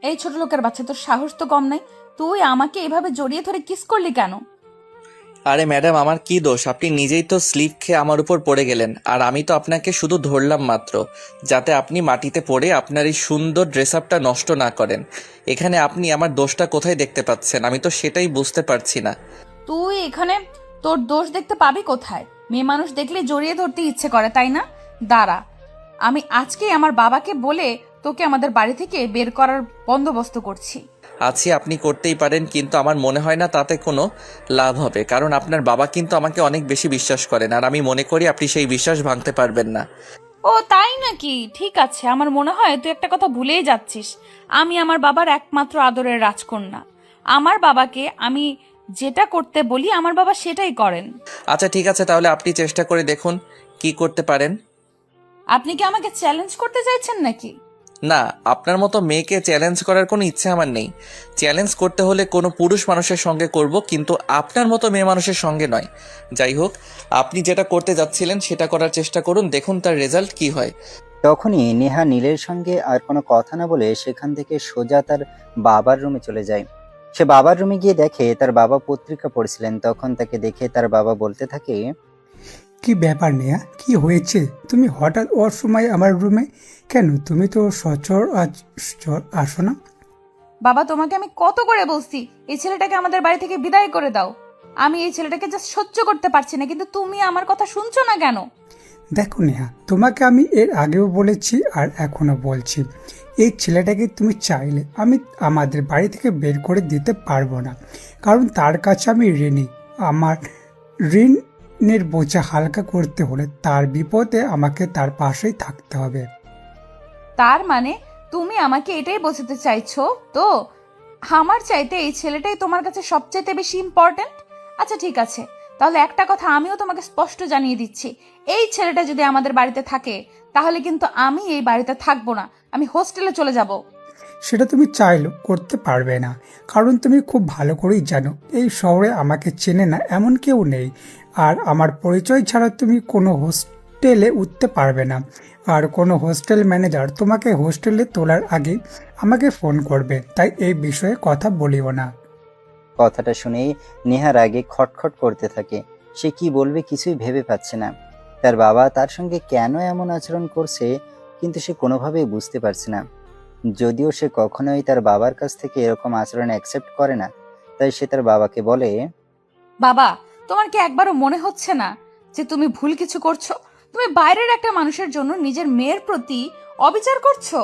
এই ছোট লোকের বাচ্চা, তোর সাহস তো কম নাই। তুই আমাকে এভাবে জড়িয়ে ধরে কিস করলি কেন? আরে ম্যাডাম, আমার কি দোষ? আপনি নিজেই তো স্লিপ খেয়ে আমার উপর পড়ে গেলেন, আর আমি তো আপনাকে শুধু ধরলাম মাত্র, যাতে আপনি মাটিতে পড়ে আপনার এই সুন্দর ড্রেস আপটা নষ্ট না করেন। এখানে আপনি আমার দোষটা কোথায় দেখতে পাচ্ছেন? আমি তো সেটাই বুঝতে পারছি না। তুই এখানে তোর দোষ দেখতে পাবি কোথায়? মেয়ে মানুষ দেখলে জড়িয়ে ধরতে ইচ্ছে করে, তাই না? দাঁড়া, আমি আজকেই আমার বাবাকে বলে তোকে আমাদের বাড়ি থেকে বের করার বন্দোবস্ত করছি। আছি, আপনি করতেই পারেন, কিন্তু আমার মনে হয় না তাতে কোনো লাভ হবে, কারণ আপনার বাবা কিন্তু আমাকে অনেক বেশি বিশ্বাস করেন, আর আমি মনে করি আপনি সেই বিশ্বাস ভাঙতে পারবেন না। ও তাই নাকি? ঠিক আছে, আমার মনে হয় তুই একটা কথা ভুলেই যাচ্ছিস। আমি আমার বাবার একমাত্র আদরের রাজকন্যা। আমার বাবাকে আমি যেটা করতে বলি আমার বাবা সেটাই করেন। আচ্ছা ঠিক আছে, তাহলে আপনি চেষ্টা করে দেখুন কি করতে পারেন। আপনি কি আমাকে চ্যালেঞ্জ করতে চাইছেন নাকি? না, আপনার মতো মেয়েকে চ্যালেঞ্জ করার কোনো ইচ্ছে আমার নেই। চ্যালেঞ্জ করতে হলে কোনো পুরুষ মানুষের সঙ্গে করব, কিন্তু আপনার মতো মেয়ে মানুষের সঙ্গে নয়। যাই হোক, আপনি যেটা করতে যাচ্ছিলেন সেটা করার চেষ্টা করুন, দেখুন তার রেজাল্ট কি হয়। তখনই নেহা নীলের সঙ্গে আর কোনো কথা না বলে সেখান থেকে সোজা তার বাবার রুমে চলে যায়। সে বাবার রুমে গিয়ে দেখে তার বাবা পত্রিকা পড়ছিলেন। তখন তাকে দেখে তার বাবা বলতে থাকে, কি ব্যাপার নেহা, কি হয়েছে? তুমি হঠাৎ ওর সময় আমার রুমে কেন? তুমি তো সচর আসো না। বাবা, তোমাকে আমি কত করে বলছি এই ছেলেটাকে আমাদের বাড়ি থেকে বিদায় করে দাও। আমি এই ছেলেটাকে জাস্ট সহ্য করতে পারছি না, কিন্তু তুমি আমার কথা শুনছো না কেন? দেখো নেহা, তোমাকে আমি এর আগেও বলেছি আর এখনো বলছি, এই ছেলেটাকে তুমি চাইলে আমি আমাদের বাড়ি থেকে বের করে দিতে পারবো না, কারণ তার কাছে আমি ঋণী। আমার ঋণের বোঝা হালকা করতে হলে তার বিপদে আমাকে তার পাশেই থাকতে হবে। তার মানে তুমি আমাকে এটাই বোঝাতে চাইছো তো আমার চাইতে এই ছেলেটাই তোমার কাছে সবচাইতে বেশি ইম্পর্ট্যান্ট? আচ্ছা ঠিক আছে, তাহলে একটা কথা আমিও তোমাকে স্পষ্ট জানিয়ে দিচ্ছি। এই ছেলেটা যদি আমাদের বাড়িতে থাকে তাহলে কিন্তু আমি এই বাড়িতে থাকবো না, আমি হোস্টেলে চলে যাব। সেটা তুমি চাইলেও করতে পারবে না, কারণ তুমি খুব ভালো করেই জানো এই শহরে আমাকে চেনে না এমন কেউ নেই। আর আমার পরিচয় ছাড়া তুমি কোনো হোস্টেলে উঠতে পারবে না। আর কোনো হোস্টেল ম্যানেজার তোমাকে হোস্টেলে তোলার আগে আমাকে ফোন করবে, তাই এই বিষয়ে কথা বলিও না। কথাটা শুনেই নেহার আগে খটখট করতে থাকে। সে কি বলবে কিছুই ভেবে পাচ্ছে না। তার বাবা তার সঙ্গে কেন এমন আচরণ করছে, কিন্তু সে কোনোভাবেই বুঝতে পারছে না। যদিও সে কখনোই তার বাবার কাছ থেকে এরকম আচরণ অ্যাকসেপ্ট করে না, তাই সে তার বাবাকে বলে, বাবা, তোমার কি একবারও মনে হচ্ছে না যে তুমি ভুল কিছু করছো? তুমি বাইরের একটা মানুষের জন্য নিজের মেয়ের প্রতি অবিচার করছো।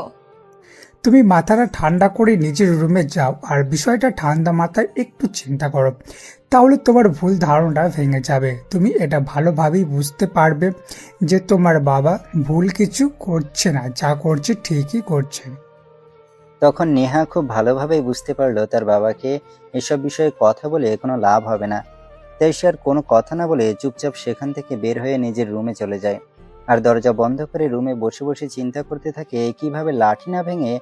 তুমি মাথাটা ঠান্ডা করে নিজের রুমে যাও আর বিষয়টা ঠান্ডা মাথায় একটু চিন্তা করো, তাহলে তোমার ভুল ধারণাটা ভেঙে যাবে। তুমি এটা ভালোভাবেই বুঝতে পারবে যে তোমার বাবা ভুল কিছু করছে না, যা করছে ঠিকই করছে। তখন নেহা খুব ভালোভাবেই বুঝতে পারলো তার বাবাকে এসব বিষয়ে কথা বলে কোনো লাভ হবে না। তাই সে আর কোনো কথা না বলে চুপচাপ সেখান থেকে বের হয়ে নিজের রুমে চলে যায়। আর দরজা বন্ধ করে রুমে বসে বসে চিন্তা করতে থাকে কিভাবে লাঠি না ভেঙে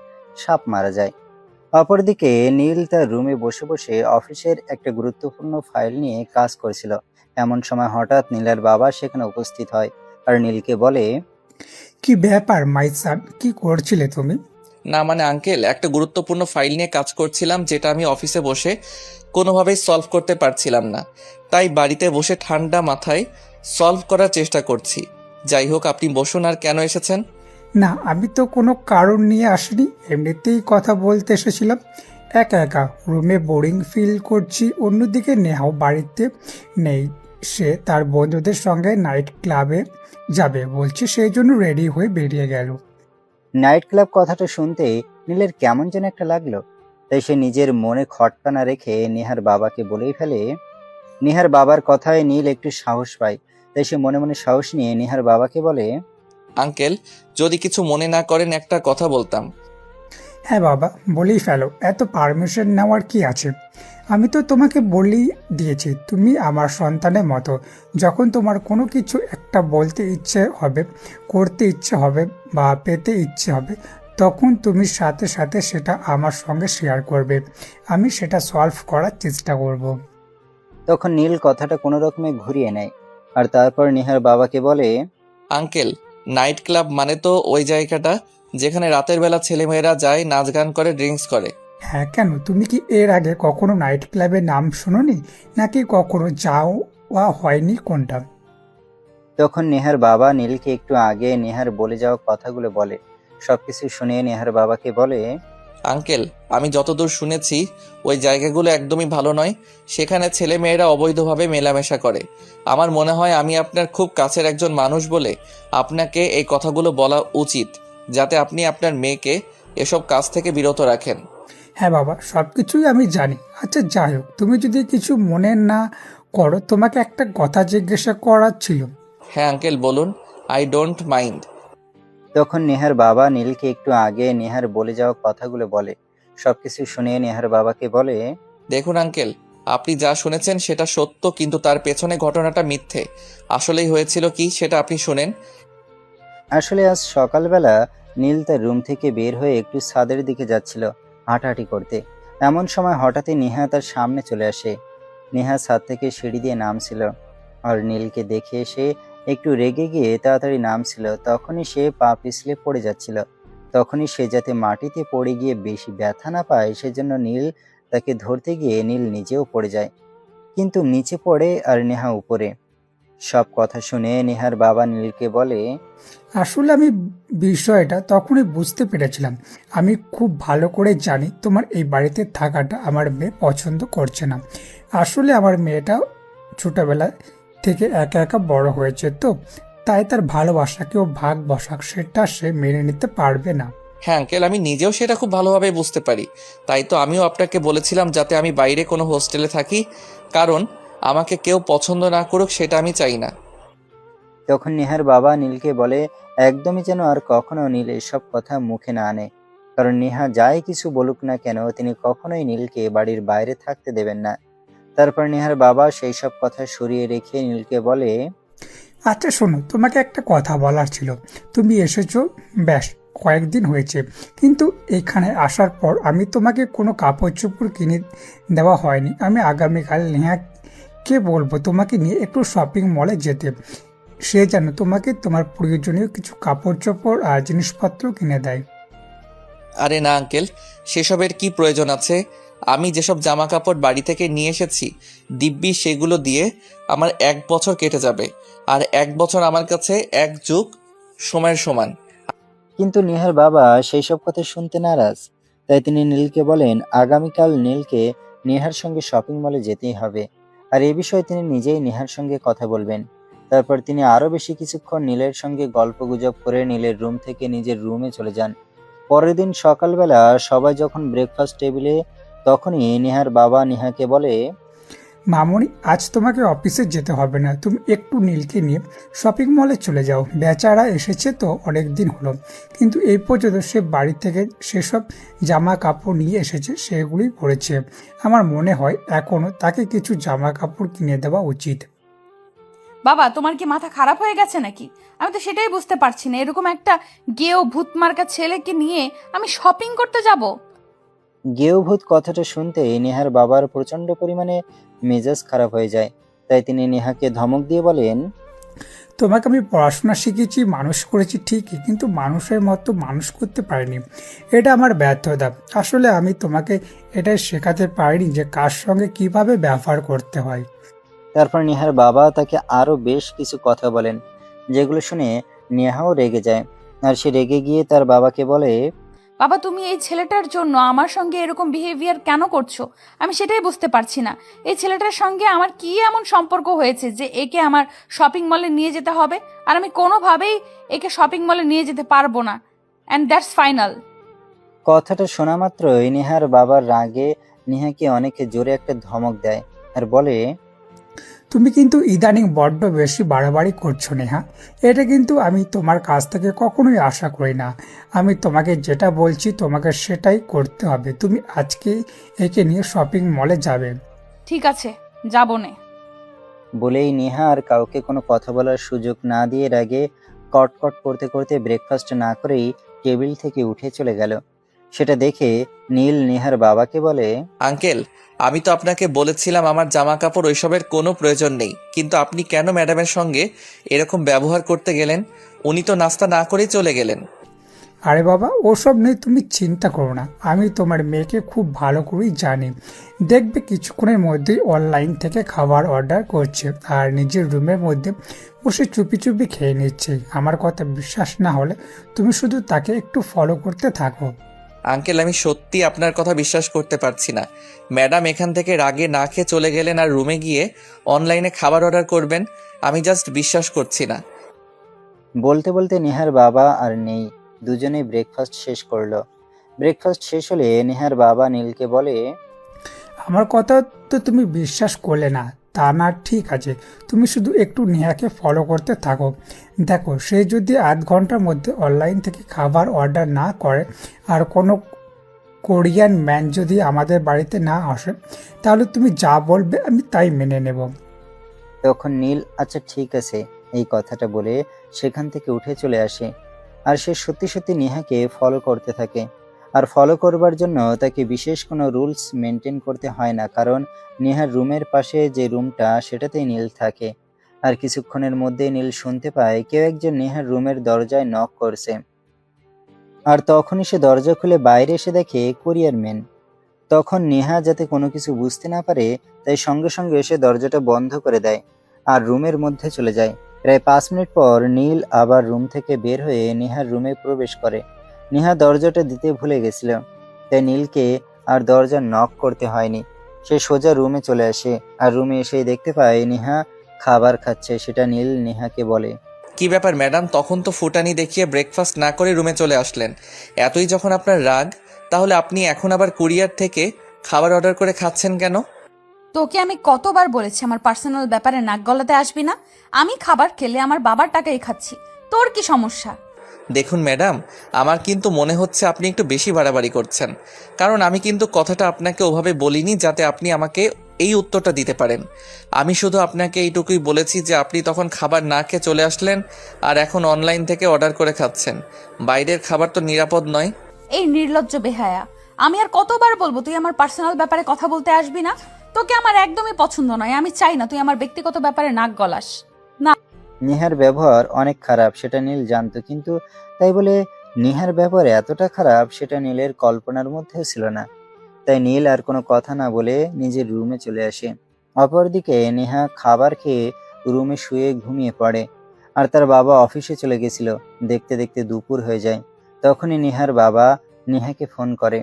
সাপ মারা যায়। অপরদিকে নীল তার রুমে বসে বসে অফিসের একটা গুরুত্বপূর্ণ ফাইল নিয়ে কাজ করছিল। এমন সময় হঠাৎ নীলের বাবা সেখানে উপস্থিত হয় আর নীলকে বলে, কি ব্যাপার মাইসান, কি করছিলে তুমি? না মানে আঙ্কেল, একটা গুরুত্বপূর্ণ ফাইল নিয়ে কাজ করছিলাম, যেটা আমি অফিসে বসে কোনোভাবেই সলভ করতে পারছিলাম না, তাই বাড়িতে বসে ঠান্ডা মাথায় সলভ করার চেষ্টা করছি। যাই হোক, আপনি বসুন। আর কেন এসেছেন? না, আমি তো কোনো কারণ নিয়ে আসিনি, এমনিতেই কথা বলতে এসেছিলাম। একা একা রুমে বোরিং ফিল করছি। অন্যদিকে নেহাও বাড়িতে নেই, সে তার বন্ধুদের সঙ্গে নাইট ক্লাবে যাবে বলছে, সেই জন্য রেডি হয়ে বেরিয়ে গেল। নাইট ক্লাব কথাটা শুনতে নীলের কেমন যেন একটা লাগলো। তাই সে নিজের মনে খটকা না রেখে নেহার বাবাকে বলেই ফেলে। নেহার বাবার কথায় নীল একটু সাহস পায়, তাই সে মনে মনে সাহস নিয়ে নেহার বাবাকে বলে, আঙ্কেল, যদি কিছু মনে না করেন একটা কথা বলতাম। হ্যাঁ বাবা, বলেই ফেলো, এত পারমিশন নেওয়ার কি আছে? আমি তো তোমাকে বলেই দিয়েছি তুমি আমার সন্তানের মতো। যখন তোমার কোনো কিছু একটা বলতে ইচ্ছে হবে, করতে ইচ্ছে হবে বা পেতে ইচ্ছে হবে, তখন তুমি সাথে সাথে সেটা আমার সঙ্গে শেয়ার করবে। আমি সেটা সলভ করার চেষ্টা করব। তখন নীল কথাটা কোনো রকমে ঘুরিয়ে নেয় আর তারপর নেহার বাবাকে বলে, আঙ্কেল, নাইট ক্লাব মানে তো ওই জায়গাটা যেখানে রাতের বেলা ছেলেমেয়েরা যায়, নাচ গান করে, ড্রিঙ্কস করে। হ্যাঁ, কেন তুমি কি এর আগে কখনো নাইট ক্লাবের নাম শোনোনি, নাকি কখনো যাওয়া হয়নি, কোনটা? তখন নেহার বাবা নীলকে একটু আগে নেহার বলে যাওয়া কথাগুলো বলে। সবকিছু শুনে নেহার বাবাকে বলে, আঙ্কেল, আমি যতদূর শুনেছি ওই জায়গাগুলো একদমই ভালো নয়। সেখানে ছেলেমেয়েরা অবৈধভাবে মেলামেশা করে। আমার মনে হয় আমি আপনার খুব কাছের একজন মানুষ বলে আপনাকে এই কথাগুলো বলা উচিত, যাতে আপনি আপনার মেয়েকে এসব কাজ থেকে বিরত রাখেন। হ্যাঁ বাবা, সব কিছুই আমি জানি। আচ্ছা যাই হোক, তুমি যদি কিছু মনে না করো, তোমাকে একটা কথা জিজ্ঞাসা করার ছিল। হ্যাঁ আঙ্কেল, বলুন। I don't mind. তখন নেহার বাবা নীলকে একটু আগে নেহার বলে যাওয়া কথাগুলো বলে। সবকিছু শুনে নেহার বাবাকে বলে, দেখুন আঙ্কেল, আপনি যা শুনেছেন সেটা সত্য, কিন্তু তার পেছনে ঘটনাটা মিথ্যে। আসলেই হয়েছিল কি সেটা আপনি শুনেন। আসলে আজ সকালবেলা নীল তার রুম থেকে বের হয়ে একটু ছাদের দিকে যাচ্ছিল হাঁটাহাঁটি করতে। এমন সময় হঠাৎই নেহা তার সামনে চলে আসে। নেহা ছাদ থেকে সিঁড়ি দিয়ে নামছিল আর নীলকে দেখে সে একটু রেগে গিয়ে তাড়াতাড়ি নামছিল। তখনই সে পা পিছলে পড়ে যাচ্ছিল। তখনই সে যাতে মাটিতে পড়ে গিয়ে বেশি ব্যথা না পায় সেজন্য নীল তাকে ধরতে গিয়ে নীল নিজেও পড়ে যায়, কিন্তু নিচে পড়ে আর নেহা উপরে। সব কথা শুনে নেহার বাবা নীলকে বলে, আসলে আমি বিষয়টা তখনই বুঝতে পেরেছিলাম। আমি খুব ভালো করে জানি তোমার এই বাড়িতে থাকাটা আমার মেয়ে পছন্দ করছে না। আসলে আমার মেয়েটা ছোটবেলা থেকে একা একা বড় হয়েছে, তো তাই তার ভালোবাসাকেও ভাগ বসাক সেটা সে মেনে নিতে পারবে না। হ্যাঁ আঙ্কেল, আমি নিজেও সেটা খুব ভালোভাবে বুঝতে পারি। তাই তো আমিও আপনাকে বলেছিলাম যাতে আমি বাইরে কোনো হোস্টেলে থাকি, কারণ আমাকে কেউ পছন্দ না করুক সেটা আমি চাই না। তখন নেহার বাবা নীলকে বলে, একদমই যেন আর কখনো নীল এসব কথা মুখে না আনে, কারণ নেহা যাই কিছু বলুক না কেন তিনি কখনোই নীলকে বাড়ির বাইরে থাকতে দেবেন না। তারপর নেহার বাবা সেই সব কথা সরিয়ে রেখে নীলকে বলে, আচ্ছা শোনো, তোমাকে একটা কথা বলার ছিল। তুমি এসেছো ব্যাস কয়েকদিন হয়েছে, কিন্তু এখানে আসার পর আমি তোমাকে কোনো কাপড় চোপড় কিনে দেওয়া হয়নি। আমি আগামীকাল নেহাকে বলবো তোমাকে নিয়ে একটু শপিং মলে যেতে, সে যেন তোমাকে তোমার প্রয়োজনীয় কিছু কাপড় চোপড় আর জিনিসপত্র কিনে দেয়। আরে না আঙ্কেল, সেসবের কি প্রয়োজন আছে? আমি যেসব জামা কাপড় বাড়ি থেকে নিয়ে এসেছি দিব্যি সেগুলো দিয়ে আমার 1 বছর কেটে যাবে। আর 1 বছর আমার কাছে 1 যুগ সময়ের সমান। কিন্তু নেহার বাবা সেই সব কথা শুনতে নারাজ। তাই তিনি নীলকে বলেন আগামীকাল নীলকে নেহার সঙ্গে শপিং মলে যেতেই হবে, আর এ বিষয়ে তিনি নিজেই নেহার সঙ্গে কথা বলবেন। তারপর তিনি আরো বেশি কিছুক্ষণ নীলের সঙ্গে গল্প গুজব করে নীলের রুম থেকে নিজের রুমে চলে যান। পরের দিন সকালবেলা সবাই যখন ব্রেকফাস্ট টেবিলে, তখনই নেহার বাবা নেহাকে বলে, মামুনি, আজ তোমাকে অফিসে যেতে হবে না, তুমি একটু নীলকে নিয়ে শপিং মলে চলে যাও। বেচারা এসেছে তো অনেক দিন হলো, কিন্তু এই পর্যন্ত সে বাড়ি থেকে সেসব জামা কাপড় নিয়ে এসেছে সেগুলোই পরেছে। আমার মনে হয় এখনও তাকে কিছু জামা কাপড় কিনে দেওয়া উচিত। বাবা, তোমার কি মাথা খারাপ হয়ে গেছে নাকি? আমি তো সেটাই বুঝতে পারছি না, এরকম একটা গেও ভূত মার্কা ছেলেকে নিয়ে আমি শপিং করতে যাব? গেয়ভূত কথাটা শুনতে নেহার বাবার প্রচন্ড পরিমাণে মেজাজ খারাপ হয়ে যায়। তাই তিনি নেহাকে ধমক দিয়ে বলেন, তোমাকে আমি পড়াশোনা শিখেছি, মানুষ করেছি ঠিকই, কিন্তু মানুষের মতো মানুষ করতে পারিনি। এটা আমার ব্যর্থতা। আসলে আমি তোমাকে এটাই শেখাতে পারিনি যে কার সঙ্গে কিভাবে ব্যবহার করতে হয়। তারপর নেহার বাবা তাকে আরো বেশ কিছু কথা বলেন, যেগুলো শুনে নেহাও রেগে যায়। আর সে রেগে গিয়ে তার বাবাকে বলে, বাবা, তুমি এই ছেলেটার জন্য আমার সঙ্গে এরকম বিহেভিয়ার কেন করছো? আমি সেটাই বুঝতে পারছি না। এই ছেলেটার সঙ্গে আমার কি এমন সম্পর্ক হয়েছে যে একে আমার শপিং মলে নিয়ে যেতে হবে? আর আমি কোনোভাবেই একে শপিং মলে নিয়ে যেতে পারবো না। And that's final. কথাটা শোনা মাত্রই নেহার বাবার রাগে নেহাকে অনেক জোরে একটা ধমক দেয় আর বলে, তুমি কিন্তু ইদানিং বড্ড বেশি বাড়াবাড়ি করছো নেহা। এটা কিন্তু আমি তোমার কাছ থেকে কখনোই আশা করি না। আমি তোমাকে যেটা বলছি তোমাকে সেটাই করতে হবে। তুমি আজকে একে নিয়ে শপিং মলে যাবে। ঠিক আছে, যাবো নে। বলেই নেহা আর কাউকে কোনো কথা বলার সুযোগ না দিয়ে রাগে কটকট করতে করতে ব্রেকফাস্ট না করেই টেবিল থেকে উঠে চলে গেল। সেটা দেখে নীল নেহার বাবাকে বলে, আঙ্কেল, আমি তো আপনাকে বলেছিলাম আমার জামা কাপড় ওইসবের কোনো প্রয়োজন নেই, কিন্তু আপনি কেন ম্যাডামের সঙ্গে এরকম ব্যবহার করতে গেলেন? উনি তো নাস্তা না করেই চলে গেলেন। আরে বাবা, ওসব নিয়ে তুমি চিন্তা করো না, আমি তোমার মেয়েকে খুব ভালো করেই জানি। দেখবে কিছুক্ষণের মধ্যেই অনলাইন থেকে খাবার অর্ডার করছে আর নিজের রুমের মধ্যে বসে চুপি চুপি খেয়ে নিচ্ছে। আমার কথা বিশ্বাস না হলে তুমি শুধু তাকে একটু ফলো করতে থাকো। আঙ্কেল, আমি সত্যি আপনার কথা বিশ্বাস করতে পারছি না। ম্যাডাম এখান থেকে রাগে না খেয়ে চলে গেলেন আর রুমে গিয়ে অনলাইনে খাবার অর্ডার করবেন। আমি জাস্ট বিশ্বাস করছি না। বলতে বলতে নেহার বাবা আর নেই দুজনেই ব্রেকফাস্ট শেষ করলো। ব্রেকফাস্ট শেষ হলে নেহার বাবা নীলকে বলে, আমার কথা তো তুমি বিশ্বাস করলে না, তা না ঠিক আছে, তুমি শুধু একটু নেহাকে ফলো করতে থাকো। দেখো, সে যদি আধ ঘন্টার মধ্যে অনলাইন থেকে খাবার অর্ডার না করে আর কোনো কোরিয়ান ম্যান যদি আমাদের বাড়িতে না আসে, তাহলে তুমি যা বলবে আমি তাই মেনে নেব। তখন নীল আচ্ছা ঠিক আছে এই কথাটা বলে সেখান থেকে উঠে চলে আসে। আর সে সত্যি সত্যি নেহাকে ফলো করতে থাকে। আর ফলো করবার জন্য তাকে বিশেষ কোনো রুলস মেনটেন করতে হয় না, কারণ নেহার রুমের পাশে যে রুমটা সেটাতেই নীল থাকে। আর কিছুক্ষণের মধ্যেই নীল শুনতে পায় কেউ একজন নেহার রুমের দরজায় নক করছে। আর তখনই সে দরজা খুলে বাইরে এসে দেখে কোরিয়ার ম্যান। তখন নেহা যাতে কোনো কিছু বুঝতে না পারে তাই সঙ্গে সঙ্গে এসে দরজাটা বন্ধ করে দেয় আর রুমের মধ্যে চলে যায়। প্রায় 5 মিনিট পর নীল আবার রুম থেকে বের হয়ে নেহার রুমে প্রবেশ করে। নেহা দরজাটা দিতে ভুলে গেছিল, তাই নীলকে আর দরজা নক করতে হয়নি। সে সোজা রুমে চলে আসে আর রুমে এসেই দেখতে পায় নেহা খাবার খাচ্ছে। সেটা নীল নেহাকে বলে, কি ব্যাপার ম্যাডাম, তখন তো ফুটানি দেখিয়ে ব্রেকফাস্ট না করে রুমে চলে আসলেন। এতই যখন আপনার রাগ, তাহলে আপনি এখন আবার কুরিয়ার থেকে খাবার অর্ডার করে খাচ্ছেন কেন? তোকে আমি কতবার বলেছি আমার পার্সোনাল ব্যাপারে নাক গলাতে আসবি না। আমি খাবার খেলে আমার বাবার টাকাই খাচ্ছি, তোর কি সমস্যা? দেখুন ম্যাডাম, আমার কিন্তু মনে হচ্ছে আপনি একটু বেশি বাড়াবাড়ি করছেন। কারণ আমি কিন্তু কথাটা আপনাকে ওভাবে বলিনি যাতে আপনি আমাকে এই উত্তরটা দিতে পারেন। আমি শুধু আপনাকে এইটুকুই বলেছি যে আপনি তখন খাবার না খেয়ে চলে আসলেন আর এখন অনলাইন থেকে অর্ডার করে খাচ্ছেন। বাইরের খাবার তো নিরাপদ নয়। এই নির্লজ্জ বেহায়া, আমি আর কতবার বলবো তুই আমার পার্সোনাল ব্যাপারে কথা বলতে আসবি না। তোকে আমার একদমই পছন্দ নয়, আমি চাই না তুই আমার ব্যক্তিগত ব্যাপারে নাক গলাস। নেহার ব্যবহার অনেক খারাপ সেটা নীল জানতো, কিন্তু তাই বলে নেহার ব্যবহার এতটা খারাপ সেটা নীলের কল্পনার মধ্যেও ছিল না। তাই নীল আর কোনো কথা না বলে নিজের রুমে চলে আসে। অপরদিকে নেহা খাবার খেয়ে রুমে শুয়ে ঘুমিয়ে পড়ে। আর তার বাবা অফিসে চলে গেছিল। দেখতে দেখতে দুপুর হয়ে যায়। তখনই নেহার বাবা নেহাকে ফোন করে।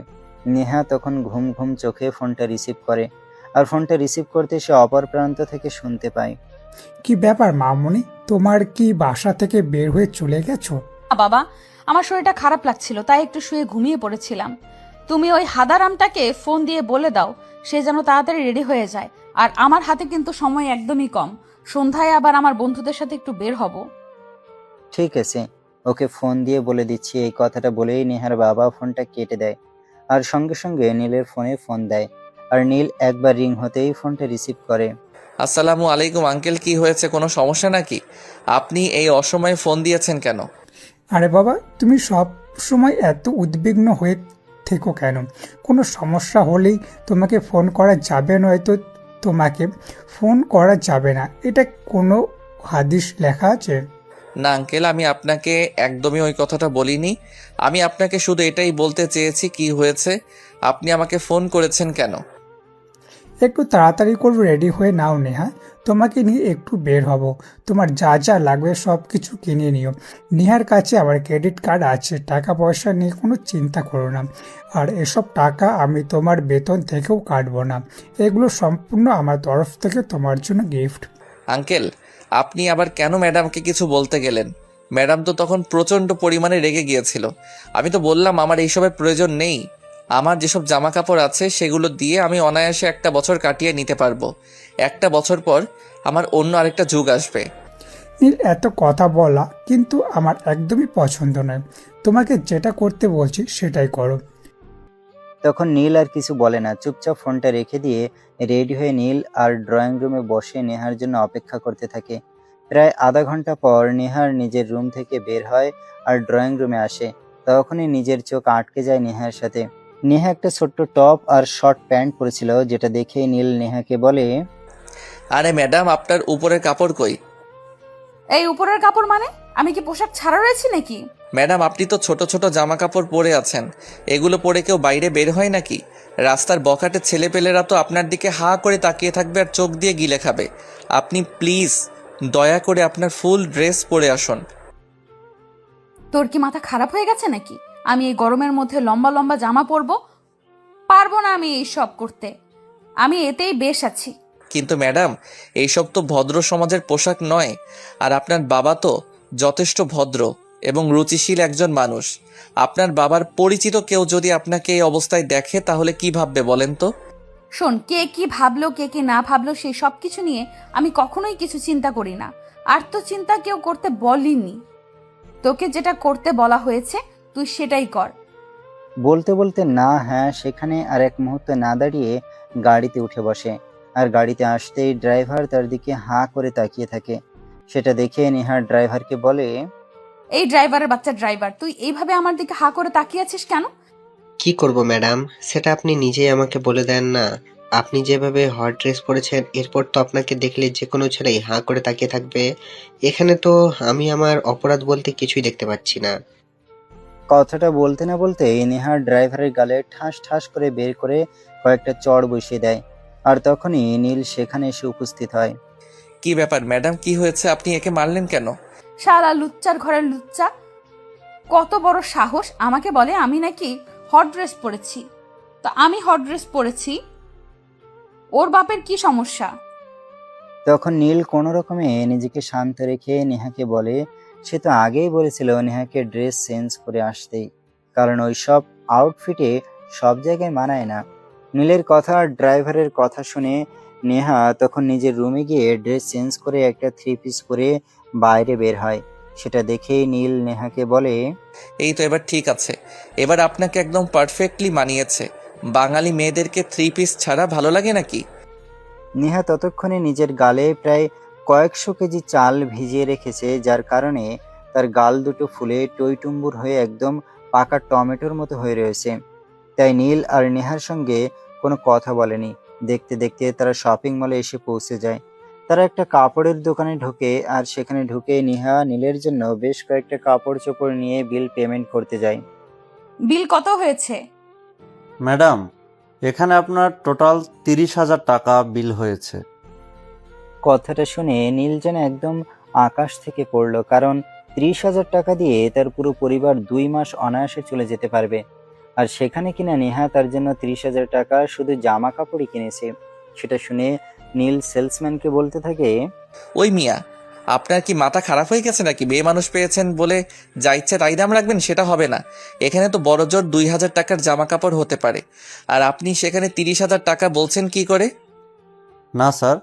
নেহা তখন ঘুম ঘুম চোখে ফোনটা রিসিভ করে। আর ফোনটা রিসিভ করতে সে অপর প্রান্ত থেকে শুনতে পায়, কি ব্যাপার মামুনি, তোমার কি বাসা থেকে বের হয়ে চলে গেছো? বাবা, আমার শরীরটা খারাপ লাগছিল তাই একটু শুয়ে ঘুমিয়ে পড়েছিলাম। তুমি ওই হাদারামটাকে ফোন দিয়ে বলে দাও সে যেন তাড়াতাড়ি রেডি হয়ে যায়। আর আমার হাতে কিন্তু সময় একদমই কম, সন্ধ্যায় আবার আমার বন্ধুদের সাথে একটু বের হব। ঠিক আছে, ওকে ফোন দিয়ে বলে দিচ্ছি। এই কথাটা বলেই নেহার বাবা ফোনটা কেটে দেয়। আর সঙ্গে সঙ্গে নীলের ফোনে ফোন দেয়। আর নীল একবার রিং হতেই ফোনটা রিসিভ করে। আসসালামু আলাইকুম আঙ্কেল, কি হয়েছে? কোনো সমস্যা নাকি? আপনি এই অসময়ে ফোন দিয়েছেন কেন? আরে বাবা, তুমি সব সময় এত উদ্বিগ্ন হয়ে থেকো কেন? কোনো সমস্যা হলেই তোমাকে ফোন করা যাবে, নয়তো তোমাকে ফোন করা যাবে না, এটা কোনো হাদিস লেখা আছে? না আঙ্কেল, আমি আপনাকে একদমই ওই কথাটা বলিনি। আমি আপনাকে শুধু এটাই বলতে চেয়েছি কি হয়েছে, আপনি আমাকে ফোন করেছেন কেন? একটু তাড়াতাড়ি করে রেডি হয়ে নাও নেহা, তোমাকে নিয়ে একটু বের হব। তোমার যা যা লাগবে সব কিছু কিনে নিও। নেহার কাছে আমার ক্রেডিট কার্ড আছে, টাকা পয়সা নিয়ে কোনো চিন্তা করো না। আর এসব টাকা আমি তোমার বেতন থেকেও কাটবো না, এগুলো সম্পূর্ণ আমার তরফ থেকে তোমার জন্য গিফট। আঙ্কেল, আপনি আবার কেন ম্যাডামকে কিছু বলতে গেলেন? ম্যাডাম তো তখন প্রচণ্ড পরিমাণে রেগে গিয়েছিল। আমি তো বললাম আমার এইসবের প্রয়োজন নেই। আমার যেসব জামা কাপড় আছে সেগুলো দিয়ে আমি অনায়াসে 1 বছর কাটিয়ে নিতে পারবো। 1 বছর পর আমার অন্য আরেকটা যুগ আসবে। নীল, এত কথা বলা কিন্তু আমার একদমই পছন্দ নয়। তোমাকে যেটা করতে বলছি সেটাই করো। তখন নীল আর কিছু বলে না, চুপচাপ ফোনটা রেখে দিয়ে রেডি হয়ে নীল আর ড্রয়িং রুমে বসে নেহার জন্য অপেক্ষা করতে থাকে। প্রায় আধা ঘন্টা পর নেহার নিজের রুম থেকে বের হয় আর ড্রয়িং রুমে আসে। তখনই নিজের চোখ আটকে যায় নেহার সাথে। নেহা একটা ছোট্ট টপ আর শর্ট প্যান্ট পরেছিল, যেটা দেখেই নীল নেহাকে বলে, আরে ম্যাডাম, আপনার উপরের কাপড় কই? এই উপরের কাপড় মানে? আমি কি পোশাক ছাড়া রয়েছি নাকি? ম্যাডাম আপনি তো ছোট ছোট জামা কাপড় পরে আছেন, এগুলো পরে কেউ বাইরে বের হয় নাকি? রাস্তার বখাটে ছেলেপেলেরা তো আপনার দিকে হা করে তাকিয়ে থাকবে আর চোখ দিয়ে গিলে খাবে। আপনি প্লিজ দয়া করে আপনার ফুল ড্রেস পরে আসুন। তোর কি মাথা খারাপ হয়ে গেছে নাকি? আমি এই গরমের মধ্যে লম্বা লম্বা জামা পরবো? পারবো না আমি এইসব করতে। আমি এতেই বেশ আছি। কিন্তু ম্যাডাম এইসব তো ভদ্র সমাজের পোশাক নয়, আর আপনার বাবা তো যথেষ্ট ভদ্র এবং রুচিশীল একজন মানুষ। আপনার বাবার পরিচিত কেউ যদি আপনাকে এই অবস্থায় দেখে তাহলে কি ভাববে বলেন তো? শোন, কে কি ভাবলো কে কি না ভাবলো সেই সব কিছু নিয়ে আমি কখনোই কিছু চিন্তা করি না। আর তো চিন্তা কেউ করতে বলিনি। তোকে যেটা করতে বলা হয়েছে তুই সেটাই কর। বলতে বলতে না হ্যাঁ সেখানে আর এক মুহূর্ত না দাঁড়িয়ে গাড়িতে উঠে বসে। আর গাড়িতে আসতেই ড্রাইভার তার দিকে হাঁ করে তাকিয়ে থাকে। সেটা দেখে নেহা ড্রাইভারকে বলে, এই ড্রাইভারের বাচ্চা ড্রাইভার, তুই এইভাবে আমার দিকে হা করে তাকিয়ে আছিস কেন? কি করব ম্যাডাম, সেটা আপনি নিজেই আমাকে বলে দেন না। আপনি যেভাবে হট ড্রেস পরেছেন, এরপর তো আপনাকে দেখলে যে কোনো ছেলেই হাঁ করে তাকিয়ে থাকবে। এখানে তো আমি আমার অপরাধ বলতে কিছুই দেখতে পাচ্ছি না। কথাটা বলতে না বলতে নেহা ড্রাইভারের গালে ঠাস ঠাস করে বের করে কয়েকটা চড় বসিয়ে দেয়। আর তখনই নীল সেখানে এসে উপস্থিত হয়। কি ব্যাপার ম্যাডাম, কি হয়েছে? আপনি একে মারলেন কেন? শালা লুচ্চার ঘরের লুচ্চা, কত বড় সাহস আমাকে বলে আমি নাকি হট ড্রেস পরেছি। তো আমি হট ড্রেস পরেছি, ওর বাপের কি সমস্যা? তখন নীল কোনো রকমে নিজেকে শান্ত রেখে নেহাকে বলে, সে তো আগেই বলেছিল নেহাকে ড্রেস চেঞ্জ করে আসতেই, কারণ ওই সব আউটফিটে সব জায়গায় মানায় না। নীলের কথা আর ড্রাইভারের কথা শুনে নেহা তখন নিজের রুমে গিয়ে ড্রেস চেঞ্জ করে একটা 3 পিস পরে বাইরে বের হয়। সেটা দেখেই নীল নেহাকে বলে, এই তো এবার ঠিক আছে, এবার আপনাকে একদম পারফেক্টলি মানিয়েছে। বাঙালি মেয়েদেরকে 3 পিস ছাড়া ভালো লাগে নাকি? নেহা ততক্ষণে নিজের গালে প্রায় কয়েকশো কেজি চাল ভিজিয়ে রেখেছে, যার কারণে তার গাল দুটো ফুলে টইটুম্বুর হয়ে একদম পাকা টমেটোর মতো হয়ে রয়েছে। তাই নীল আর নেহার সঙ্গে কোনো কথা বলেনি। দেখতে দেখতে তারা শপিং মলে এসে পৌঁছে যায়। তারা একটা কাপড়ের দোকানে ঢোকে, আর সেখানে ঢুকে নেহা নীলের জন্য বেশ কয়েকটা কাপড় চোপড় নিয়ে বিল পেমেন্ট করতে যায়। বিল কত হয়েছে? ম্যাডাম, এখানে আপনার টোটাল 30,000 টাকা বিল হয়েছে। কথাটা শুনে নীল যেন একদম আকাশ থেকে পড়লো, কারণ 30,000 টাকা দিয়ে তার পুরো পরিবার 2 মাস অনায়াসে চলে যেতে পারবে। আর সেখানে কিনা নেহা তার জন্য 30,000 টাকা শুধু জামা কাপড়ই কিনেছে। সেটা শুনে নীল সেলসম্যানকে বলতে থাকে, ওই মিয়া, আপনার কি মাথা খারাপ হয়ে গেছে নাকি? মেয়ে মানুষ পেয়েছেন বলে যা ইচ্ছে তাই দাম রাখবেন, সেটা হবে না। এখানে তো বড়জোর 2,000 টাকার জামা কাপড় হতে পারে, আর আপনি সেখানে 30,000 টাকা বলছেন কি করে? না স্যার,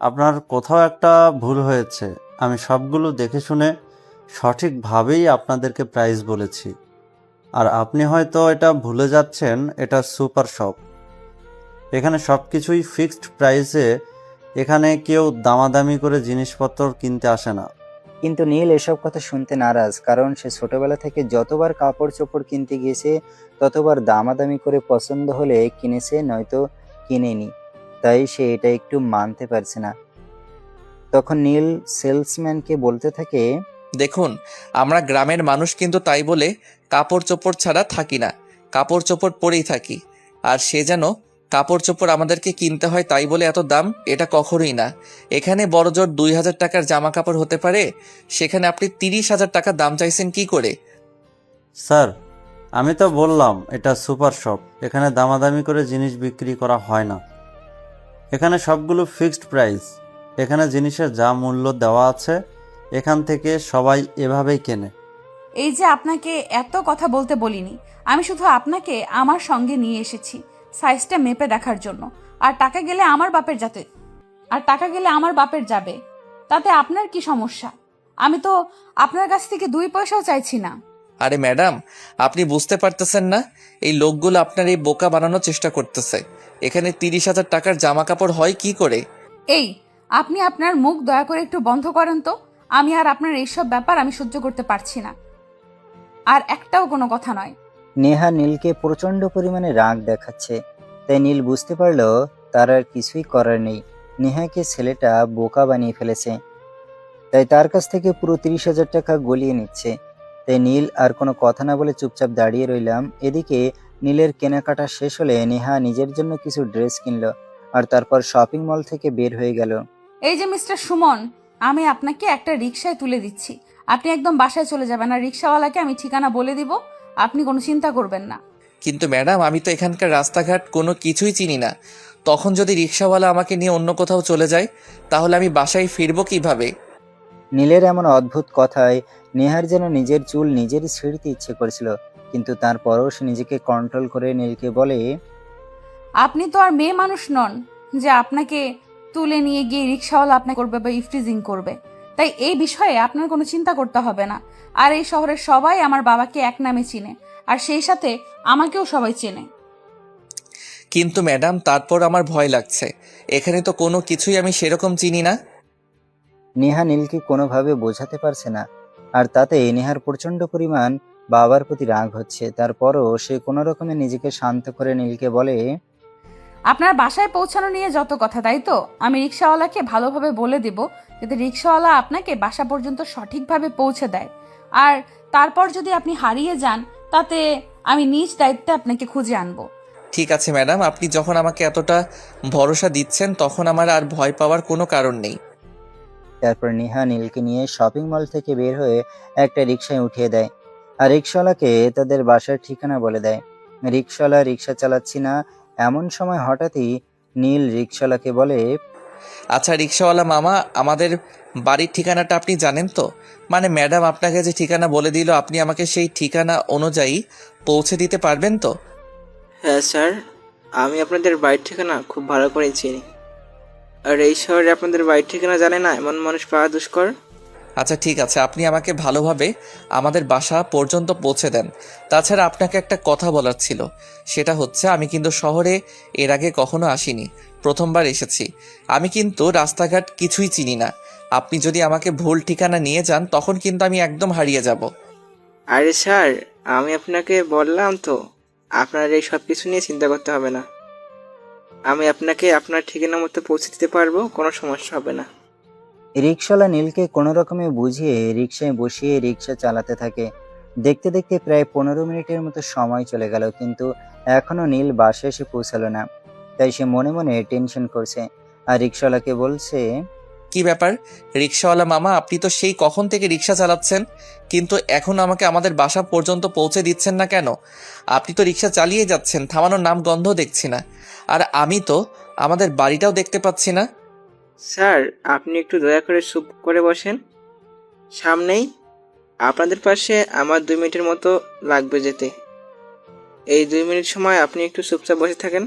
আপনার কোথাও একটা ভুল হয়েছে। আমি সবগুলো দেখে শুনে সঠিকভাবেই আপনাদেরকে প্রাইস বলেছি। আর আপনি হয়তো এটা ভুলে যাচ্ছেন, এটা সুপার শপ। এখানে সব কিছুই ফিক্সড প্রাইসে। এখানে কেউ দামাদামি করে জিনিসপত্র কিনতে আসে না। কিন্তু নীল এসব কথা শুনতে নারাজ, কারণ সে ছোটবেলা থেকে যতবার কাপড় চোপড় কিনতে গিয়েছে ততবার দামাদামি করে পছন্দ হলে কিনেছে, নয়তো কিনেনি। তাই সে এটা একটু মানতে পারছে না। তখন নীল সেলসম্যানকে বলতে থাকে, দেখুন, আমরা গ্রামের মানুষ, কিন্তু তাই বলে কাপড় চোপড় ছাড়া থাকি না, কাপড় চোপড় পরেই থাকি। আর সে যেন কাপড় চোপড় আমাদেরকে কিনতে হয় তাই বলে এত দাম, এটা কখনোই না। এখানে বড়জোর 2,000 টাকার জামা কাপড় হতে পারে, সেখানে আপনি 30,000 টাকা দাম চাইছেন কি করে? স্যার, আমি তো বললাম এটা সুপার শপ। এখানে দামাদামি করে জিনিস বিক্রি করা হয় না। এখানে সবগুলো ফিক্সড প্রাইস। এখানে জিনিসের যা মূল্য দেওয়া আছে, এখান থেকে সবাই এভাবেই কেনে। এই যে আপনাকে এত কথা বলতে বলিনি, আমি শুধু আপনাকে আমার সঙ্গে নিয়ে এসেছি সাইজটা মেপে দেখার জন্য। আর টাকা গেলে আমার বাপের যাবে, তাতে আপনার কি সমস্যা? আমি তো আপনার কাছ থেকে 2 পয়সাও চাইছি না। আরে ম্যাডাম, আপনি বুঝতে পারতেছেন না? এই লোকগুলো আপনার এই বোকা বানানোর চেষ্টা করতেছে। এখানে 30,000 টাকার জামা কাপড় হয় কি করে? এই, আপনি আপনার মুখ দয়া করে একটু বন্ধ করেন তো। আমি আর আপনার এইসব ব্যাপার আমি সহ্য করতে পারছি না। আর একটাও কোনো কথা নয়। নেহা নীলকে প্রচন্ড পরিমাণে রাগ দেখাচ্ছে। তাই নীল বুঝতে পারলো তার আর কিছুই করার নেই। নেহাকে ছেলেটা বোকা বানিয়ে ফেলেছে, তাই তার কাছ থেকে পুরো 30,000 টাকা গলিয়ে নিচ্ছে। তাই নীল আর কোনো কথা না বলে চুপচাপ দাঁড়িয়ে রইলাম। এদিকে নীলের কেনাকাটা শেষ হলে নেহা নিজের জন্য কিছু ড্রেস কিনলো আর তারপর শপিং মল থেকে বের হয়ে গেল। এই যে মিস্টার সুমন, আমি আপনাকে একটা রিকশায় তুলে দিচ্ছি। আপনি একদম বাসায় চলে যাবেন, আর রিকশাওয়ালাকে আমি ঠিকানা বলে দিব। আপনি কোনো চিন্তা করবেন না। কিন্তু ম্যাডাম আমি তো এখানকার রাস্তাঘাট কোনো কিছুই চিনি না। তখন যদি রিক্সাওয়ালা আমাকে নিয়ে অন্য কোথাও চলে যায় তাহলে আমি বাসায় ফিরবো কিভাবে? নীলের এমন অদ্ভুত কথায় নেহার যেন নিজের চুল নিজেরই ছিঁড়তে ইচ্ছে করেছিল, কিন্তু তারপরও সে নিজেকে কন্ট্রোল করে নীলকে বলে, আপনি তো আর মেয়ে মানুষ নন যে আপনাকে তুলে নিয়ে গিয়ে রিকশাওয়ালা আপনাকে করবে বা ইফটিজিং করবে। তাই এই বিষয়ে আপনার কোনো চিন্তা করতে হবে না। আর এই শহরের সবাই আমার বাবাকে এক নামে চিনে, আর সেই সাথে আমাকেও সবাই চেনে। কিন্তু ম্যাডাম তারপর আমার ভয় লাগছে, এখানে তো কোনো কিছুই আমি সেরকম চিনি না। নেহা নীলকে কোনোভাবে বোঝাতে পারছে না, আর তাতে নেহার প্রচন্ড পরিমাণ বাবার প্রতি রাগ হচ্ছে। তারপরও সে কোনো রকমে নিজেকে শান্ত করে নীলকে বলে, আপনার বাসায় পৌঁছানো নিয়ে যত কথা, তাই তো? আমি রিকশাওয়ালাকে ভালোভাবে বলে দিব যাতে রিকশাওয়ালা আপনাকে বাসা পর্যন্ত সঠিকভাবে পৌঁছে দেয়। আর তারপর যদি আপনি হারিয়ে যান, তাতে আমি নিজ দায়িত্বে আপনাকে খুঁজে আনবো। ঠিক আছে ম্যাডাম, আপনি যখন আমাকে এতটা ভরসা দিচ্ছেন তখন আমার আর ভয় পাওয়ার কোনো কারণ নেই। তারপর নেহা নীলকে নিয়ে শপিং মল থেকে বের হয়ে একটা রিকশায় উঠিয়ে দেয় আর রিকশাওয়ালাকে তাদের বাসার ঠিকানা বলে দেয়। রিকশাওয়ালা রিকশা চালাচ্ছি না এমন সময় হঠাৎই নীল রিকশাওয়ালাকে বলে, আচ্ছা রিক্সাওয়ালা মামা, আমাদের বাড়ির ঠিকানাটা আপনি জানেন তো? মানে ম্যাডাম আপনাকে যে ঠিকানা বলে দিল আপনি আমাকে সেই ঠিকানা অনুযায়ী পৌঁছে দিতে পারবেন তো? হ্যাঁ স্যার, আমি আপনাদের বাড়ির ঠিকানা খুব ভালো করে চিনি। আর এই শহরে আপনাদের বাড়ির ঠিকানা জানে না এমন মানুষ পাওয়া দুষ্কর। আচ্ছা ঠিক আছে, আপনি আমাকে ভালোভাবে আমাদের বাসা পর্যন্ত পৌঁছে দেন। তাছাড়া আপনাকে একটা কথা বলার ছিল, সেটা হচ্ছে আমি কিন্তু শহরে এর আগে কখনো আসিনি, প্রথমবার এসেছি। আমি কিন্তু রাস্তাঘাট কিছুই চিনি না। আপনি যদি আমাকে ভুল ঠিকানা নিয়ে যান তখন কিন্তু আমি একদম হারিয়ে যাব। আরে স্যার, আমি আপনাকে বললাম তো, আপনার এই সব কিছু নিয়ে চিন্তা করতে হবে না। আমি আপনাকে আপনার ঠিকানা মতো পৌঁছে দিতে পারবো, কোনো সমস্যা হবে না। রিকশাওয়ালা নীলকে কোনো রকমে বুঝিয়ে রিকশায় বসিয়ে রিকশা চালাতে থাকে। দেখতে দেখতে প্রায় 15 মিনিটের মতো সময় চলে গেল, কিন্তু এখনো নীল বাসায় এসে পৌঁছালো না। তাই সে মনে মনে টেনশন করছে আর রিকশাওয়ালাকে বলছে, কি ব্যাপার রিক্সাওয়ালা মামা, আপনি তো সেই কখন থেকে রিক্সা চালাচ্ছেন কিন্তু এখন আমাকে আমাদের বাসা পর্যন্ত পৌঁছে দিচ্ছেন না কেন? আপনি তো রিক্সা চালিয়ে যাচ্ছেন, থামানোর নাম গন্ধ দেখছি না। আর আমি তো আমাদের বাড়িটাও দেখতে পাচ্ছি না। স্যার, আপনি একটু দয়া করে চুপ করে বসেন। সামনেই আপনাদের পাশে আমার 2 মিনিটের মতো লাগবে যেতে। এই 2 মিনিট সময় আপনি একটু চুপচাপ বসে থাকেন।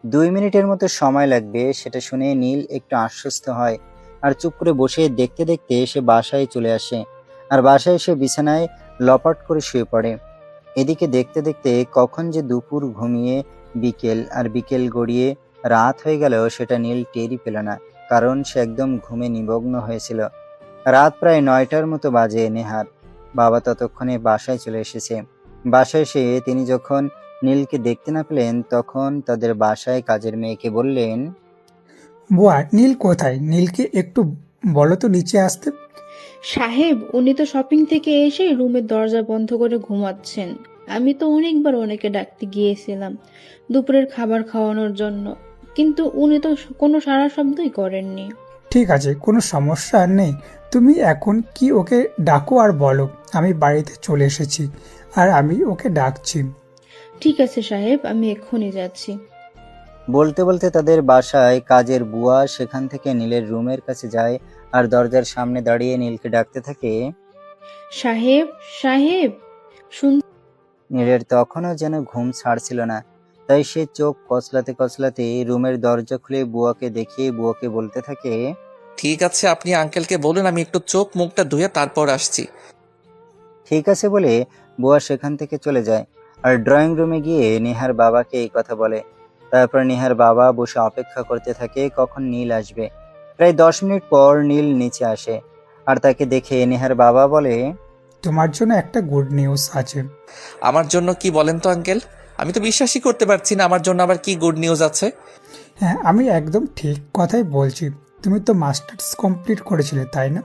2 মিনিটের মতো সময় লাগবে, সেটা শুনে নীল একটু আশ্বস্ত হয় আর চুপ করে বসে দেখতে দেখতে সে বাসায় চলে আসে আর বাসায় এসে বিছানায় লপাট করে শুয়ে পড়ে। এদিকে দেখতে দেখতে কখন যে দুপুর ঘুমিয়ে বিকেল আর বিকেল গড়িয়ে রাত হয়ে গেল সেটা নীল টেরই পেল না, কারণ সে একদম ঘুমে নিমগ্ন হয়েছিল। রাত প্রায় 9টার মতো বাজে। নেহার বাবা ততক্ষণে বাসায় চলে এসেছে। বাসায় এসে তিনি যখন নীলকে দেখতে না পেলেন তখন তাদের বাসায় কাজের মেয়েকে বললেন, বুয়া, নীল কোথায়? নীলকে একটু বলো তো নিচে আসতে। সাহেব, উনি তো শপিং থেকে এসে রুমের দরজা বন্ধ করে ঘুমাচ্ছেন। আমি তো অনেকবার ওনাকে ডাকতে গিয়েছিলাম দুপুরের খাবার খাওয়ানোর জন্য, কিন্তু উনি তো কোনো সাড়া শব্দই করেননি। ঠিক আছে, কোনো সমস্যা নেই। তুমি এখন কি ওকে ডাকো আর বলো আমি বাড়িতে চলে এসেছি আর আমি ওকে ডাকছি। ঠিক আছে সাহেব, আমি এক্ষুনি যাচ্ছি। বলতে বলতে তাদের বাসায় কাজের বুয়া সেখান থেকে নীলের রুমের কাছে যায় আর দরজার সামনে দাঁড়িয়ে নীলকে ডাকতে থাকে। সাহেব, সাহেব, শুন। নীলের তখনও যেন ঘুম ছাড়ছিল না, তাই সে চোখ কচলাতে কচলাতে রুমের দরজা খুলে বুয়াকে দেখিয়ে বুয়াকে বলতে থাকে, ঠিক আছে, আপনি আঙ্কেলকে বলুন আমি একটু চোখ মুখটা ধুয়ে তারপর আসছি। ঠিক আছে বলে বুয়া সেখান থেকে চলে যায় আর ড্রয়িং রুমে গিয়ে নেহার বাবাকে এই কথা বলে। তারপর নেহার বাবা বসে অপেক্ষা করতে থাকে কখন নীল আসবে। প্রায় 10 মিনিট পর নীল নিচে আসে আর তাকে দেখে নেহার বাবা বলে, তোমার জন্য একটা গুড নিউজ আছে। আমার জন্য কি বলেন তো আঙ্কেল? আমি তো বিশ্বাসই করতে পারছি না, আমার জন্য আবার কি গুড নিউজ আছে? হ্যাঁ, আমি একদম ঠিক কথাই বলছি। তুমি তো মাস্টার্স কমপ্লিট করেছিলে, তাই না?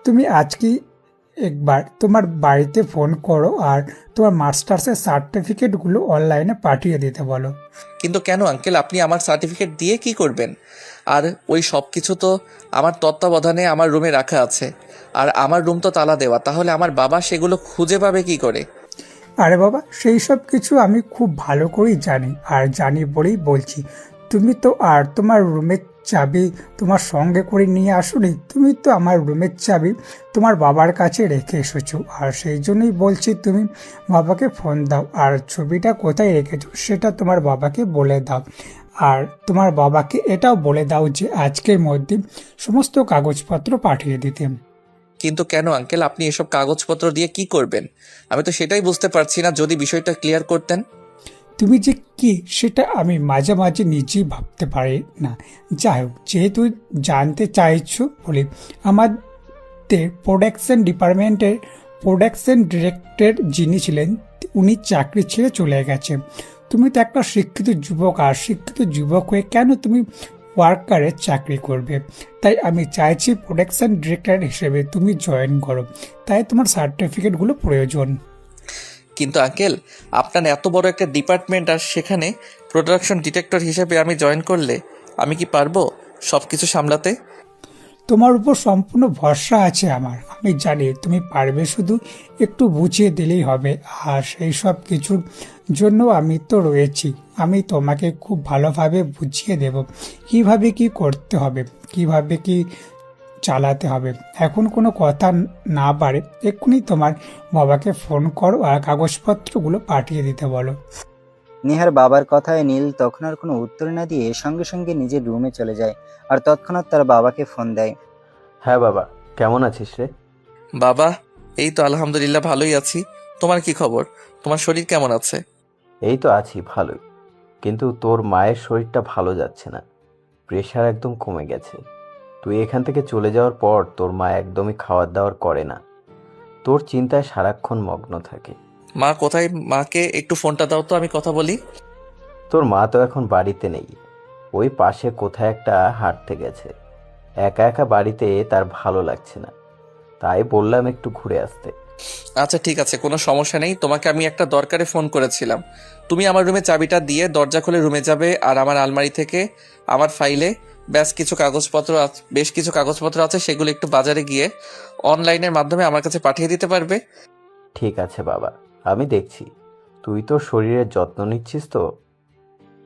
তুমি আজকেই একবার তোমার বাড়িতে ফোন করো আর তোমার মাস্টার্সের সার্টিফিকেটগুলো অনলাইনে পাঠিয়ে দিতে বলো। কিন্তু কেন আঙ্কেল, আপনি আমার সার্টিফিকেট দিয়ে কি করবেন? আর ওই সব কিছু তো আমার তত্ত্বাবধানে আমার রুমে রাখা আছে, আর আমার রুম তো তালা দেওয়া, তাহলে আমার বাবা সেগুলো খুঁজে পাবে কি করে? আরে বাবা, সেই সব কিছু আমি খুব ভালো করেই জানি, আর জানি বলেই বলছি। তুমি তো আর তোমার রুমের চাবি তোমার সঙ্গে করে নিয়ে আসোনি, তুমি তো আমার রুমের চাবি তোমার বাবার কাছে রেখে এসেছো, আর সেই জন্যই বলছি তুমি বাবাকে ফোন দাও আর ছবিটা কোথায় রেখেছো সেটা তোমার বাবাকে বলে দাও। আর তোমার বাবাকে এটাও বলে দাও যে আজকের মধ্যে সমস্ত কাগজপত্র পাঠিয়ে দিতে। কিন্তু কেন আঙ্কেল, আপনি এসব কাগজপত্র দিয়ে কি করবেন? আমি তো সেটাই বুঝতে পারছি না, যদি বিষয়টা ক্লিয়ার করতেন। তুমি যে কি সেটা আমি মাঝে মাঝে নিজেই ভাবতে পারি না। যাই হোক, যেহেতু জানতে চাইছো বলে, আমাদের প্রোডাকশন ডিপার্টমেন্টের প্রোডাকশন ডিরেক্টর যিনি ছিলেন উনি চাকরি ছেড়ে চলে গেছে। তুমি তো একটা শিক্ষিত যুবক, আর শিক্ষিত যুবক হয়ে কেন তুমি ওয়ার্কারের চাকরি করবে? তাই আমি চাইছি প্রোডাকশন ডিরেক্টর হিসেবে তুমি জয়েন করো, তাই তোমার সার্টিফিকেটগুলো প্রয়োজন। কিন্তু আঙ্কেল, আপনার এত বড় একটা ডিপার্টমেন্ট, আর সেখানে প্রোডাকশন ডিটেক্টর হিসেবে আমি জয়েন করলে আমি কি পারবো সব কিছু সামলাতে? তোমার উপর সম্পূর্ণ ভরসা আছে আমার, আমি জানি তুমি পারবে, শুধু একটু বুঝিয়ে দিলেই হবে। আর সেই সব কিছুর জন্য আমি তো রয়েছি, আমি তোমাকে খুব ভালোভাবে বুঝিয়ে দেব কিভাবে কি করতে হবে, কিভাবে কি চালাতে হবে। এখন কোনো কথা না বাড়ে এক্ষুনি তোমার বাবাকে ফোন করো আর কাগজপত্রগুলো পাঠিয়ে দিতে বলো। নেহার বাবার কথায় নীল তখন আর কোনো উত্তর না দিয়ে সঙ্গে সঙ্গে নিজের রুমে চলে যায় আর তৎক্ষণাৎ তার বাবাকে ফোন দেয়। হ্যাঁ বাবা, কেমন আছিস রে? বাবা, এই তো আলহামদুলিল্লাহ ভালোই আছি। তোমার কি খবর? তোমার শরীর কেমন আছে? এই তো আছি ভালোই, কিন্তু তোর মায়ের শরীরটা ভালো যাচ্ছে না, প্রেশার একদম কমে গেছে। তুই এখান থেকে চলে যাওয়ার পর তোর মা একদমই খাওয়ার দাওয়ার করে না, তোর চিন্তায় সারাক্ষণ মগ্ন থাকে। মা কোথায়? মাকে একটু ফোনটা দাও তো, আমি কথা বলি। তোর মা তো এখন বাড়িতে নেই, ওই পাশে কোথায় একটা হাঁটতে গেছে। একা একা বাড়িতে তার ভালো লাগছে না, তাই বললাম একটু ঘুরে আসতে। আচ্ছা ঠিক আছে, কোনো সমস্যা নেই। তোমাকে আমি একটা দরকারে ফোন করেছিলাম। তুমি আমার রুমে চাবিটা দিয়ে দরজা খুলে রুমে যাবে, আর আমার আলমারি থেকে আমার ফাইলে বেশ কিছু কাগজপত্র আছে, সেগুলো একটু বাজারে গিয়ে অনলাইনের মাধ্যমে আমার কাছে পাঠিয়ে দিতে পারবে? ঠিক আছে বাবা, আমি দেখছি। তুই তো শরীরের যত্ন নিচ্ছিস তো?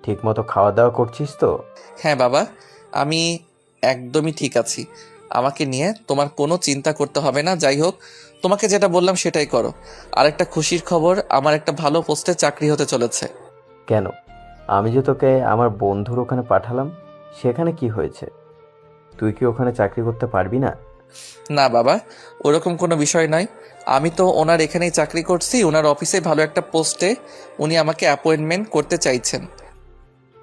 ঠিক মতো খাওয়া দাওয়া করছিস তো? হ্যাঁ বাবা, আমি একদমই ঠিক আছি। আমাকে নিয়ে তোমার কোনো চিন্তা করতে হবে না। যাই হোক, তোমাকে যেটা বললাম সেটাই করো। আর একটা খুশির খবর, আমার একটা ভালো পোস্টে চাকরি হতে চলেছে। কেন? আমি যে তোকে আমার বন্ধুর ওখানে পাঠালাম, সেখানে কি হয়েছে? তুই কি ওখানে চাকরি করতে পারবি না? না বাবা, ওরকম কোনো বিষয় নয়। আমি তো ওনার এখানেই চাকরি করছি, ওনার অফিসে ভালো একটা পোস্টে উনি আমাকে অ্যাপয়েন্টমেন্ট করতে চাইছেন।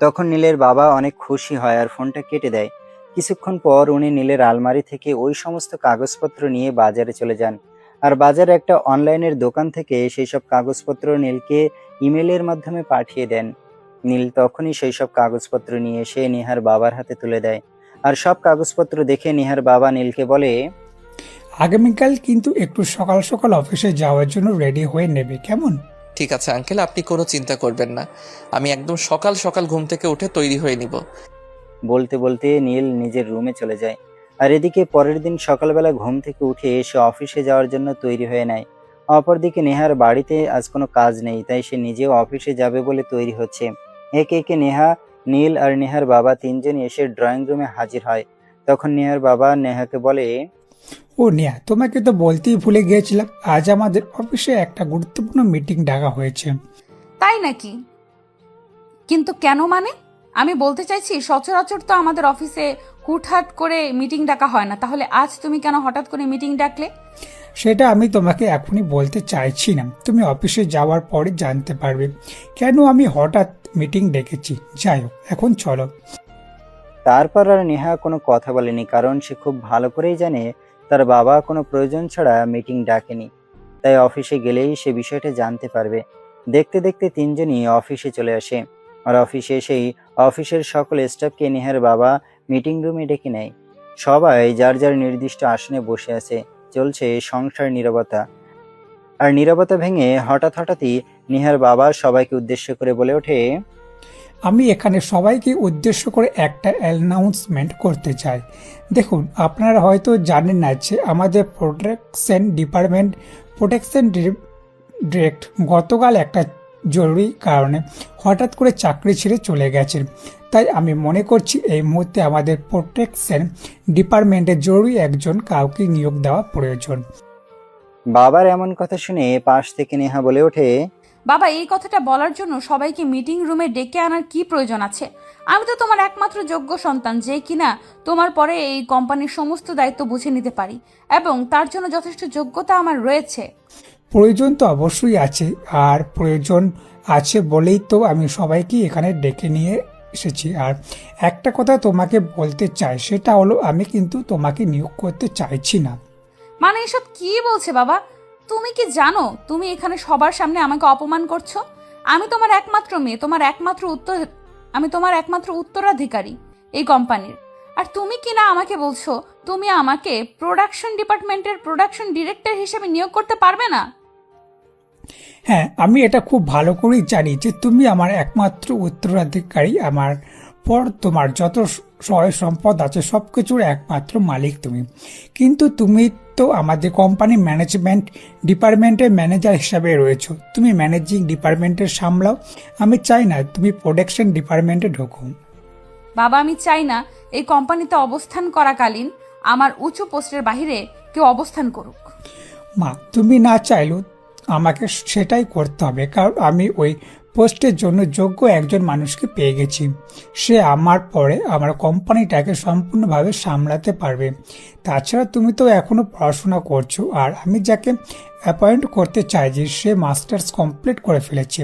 তখন নীলের বাবা অনেক খুশি হয় আর ফোনটা কেটে দেয়। কিছুক্ষণ পর উনি নীলের আলমারি থেকে ওই সমস্ত কাগজপত্র নিয়ে বাজারে চলে যান, আর বাজারে একটা অনলাইনের দোকান থেকে সেই সব কাগজপত্র নীলকে ইমেলের মাধ্যমে পাঠিয়ে দেন। নীল তখনই সেই সব কাগজপত্র নিয়ে এসে নেহার বাবার হাতে তুলে দেয়, আর সব কাগজপত্র দেখে নেহার বাবা নীলকে বলে, আগামীকাল কিন্তু একটু সকাল সকাল অফিসে যাওয়ার জন্য রেডি হয়ে নেবে, কেমন? ঠিক আছে আঙ্কেল, আপনি কোনো চিন্তা করবেন না। আমি একদম সকাল সকাল ঘুম থেকে উঠে তৈরি হয়ে নিব। বলতে বলতে নীল নিজের রুমে চলে যায়। আর এদিকে পরের দিন সকালবেলা ঘুম থেকে উঠে সে অফিসে যাওয়ার জন্য তৈরি হয়ে নেয়। অপরদিকে নেহার বাড়িতে আজ কোনো কাজ নেই, তাই সে নিজেও অফিসে যাবে বলে তৈরি হচ্ছে। একে একে নেহা, নীল আর নেহার বাবা তিনজনই এসে ড্রয়িং রুমে হাজির হয়। তখন নেহার বাবা নেহাকে বলে, ও নেহা, তোমাকে তো বলতেই ভুলে গিয়েছিলাম, আজ আমাদের অফিসে একটা গুরুত্বপূর্ণ মিটিং ডাকা হয়েছে। তাই নাকি? কিন্তু কেন মানে? আমি বলতে চাইছি, সচরাচর তো আমাদের অফিসে হুটহাট করে মিটিং ডাকা হয় না, তাহলে আজ তুমি কেন হঠাৎ করে মিটিং ডাকলে? সেটা আমি তোমাকে এখনই বলতে চাইছি না, তুমি অফিসে যাওয়ার পরে জানতে পারবে কেন আমি হঠাৎ মিটিং ডেকেছি। যাই হোক, এখন চলো। তারপর আর নেহা কোনো কথা বলেনি, কারণ সে খুব ভালো করেই জানে তার বাবা কোনো প্রয়োজন ছাড়া মিটিং ডাকেনি। তাই অফিসে গেলেই সে বিষয়টা জানতে পারবে। দেখতে দেখতে তিনজনই অফিসে চলে আসে, আর অফিসে এসেই অফিসের সকল স্টাফকে নেহার বাবা মিটিং রুমে ডেকে নেয়। সবাই যার যার নির্দিষ্ট আসনে বসে আছে। চলছে সংসার নীরবতা। আর নীরবতা ভেঙে হঠাৎই নিহার বাবা সবাইকে উদ্দেশ্য করে বলে ওঠে, আমি এখানে সবাইকে উদ্দেশ্য করে একটা অ্যানাউন্সমেন্ট করতে চাই। দেখুন, আপনারা হয়তো জানেন না যে আমাদের প্রোটেকশন ডিরেক্ট গতকাল একটা জরুরি কারণে হঠাৎ করে চাকরি ছেড়ে চলে গেছেন। তাই আমি মনে করছি এই মুহূর্তে আমাদের প্রোটেকশন ডিপার্টমেন্টে জরুরি একজন কাউকে নিয়োগ দেওয়া প্রয়োজন। বাবার এমন কথা শুনে পাশ থেকে নেহা বলে ওঠে, বাবা, এই কথাটা বলার জন্য সবাইকে মিটিং রুমে ডেকে আনার কি প্রয়োজন আছে? আমি তো তোমার একমাত্র যোগ্য সন্তান, যে কিনা তোমার পরে এই কোম্পানির সমস্ত দায়িত্ব বুঝে নিতে পারি, এবং তার জন্য যথেষ্ট যোগ্যতা আমার রয়েছে। প্রয়োজন তো অবশ্যই আছে, আর প্রয়োজন আছে বলেই তো আমি সবাইকে এখানে ডেকে নিয়ে এসেছি। আর একটা কথা তোমাকে বলতে চাই, সেটা হলো আমি কিন্তু তোমাকে নিয়োগ করতে চাইছি না। মানে এসব কি বলছে বাবা? তুমি কি জানো তুমি এখানে সবার সামনে আমাকে অপমান করছো? আমি তোমার একমাত্র মেয়ে, আমি তোমার একমাত্র উত্তরাধিকারী এই কোম্পানির। আর তুমি কি না আমাকে বলছো তুমি আমাকে প্রোডাকশন ডিপার্টমেন্টের প্রোডাকশন ডিরেক্টর হিসেবে নিয়োগ করতে পারবে না? হ্যাঁ, আমি এটা খুব ভালো করেই জানি যে তুমি আমার একমাত্র উত্তরাধিকারী। আমার পর তোমার যত সয় সম্পদ আছে সব কিছুর একমাত্র মালিক তুমি। কিন্তু তুমি তো আমাদের কোম্পানি ম্যানেজমেন্ট ডিপার্টমেন্টের ম্যানেজার হিসাবে রয়েছো। তুমি ম্যানেজিং ডিপার্টমেন্টের সামলাও। আমি চাই না তুমি প্রোডাকশন ডিপার্টমেন্টে ঢোকো। বাবা, আমি চাই না এই কোম্পানিতে অবস্থান করাকালীন আমার উঁচু পোস্টের বাইরে কেউ অবস্থান করুক। মা, তুমি না চাইলেও আমাকে সেটাই করতে হবে, কারণ আমি ওই পোস্টের জন্য যোগ্য একজন মানুষকে পেয়ে গেছি। সে আমার পরে আমার কোম্পানিটাকে সম্পূর্ণভাবে সামলাতে পারবে। তাছাড়া তুমি তো এখনও পড়াশোনা করছো, আর আমি যাকে অ্যাপয়েন্ট করতে চাই যে সে মাস্টার্স কমপ্লিট করে ফেলেছে।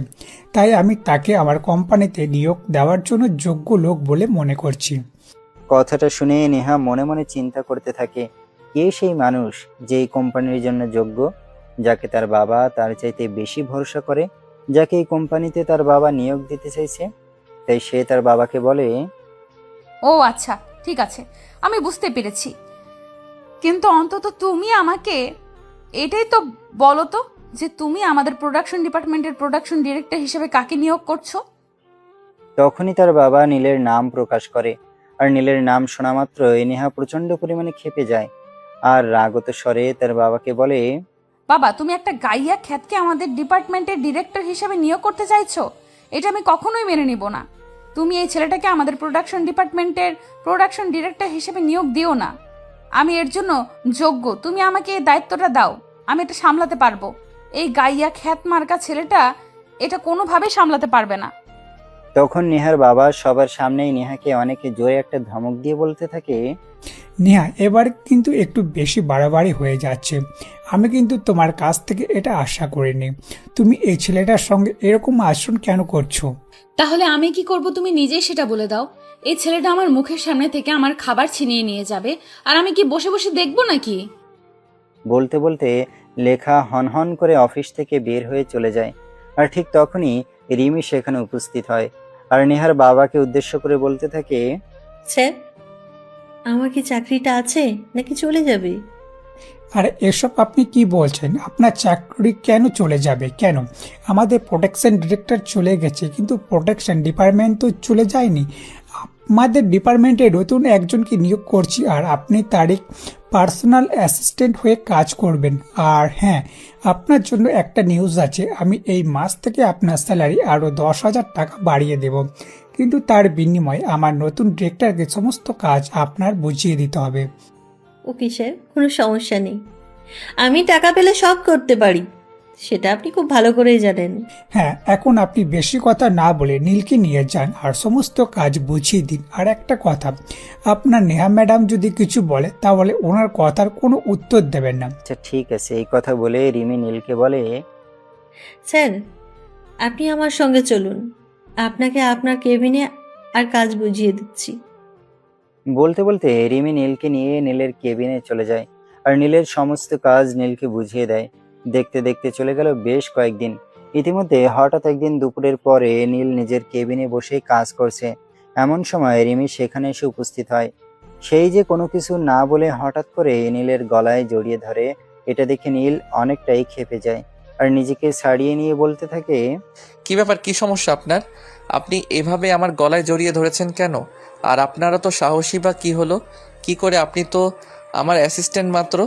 তাই আমি তাকে আমার কোম্পানিতে নিয়োগ দেওয়ার জন্য যোগ্য লোক বলে মনে করছি। কথাটা শুনে নেহা মনে মনে চিন্তা করতে থাকে, কে সেই মানুষ যে এই কোম্পানির জন্য যোগ্য, যাকে তার বাবা তার চাইতে বেশি ভরসা করে, যাকে এই কোম্পানিতে তার বাবা নিয়োগ দিতে চাইছে। তাই সে তার বাবাকে বলে, ও আচ্ছা, ঠিক আছে, আমি বুঝতে পেরেছি। কিন্তু অন্তত তুমি আমাকে এটাই তো বলো তো যে তুমি আমাদের প্রোডাকশন ডিপার্টমেন্টের প্রোডাকশন ডিরেক্টর হিসেবে কাকে নিয়োগ করছো? তখনই তার বাবা নীলের নাম প্রকাশ করে। আর নীলের নাম শোনা মাত্রই নেহা প্রচন্ড পরিমাণে ক্ষেপে যায়, আর রাগত স্বরে তার বাবাকে বলে, বাবা, তুমি একটা গাইয়া খ্যাতকে আমাদের ডিপার্টমেন্টের ডিরেক্টর হিসেবে নিয়োগ করতে চাইছো? এটা আমি কখনোই মেনে নিব না। তুমি এই ছেলেটাকে আমাদের প্রোডাকশন ডিপার্টমেন্টের প্রোডাকশন ডিরেক্টর হিসেবে নিয়োগ দিও না। আমি এর জন্য যোগ্য। তুমি আমাকে এই দায়িত্বটা দাও, আমি এটা সামলাতে পারবো। এই গাইয়া খ্যাত মার্কা ছেলেটা এটা কোনোভাবেই সামলাতে পারবে না। তখন নেহার বাবা সবার সামনেই নেহাকে অনেকে জোরে একটা ধমক দিয়ে বলতে থাকে, নেহা, এবার কিন্তু একটু বেশি বাড়াবাড়ি হয়ে যাচ্ছে। আমি কিন্তু তোমার কাছ থেকে এটা আশা করিনি। তুমি এই ছেলেটার সঙ্গে এরকম আচরণ কেন করছো? তাহলে আমি কি করব তুমি নিজেই সেটা বলে দাও। এই ছেলেটা আমার মুখের সামনে থেকে আমার খাবার ছিনিয়ে নিয়ে যাবে, আর আমি কি বসে বসে দেখবো নাকি? বলতে বলতে লেখা হনহন করে অফিস থেকে বের হয়ে চলে যায়। আর ঠিক তখনই রিমি সেখানে উপস্থিত হয়, আর নেহার বাবাকে উদ্দেশ্য করে বলতে থাকে, স্যার, আমার কি চাকরিটা আছে নাকি চলে যাবে? আর এসব আপনি কি বলছেন? আপনার চাকরি কেন চলে যাবে? কেন? আমাদের প্রোটেকশন ডিরেক্টর চলে গেছে, কিন্তু প্রোটেকশন ডিপার্টমেন্ট তো চলে যায়নি। আমাদের ডিপার্টমেন্টে নতুন একজনকে নিয়োগ করছি, আর আপনি তারই পার্সোনাল অ্যাসিস্ট্যান্ট হয়ে কাজ করবেন। আর হ্যাঁ, আপনার জন্য একটা নিউজ আছে, আমি এই মাস থেকে আপনার স্যালারি আরও 10,000 টাকা বাড়িয়ে দেব। কিন্তু তার বিনিময়ে আমার নতুন ডিরেক্টরকে সমস্ত কাজ আপনার বুঝিয়ে দিতে হবে। ওকে স্যার, কোনো সমস্যা নেই। আমি টাকা পেলে সব করতে পারি, সেটা আপনি খুব ভালো করেই জানেন। হ্যাঁ, এখন আপনি বেশি কথা না বলে নীলকে নিয়ে যান আর সমস্ত কাজ বুঝিয়ে দিন। আর একটা কথা, আপনার নেহা ম্যাডাম যদি কিছু বলে তাহলে ওনার কথার কোনো উত্তর দেবেন না। আচ্ছা ঠিক আছে। এই কথা বলে রিমি নীলকে বলে, স্যার, আপনি আমার সঙ্গে চলুন, আপনাকে আপনার কেবিনে আর কাজ বুঝিয়ে দিচ্ছি। বলতে বলতে রিমি নীলকে নিয়ে নীলের কেবিনে চলে যায়, আর নীলের সমস্ত কাজ নীলকে বুঝিয়ে দেয়। দেখতে দেখতে চলে গেল বেশ কয়েকদিন। ইতিমধ্যে হঠাৎ একদিন দুপুরের পরে নীল নিজের কেবিনে বসে কাজ করছে। এমন সময় রিমি সেখানে এসে উপস্থিত হয়। সেই যে কোনো কিছু না বলে হঠাৎ করে নীলের গলায় জড়িয়ে ধরে, এটা দেখে নীল অনেকটাই ক্ষেপে যায় আর নিজেকে ছাড়িয়ে নিয়ে বলতে থাকে, কি ব্যাপার, কি সমস্যা আপনার? আপনি এভাবে আমার গলায় জড়িয়ে ধরেছেন কেন? আর আপনারা তো সাহসী বা কি হলো? কি করে? আপনি তো আমার অ্যাসিস্ট্যান্ট মাত্র।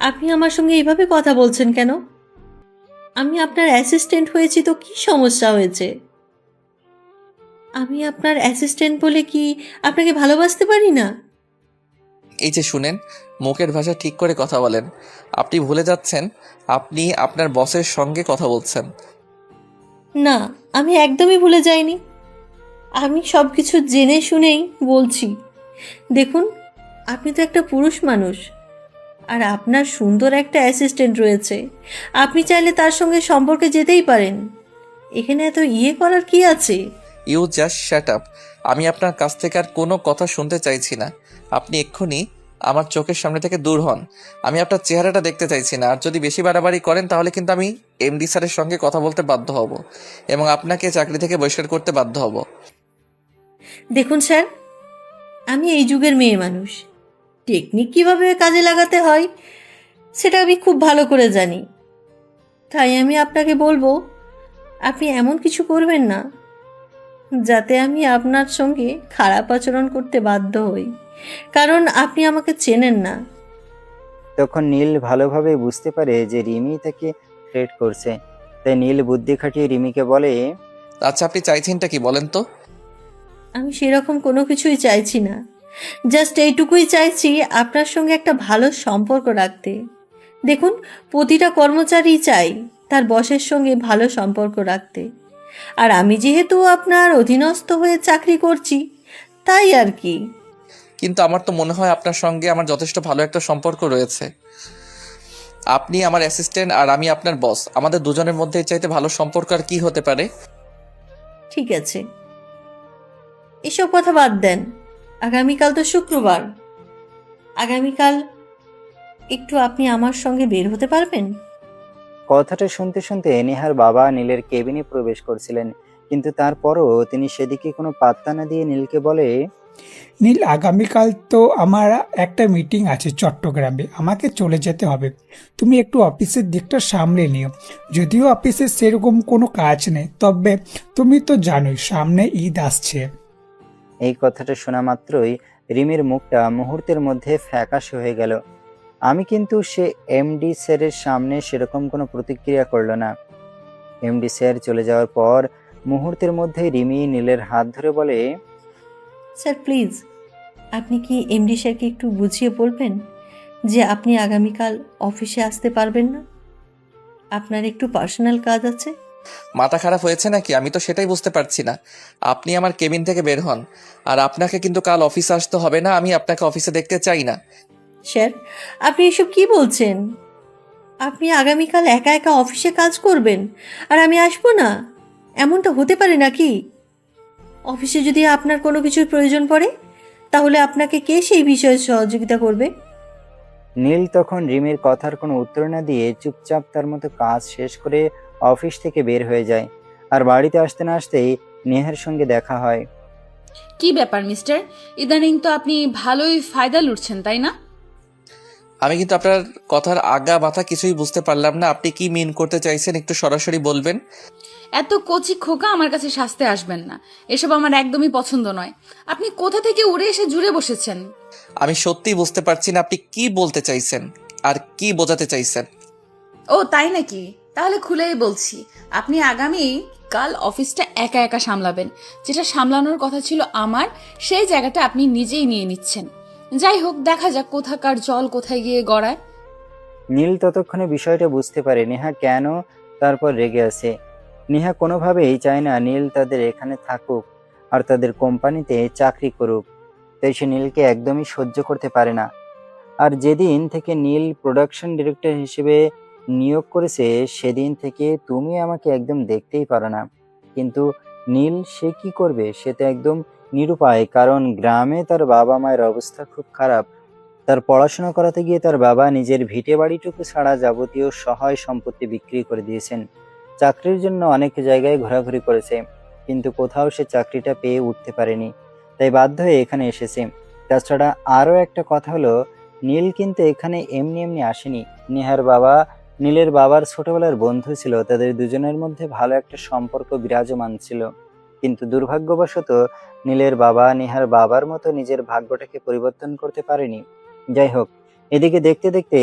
আপনি আমার সঙ্গে এইভাবে কথা বলছেন কেন? আমি আপনার অ্যাসিস্ট্যান্ট হয়েছি তো কি সমস্যা হয়েছে? আমি আপনার অ্যাসিস্ট্যান্ট বলে কি আপনাকে ভালোবাসতে পারি না? এই যে শুনেন, মুখের ভাষা ঠিক করে কথা বলেন। আপনি ভুলে যাচ্ছেন আপনি আপনার বসের সঙ্গে কথা বলছেন। না, আমি একদমই ভুলে যাইনি। আমি সব কিছু জেনে শুনেই বলছি। দেখুন, আপনি তো একটা পুরুষ মানুষ, আর আপনার সুন্দর একটা অ্যাসিস্ট্যান্ট রয়েছে। আপনি চাইলে তার সঙ্গে সম্পর্কে যেতেই পারেন। এখানে এত ইয়ে করার কি আছে? You just shut up. আমি আপনার কাছ থেকে আর কোনো কথা শুনতে চাইছি না। আপনি এক্ষুনি আমার চোখের সামনে থেকে দূর হন। আমি আপনার চেহারাটা দেখতে চাইছি না। আর যদি বেশি বাড়াবাড়ি করেন তাহলে কিন্তু আমি এমডি স্যারের সঙ্গে কথা বলতে বাধ্য হব এবং আপনাকে চাকরি থেকে বহিষ্কার করতে বাধ্য হব। দেখুন স্যার, আমি এই যুগের মেয়ে মানুষ। টেকনিক কিভাবে কাজে লাগাতে হয় সেটা আমি খুব ভালো করে জানি। তাই আমি আপনাকে বলবো, আপনি এমন কিছু করবেন না যাতে আমি আপনার সঙ্গে খারাপ আচরণ করতে বাধ্য হই, কারণ আপনি আমাকে চেনেন না। তখন নীল ভালোভাবে বুঝতে পারে যে রিমি তাকে থ্রেট করছে। তাই নীল বুদ্ধি খাটিয়ে রিমিকে বলে, আচ্ছা, আপনি চাইছেনটা কি বলেন তো? আমি সেরকম কোনো কিছুই চাইছি না। জাস্ট এইটুকুই চাইছি আপনার সঙ্গে একটা ভালো সম্পর্ক রাখতে। দেখুন, প্রতিটা কর্মচারী চাই তার বসের সঙ্গে ভালো সম্পর্ক রাখতে। আর আমি যেহেতু আপনার অধীনস্থ হয়ে চাকরি করছি, তাই আর কি। কিন্তু আমার তো মনে হয় আপনার সঙ্গে আমার যথেষ্ট ভালো একটা সম্পর্ক রয়েছে। আপনি আমার অ্যাসিস্ট্যান্ট আর আমি আপনার বস। আমাদের দুজনের মধ্যে এর চাইতে ভালো সম্পর্ক আর কি হতে পারে? ঠিক আছে, এসব কথা বাদ দেন। আগামীকাল তো শুক্রবার। আগামীকাল একটু আপনি আমার সঙ্গে বের হতে পারবেন? কথাটা শুনতে শুনতে নেহার বাবা নীলের কেবিনে প্রবেশ করছিলেন, কিন্তু তারপরও তিনি সেদিকে কোনো পাত্তা না দিয়ে নীলকে বলে, নীল, আগামীকাল তো আমার একটা মিটিং আছে চট্টগ্রামে, আমাকে চলে যেতে হবে। তুমি একটু অফিসের দিকটা সামলে নিও। যদিও অফিসে সেরকম কোনো কাজ নেই, তবে তুমি তো জানোই সামনে ঈদ আসছে। এই কথাটা শোনা মাত্রই রিমির মুখটা মুহূর্তের মধ্যে ফ্যাকাশে হয়ে গেল। আমি কিন্তু সে এমডি স্যারের সামনে সেরকম কোনো প্রতিক্রিয়া করলো না। এমডি স্যার চলে যাওয়ার পর মুহূর্তের মধ্যে রিমি নীলের হাত ধরে বলে, স্যার প্লিজ, আপনি কি এমডি স্যারকে একটু বুঝিয়ে বলবেন যে আপনি আগামীকাল অফিসে আসতে পারবেন না? আপনার একটু পার্সোনাল কাজ আছে। মাথা খারাপ হয়েছে নাকি? আমি তো সেটাই বুঝতে পারছি না। আপনি আমার কেবিন থেকে বের হন। আর আপনাকে কিন্তু কাল অফিসে আসতে হবে না। আমি আপনাকে অফিসে দেখতে চাই না। স্যার, আপনি এসব কি বলছেন? আপনি আগামীকাল একা একা অফিসে কাজ করবেন আর আমি আসবো না? এমনটা হতে পারে নাকি? অফিসে যদি আপনার কোনো কিছুর প্রয়োজন পড়ে, তাহলে আপনাকে কে সেই বিষয়ে সহযোগিতা করবে? নীল তখন রিমির কথার কোনো উত্তর না দিয়ে চুপচাপ তার মতো কাজ শেষ করে অফিস থেকে বের হয়ে যায়। আর বাড়িতে আসতে না আসতেই নেহার সঙ্গে দেখা হয়। কি ব্যাপার মিস্টার? ইদানিং তো আপনি ভালোই ফায়দা লুটছেন, তাই না? আমি কিন্তু আপনার কথার আগা মাথা কিছুই বুঝতে পারলাম না। আপনি কি মিন করতে চাইছেন একটু সরাসরি বলবেন? এত কচি খোকা আমার কাছে সাজতে আসবেন না। এসব আমার একদমই পছন্দ নয়। আপনি কোথা থেকে উড়ে এসে জুড়ে বসেছেন? আমি সত্যিই বুঝতে পারছি না আপনি কি বলতে চাইছেন আর কি বোঝাতে চাইছেন। ও তাই নাকি? তাহলে খুলেই বলছি, আপনি আগামী কাল অফিসটা একা একা সামলাবেন। যেটা সামলানোর কথা ছিল আমার, সেই জায়গাটা আপনি নিজেই নিয়ে নিচ্ছেন। যাই হোক, দেখা যাক কোথাকার জল কোথায় গিয়ে গড়ায়। নীল ততক্ষণে বিষয়টা বুঝতে পারে নেহা কেন তারপর রেগে আছে। নেহা কোনোভাবেই চায় না নীল তাদের এখানে থাকুক আর তাদের কোম্পানিতে চাকরি করুক। তাই সে নীলকে একদমই সহ্য করতে পারে না। আর যেদিন থেকে নীল প্রোডাকশন ডিরেক্টর হিসেবে নিয়োগ করেছে, সেদিন থেকে তুমি আমাকে একদম দেখতেই পারো না। কিন্তু নীল সে কি করবে? সে তো একদম নিরুপায়, কারণ গ্রামে তার বাবা মায়ের অবস্থা খুব খারাপ। তার পড়াশোনা করাতে গিয়ে তার বাবা নিজের ভিটে বাড়িটুকু ছাড়া যাবতীয় সহায় সম্পত্তি বিক্রি করে দিয়েছেন। চাকরির জন্য অনেক জায়গায় ঘোরাঘুরি করেছে, কিন্তু কোথাও সে চাকরিটা পেয়ে উঠতে পারেনি। তাই বাধ্য হয়ে এখানে এসেছে। তাছাড়া আরও একটা কথা হলো, নীল কিন্তু এখানে এমনি এমনি আসেনি। নেহার বাবা নীলের বাবার ছোটবেলার বন্ধু ছিল, তাদের দুজনের মধ্যে ভালো একটা সম্পর্ক বিরাজমান ছিল। কিন্তু দুর্ভাগ্যবশত নীলের বাবা নেহার বাবার মতো নিজের ভাগ্যটাকে পরিবর্তন করতে পারেনি। যাই হোক, এদিকে দেখতে দেখতে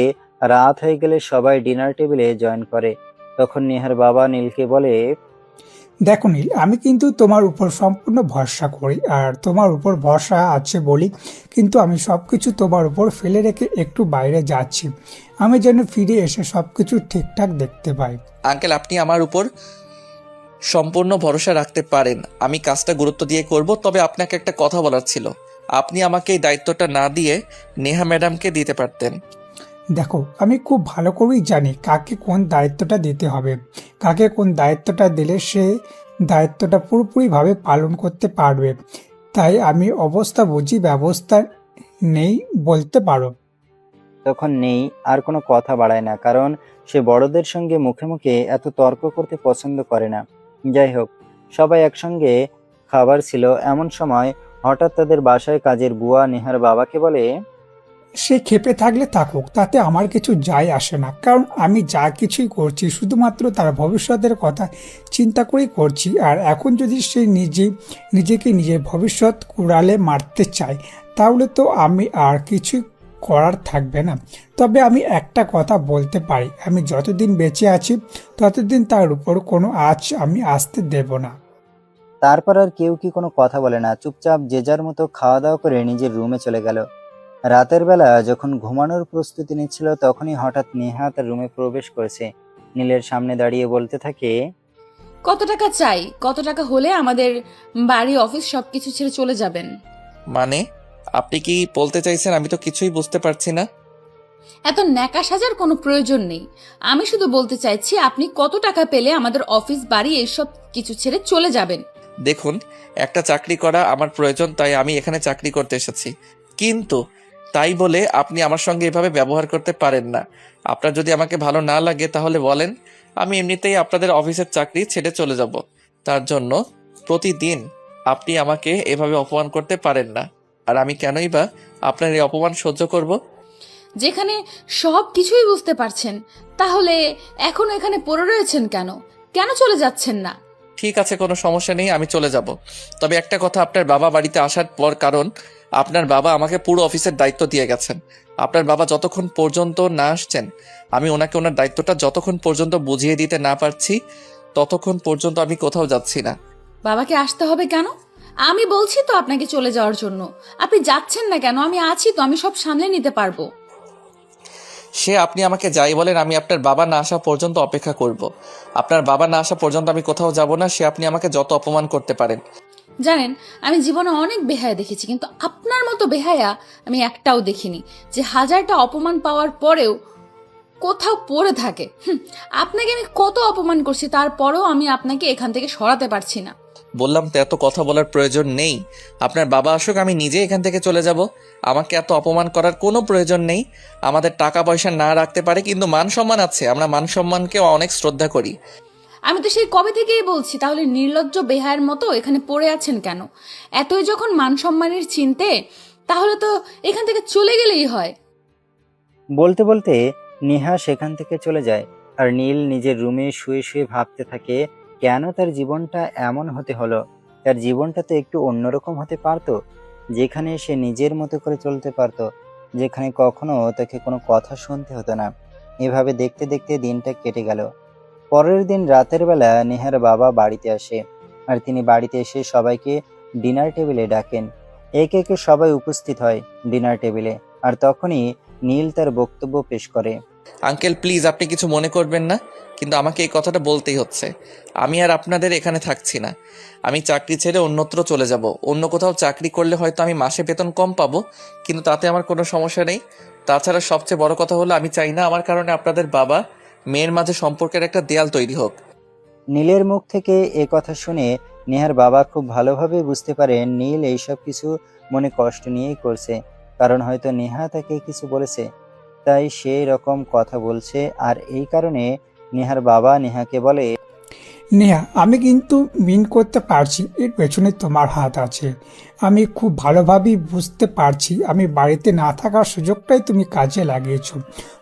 রাত হয়ে গেলে সবাই ডিনার টেবিলে জয়েন করে। তখন নেহার বাবা নীলকে বলে, দেখো নীল, আমি কিন্তু তোমার উপর সম্পূর্ণ ভরসা করি, আর তোমার উপর ভরসা আছে বলি কিন্তু আমি সবকিছু তোমার উপর ফেলে রেখে একটু বাইরে যাচ্ছি। আমি যেন ফিরে এসে সবকিছু ঠিকঠাক দেখতে পাই। আঙ্কেল, আপনি আমার উপর সম্পূর্ণ ভরসা রাখতে পারেন। আমি কাজটা গুরুত্ব দিয়ে করব। তবে আপনাকে একটা কথা বলার ছিল। আপনি আমাকে এই দায়িত্বটা না দিয়ে নেহা ম্যাডামকে দিতে পারতেন। দেখো, আমি খুব ভালো করেই জানি কাকে কোন দায়িত্বটা দিতে হবে, কাকে কোন দায়িত্বটা দিলে সে দায়িত্বটা পুরোপুরিভাবে পালন করতে পারবে। তাই আমি অবস্থা বুঝি ব্যবস্থা নেই বলতে পারো। তখন নেই আর কোনো কথা বাড়ায় না, কারণ সে বড়দের সঙ্গে মুখে মুখে এত তর্ক করতে পছন্দ করে না। যাই হোক, সবাই একসঙ্গে খাবার ছিল, এমন সময় হঠাৎ তাদের বাসায় কাজের বুয়া নেহার বাবাকে বলে, সে ক্ষেপে থাকলে থাকুক, তাতে আমার কিছু যায় আসে না, কারণ আমি যা কিছুই করছি শুধুমাত্র তার ভবিষ্যতের কথা চিন্তা করেই করছি। আর এখন যদি সে নিজেকে নিজের ভবিষ্যৎ কুড়ালে মারতে চায়, তাহলে তো আমি আর কিছুই করার থাকবে না। তবে আমি একটা কথা বলতে পারি, আমি যতদিন বেঁচে আছি ততদিন তার উপর কোনো আঁচ আমি আসতে দেব না। তারপর আর কেউ কি কোনো কথা বলে না, চুপচাপ যে যার মতো খাওয়া দাওয়া করে নিজের রুমে চলে গেল। রাতের বেলা যখন ঘুমানোর প্রস্তুতি নিচ্ছিল, তখনই হঠাৎ নেহা তার রুমে প্রবেশ করেছে। নীলের সামনে দাঁড়িয়ে বলতে থাকে, কত টাকা চাই? কত টাকা হলে আমাদের বাড়ি অফিস সবকিছু ছেড়ে চলে যাবেন? মানে আপনি কি বলতে চাইছেন? আমি তো কিছুই বুঝতে পারছি না। এত ন্যাকা সাজার কোনো প্রয়োজন নেই। আমি শুধু বলতে চাইছি আপনি কত টাকা পেলে আমাদের অফিস বাড়ি এসব কিছু ছেড়ে চলে যাবেন। দেখুন, একটা চাকরি করা আমার প্রয়োজন, তাই আমি এখানে চাকরি করতে এসেছি। কিন্তু তাই বলে আপনি আমার সঙ্গে এভাবে ব্যবহার করতে পারেন না। আপনার যদি আমাকে ভালো না লাগে তাহলে বলেন, আমি এমনিতেই আপনাদের অফিসের চাকরি ছেড়ে চলে যাব। তার জন্য প্রতিদিন আপনি আমাকে এভাবে অপমান করতে পারেন না। আর আমি কেনই বা আপনার এই অপমান সহ্য করব? যেখানে সব কিছুই বুঝতে পারছেন, তাহলে এখনো এখানে পড়ে রয়েছেন কেন? কেন চলে যাচ্ছেন না? ঠিক আছে, কোনো সমস্যা নেই, আমি চলে যাব। তবে একটা কথা, আপনার বাবা বাড়িতে আসার পর, কারণ আপনার বাবা আমাকে পুরো অফিসের দায়িত্ব দিয়ে গেছেন। আপনার বাবা যতক্ষণ পর্যন্ত না আসছেন, আমি ওনাকে ওনার দায়িত্বটা যতক্ষণ পর্যন্ত বুঝিয়ে দিতে না পারছি, ততক্ষণ পর্যন্ত আমি কোথাও যাচ্ছি না। বাবাকে আসতে হবে কেন? আমি বলছি তো আপনাকে চলে যাওয়ার জন্য। আপনি যাচ্ছেন না কেন? আমি আছি তো, আমি সব সামলে নিতে পারবো। সে আপনি আমাকে যাই বলেন, আমি আপনার বাবা না আসা পর্যন্ত অপেক্ষা করব। আপনার বাবা না আসা পর্যন্ত আমি কোথাও যাব না। সে আপনি আমাকে যত অপমান করতে পারেন। জানেন, আমি জীবনে অনেক বেহায়া দেখেছি, কিন্তু আপনার মতো বেহায়া আমি একটাও দেখিনি, যে হাজারটা অপমান পাওয়ার পরেও কোথাও পড়ে থাকে। আপনাকে আমি কত অপমান করছি, তারপরেও আমি আপনাকে এখান থেকে সরাতে পারছি না। বললাম তো, এত কথা বলার প্রয়োজন নেই। আপনার বাবা আসুক, আমি নিজে এখান থেকে চলে যাব। আমাকে এত অপমান করার কোনো প্রয়োজন নেই। আমাদের টাকা পয়সা না রাখতে পারে, কিন্তু মান সম্মান আছে। আমরা মান সম্মানকে অনেক শ্রদ্ধা করি। আমি তো সেই কবে থেকেই বলছি, তাহলে নির্লজ্জ বেহায়ের মতো এখানে পড়ে আছেন কেন? এতই যখন মান সম্মানের চিনতে, তাহলে তো এখান থেকে চলে গেলেই হয়। বলতে বলতে নেহা সেখান থেকে চলে যায়। আর নীল নিজের রুমে শুয়ে শুয়ে ভাবতে থাকে, কেন তার জীবনটা এমন হতে হলো। তার জীবনটা তো একটু অন্যরকম হতে পারতো, যেখানে সে নিজের মতো করে চলতে পারতো, যেখানে কখনো তাকে কোনো কথা শুনতে হতো না। এভাবে দেখতে দেখতে দিনটা কেটে গেল। পরের দিন রাতের বেলা নেহার বাবা বাড়িতে আসে, আর তিনি বাড়িতে এসে সবাইকে ডিনার টেবিলে ডাকেন। একে একে সবাই উপস্থিত হয় ডিনার টেবিলে। আর তখনই নীল তার বক্তব্য পেশ করে। আঙ্কেল প্লিজ, আপনি কিছু মনে করবেন না, কিন্তু আমাকে এই কথাটা বলতেই হচ্ছে। আমি আর আপনাদের এখানে থাকছি না। আমি চাকরি ছেড়ে অন্যত্র চলে যাব। অন্য কোথাও চাকরি করলে হয়তো আমি মাসে বেতন কম পাবো, কিন্তু তাতে আমার কোনো সমস্যা নেই। তাছাড়া সবচেয়ে বড় কথা হলো, আমি চাই না আমার কারণে আপনাদের বাবা মেয়ের মাঝে সম্পর্কের একটা দেয়াল তৈরি হোক। নীলের মুখ থেকে এ কথা শুনে নেহার বাবা খুব ভালোভাবে বুঝতে পারেন নীল এইসব কিছু মনে কষ্ট নিয়েই করছে, কারণ হয়তো নেহা তাকে কিছু বলেছে, তাই সেই রকম কথা বলছে। আর এই কারণে নেহার বাবা নেহাকে বলে, নেহা, আমি কিন্তু মিন করতে পারছি এর পেছনে তোমার হাত আছে। আমি খুব ভালোভাবেই বুঝতে পারছি আমি বাড়িতে না থাকার সুযোগটাই তুমি কাজে লাগিয়েছো।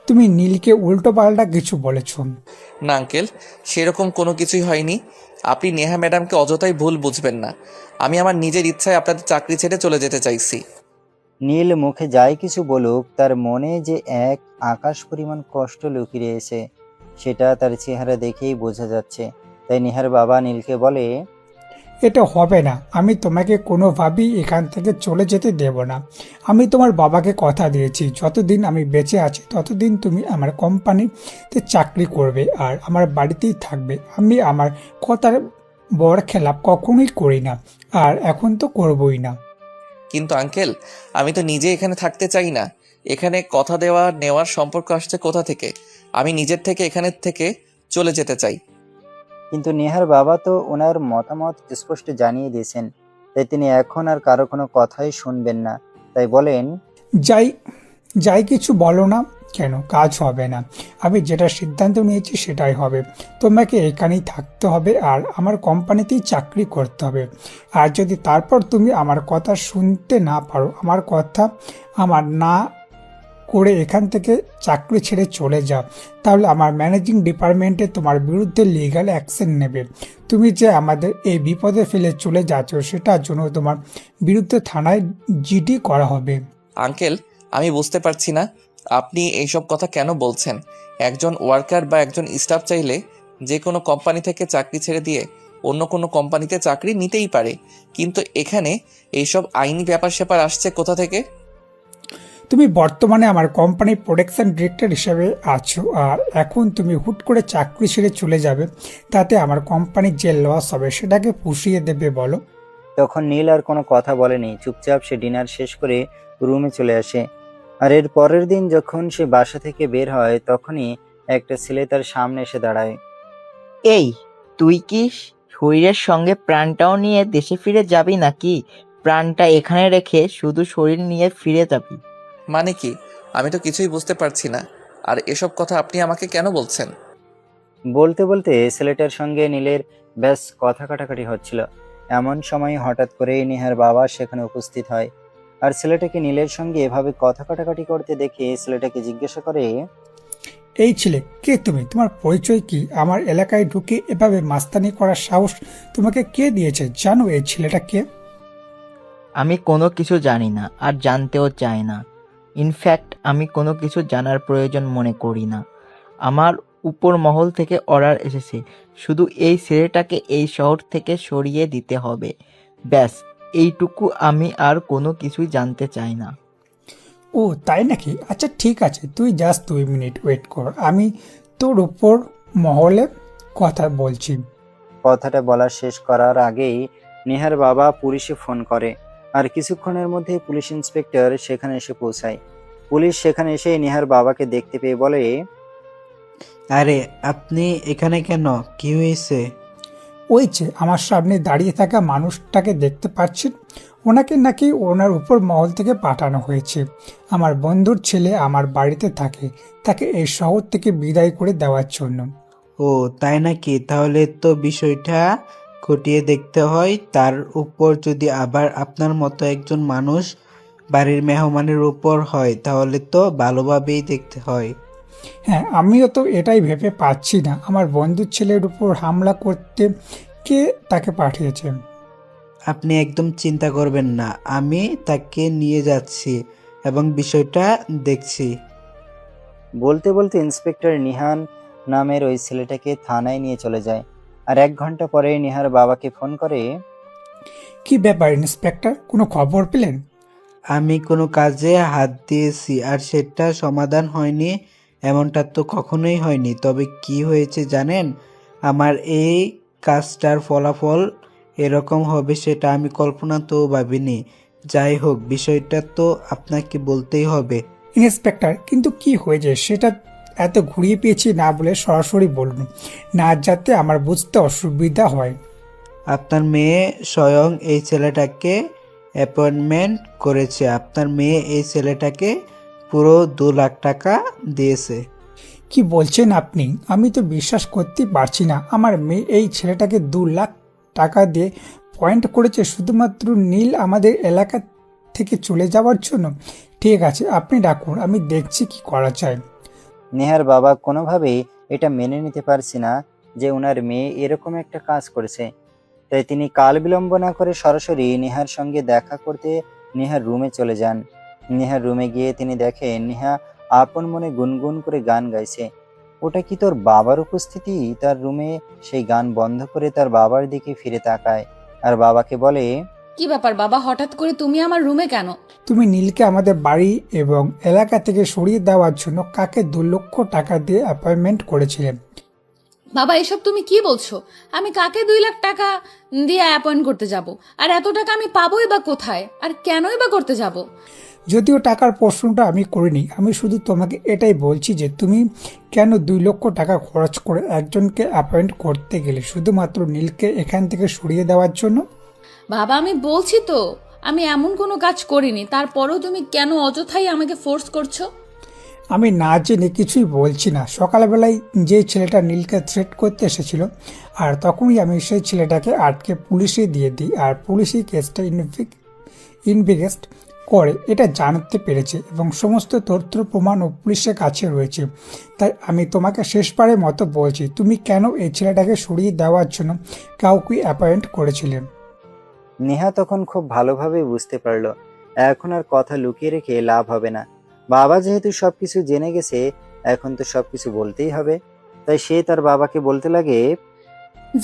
তুমি নীলকে উল্টো পাল্টা কিছু বলেছো। না আঙ্কেল, সেরকম কোনো কিছুই হয়নি। আপনি নেহা ম্যাডামকে অযথাই ভুল বুঝবেন না। আমি আমার নিজের ইচ্ছায় আপনাদের চাকরি ছেড়ে চলে যেতে চাইছি। নীল মুখে যাই কিছু বলুক, তার মনে যে এক আকাশ পরিমাণ কষ্ট লুকিয়ে রয়েছে সেটা তার চেহারা দেখেই বোঝা যাচ্ছে। তাই নেহার বাবা নীলকে বলে, এটা হবে না। আমি তোমাকে কোনোভাবেই এখান থেকে চলে যেতে দেব না। আমি তোমার বাবাকে কথা দিয়েছি, যতদিন আমি বেঁচে আছি ততদিন তুমি আমার কোম্পানিতে চাকরি করবে আর আমার বাড়িতেই থাকবে। আমি আমার কথার বড় খেলাপ কখনোই করি না, আর এখন তো করবই না। কিন্তু আঙ্কেল, আমি তো নিজে এখানে থাকতে চাই না। এখানে কথা দেওয়া নেওয়ার সম্পর্ক আসছে কোথা থেকে? আমি নিজের থেকে এখানে থেকে চলে যেতে চাই। কিন্তু নেহার বাবা তো ওনার মতামত স্পষ্ট জানিয়ে দিয়েছেন, তাই তিনি এখন আর কারো কোনো কথাই শুনবেন না। তাই বলেন, যাই যাই কিছু বলো না কেন, কাজ হবে না। আমি যেটা সিদ্ধান্ত নিয়েছি সেটাই হবে। তোমাকে এখানেই থাকতে হবে আর আমার কোম্পানিতেই চাকরি করতে হবে। আর যদি তারপর তুমি আমার কথা শুনতে না পারো, আমার কথা আমার না করে এখান থেকে চাকরি ছেড়ে চলে যাও, তাহলে আমার ম্যানেজিং ডিপার্টমেন্টে তোমার বিরুদ্ধে লিগ্যাল অ্যাকশন নেবে। তুমি যে আমাদের এই বিপদে ফেলে চলে যাচ্ছ সেটার জন্য তোমার বিরুদ্ধে থানায় জিডি করা হবে। আঙ্কেল, আমি বুঝতে পারছি না আপনি এইসব কথা কেন বলছেন। একজন ওয়ার্কার বা একজন স্টাফ চাইলে যে কোনো কোম্পানি থেকে চাকরি ছেড়ে দিয়ে অন্য কোনো কোম্পানিতে চাকরি নিতেই পারে, কিন্তু এখানে এইসব আইনি ব্যাপার স্যাপার আসছে কোথা থেকে? তুমি বর্তমানে আমার কোম্পানির প্রোডাকশন ডিরেক্টর হিসেবে আছো, আর এখন তুমি হুট করে চাকরি ছেড়ে চলে যাবে, তাতে আমার কোম্পানির যে লস হবে সেটাকে পুষিয়ে দেবে বলো? তখন নীল আর কোনো কথা বলেনি। চুপচাপ সে ডিনার শেষ করে রুমে চলে আসে। আর এর পরের দিন যখন সে বাসা থেকে বের হয় তখনই একটা ছেলে তার সামনে এসে দাঁড়ায়। এই, তুই কি শরীরের সঙ্গে প্রাণটাও নিয়ে দেশে ফিরে যাবি নাকি প্রাণটা এখানে রেখে শুধু শরীর নিয়ে ফিরে যাবি? মানে কি? আমি তো কিছুই বুঝতে পারছি না। আর এসব কথা আপনি আমাকে কেন বলছেন? বলতে বলতে ছেলেটার সঙ্গে নীলের ব্যাস কথা কাটাকাটি হচ্ছিল। এমন সময় হঠাৎ করেই নেহার বাবা সেখানে উপস্থিত হয়। আর ছেলেটাকে নীলের সঙ্গে এভাবে কথা কাটাকাটি করতে দেখে ছেলেটাকে জিজ্ঞাসা করে, এই ছেলে কে তুমি? তোমার পরিচয় কি? আমার এলাকায় ঢুকে এভাবে মাস্তানি করার সাহস তোমাকে কে দিয়েছে? জানো এই ছেলেটা কে? আমি কোনো কিছু জানি না আর জানতেও চাই না। ইনফ্যাক্ট আমি কোনো কিছু জানার প্রয়োজন মনে করি না। আমার উপর মহল থেকে অর্ডার এসেছে, শুধু এই ছেলেটাকে এই শহর থেকে সরিয়ে দিতে হবে। ব্যাস এইটুকু, আমি আর কোনো কিছুই জানতে চাই না। ও তাই নাকি? আচ্ছা ঠিক আছে, তুই জাস্ট 2 মিনিট ওয়েট কর, আমি তোর উপর মহলে কথা বলছি। কথাটা বলা শেষ করার আগেই নেহার বাবা পুলিশে ফোন করে। আর কিছুক্ষণের মধ্যে পুলিশ ইন্সপেক্টর সেখানে এসে পৌঁছায়। পুলিশ সেখানে এসে নেহার বাবাকে দেখতে পেয়ে বলে, আরে আপনি এখানে কেন? কি হয়েছে? ওই যে আমার সামনে দাঁড়িয়ে থাকা মানুষটাকে দেখতে পাচ্ছেন, ওনাকে নাকি ওনার উপর মহল থেকে পাঠানো হয়েছে। আমার বন্ধুর ছেলে আমার বাড়িতে থাকে, তাকে এই শহর থেকে বিদায় করে দেওয়ার জন্য। ও তাই নাকি? তাহলে তো বিষয়টা খতিয়ে দেখতে হয়। তার উপর যদি আবার আপনার মতো একজন মানুষ বাড়ির মেহমানের উপর হয় তাহলে তো ভালোভাবেই দেখতে হয়। হ্যাঁ, আমিও তো এটাই ভেবে পাচ্ছি না আমার বন্ধুর ছেলের উপর হামলা করতে কে তাকে পাঠিয়েছে। আপনি একদম চিন্তা করবেন না, আমি তাকে নিয়ে যাচ্ছি এবং বিষয়টা দেখছি। বলতে বলতে ইন্সপেক্টর নিহান নামের ওই ছেলেটাকে থানায় নিয়ে চলে যায়। আর 1 ঘন্টা পরে নিহার বাবাকে ফোন করে, কি ব্যাপার ইন্সপেক্টর, কোনো খবর পেলেন? আমি কোনো কাজে হাত দিয়েছি আর সেটা সমাধান হয়নি এমনটা তো কখনোই হয়নি। তবে কি হয়েছে জানেন? আমার এই কাজটার ফলাফল এরকম হবে সেটা আমি কল্পনাতেও ভাবিনি। যাই হোক, বিষয়টা তো আপনাকে বলতেই হবে। ইন্সপেক্টর, কিন্তু কি হয়েছে সেটা এত ঘুরিয়ে পেয়েছি না বলে সরাসরি বলুন, না যাতে আমার বুঝতে অসুবিধা হয়। আপনার মেয়ে স্বয়ং এই ছেলেটাকে অ্যাপয়েন্টমেন্ট করেছে। আপনার মেয়ে এই ছেলেটাকে পুরো 2 লাখ টাকা দিয়েছে। কি বলছেন আপনি? আমি তো বিশ্বাস করতে পারছি না। আমার মেয়ে এই ছেলেটাকে 2 লাখ টাকা দিয়ে পয়েন্ট করেছে শুধুমাত্র নীল আমাদের এলাকা থেকে চলে যাওয়ার জন্য। ঠিক আছে, আপনি ডাকুন, আমি দেখছি কি করা যায়। নেহার বাবা কোনোভাবেই এটা মেনে নিতে পারছে না যে ওনার মেয়ে এরকম একটা কাজ করেছে। তাই তিনি কাল বিলম্ব না করে সরাসরি নেহার সঙ্গে দেখা করতে নেহার রুমে চলে যান। নেহার রুমে গিয়ে তিনি দেখেন নেহা আপন মনে গুনগুন করে গান গাইছে। ওটা কি তোর বাবার উপস্থিতি? তার রুমে সেই গান বন্ধ করে তার বাবার দিকে ফিরে তাকায় আর বাবাকে বলে, কি ব্যাপার বাবা, হঠাৎ করে তুমি আমার রুমে কেন? তুমি নীলকে আমাদের বাড়ি এবং এলাকা থেকে সরিয়ে দেওয়ার জন্য কাকে 2 লক্ষ টাকা দিয়ে অ্যাপয়েন্টমেন্ট করেছিলে। বাবা এসব তুমি কি বলছো? আমি কাকে 2 লাখ টাকা দিয়ে অ্যাপয়েন্ট করতে যাব? আর এত টাকা আমি পাবোই বা কোথায়? আর কেনই বা করতে যাব? যদিও টাকার প্রশ্নটা আমি করিনি, আমি শুধু তোমাকে এটাই বলছি যে তুমি কেন 2 লক্ষ টাকা খরচ করে একজনকে অ্যাপয়েন্ট করতে গেলে শুধুমাত্র নীলকে এখান থেকে সরিয়ে দেওয়ার জন্য। বাবা আমি বলছি তো আমি এমন কোনো কাজ করিনি, তারপরেও তুমি কেন অযথাই আমাকে ফোর্স করছো? আমি না জেনে কিছুই বলছি না। সকালবেলায় যে ছেলেটা নীলকে থ্রেট করতে এসেছিল আর তখনই আমি সেই ছেলেটাকে আটকে পুলিশে দিয়ে দিই আর পুলিশই কেসটা ইনভেস্ট করে এটা জানতে পেরেছে এবং সমস্ত তথ্য প্রমাণ ও পুলিশের কাছে রয়েছে। তাই আমি তোমাকে শেষবারের মতো বলছি, তুমি কেন এই ছেলেটাকে সরিয়ে দেওয়ার জন্য কাউকে অ্যাপয়েন্ট করেছিলে। নেহা তখন খুব ভালোভাবে বুঝতে পারলো এখন আর কথা লুকিয়ে রেখে লাভ হবে না। বাবা যেহেতু সবকিছু জেনে গেছে, এখন তো সবকিছু বলতেই হবে। তাই সে তার বাবাকে বলতে লাগে,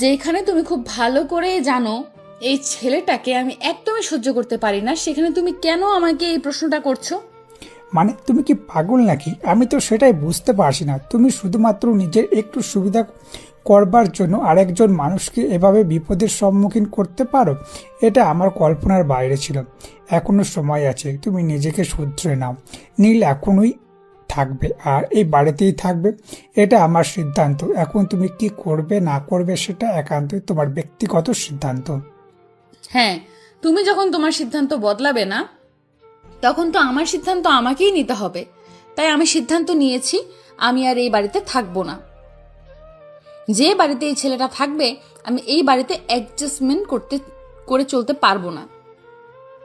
যেখানে তুমি খুব ভালো করে জানো এই ছেলেটাকে আমি একদমই সহ্য করতে পারি না, সেখানে তুমি কেন আমাকে এই প্রশ্নটা করছো? মানে তুমি কি পাগল নাকি? আমি তো সেটাই বুঝতে পারছি না। তুমি শুধুমাত্র নিজের একটু সুবিধা করবার জন্য আরেকজন মানুষকে এভাবে বিপদের সম্মুখীন করতে পারো? এটা আমার কল্পনার বাইরে ছিল। এখনো সময় আছে, তুমি নিজেকে শুধরে নাও। নীল এখনই থাকবে আর এই বাড়িতেই থাকবে, এটা আমার সিদ্ধান্ত। এখন তুমি কি করবে না করবে সেটা একান্তই তোমার ব্যক্তিগত সিদ্ধান্ত। হ্যাঁ, তুমি যখন তোমার সিদ্ধান্ত বদলাবে না তখন তো আমার সিদ্ধান্ত আমাকেই নিতে হবে। তাই আমি সিদ্ধান্ত নিয়েছি আমি আর এই বাড়িতে থাকবো না। যে বাড়িতে এই ছেলেটা থাকবে আমি এই বাড়িতে অ্যাডজাস্টমেন্ট করে চলতে পারবো না।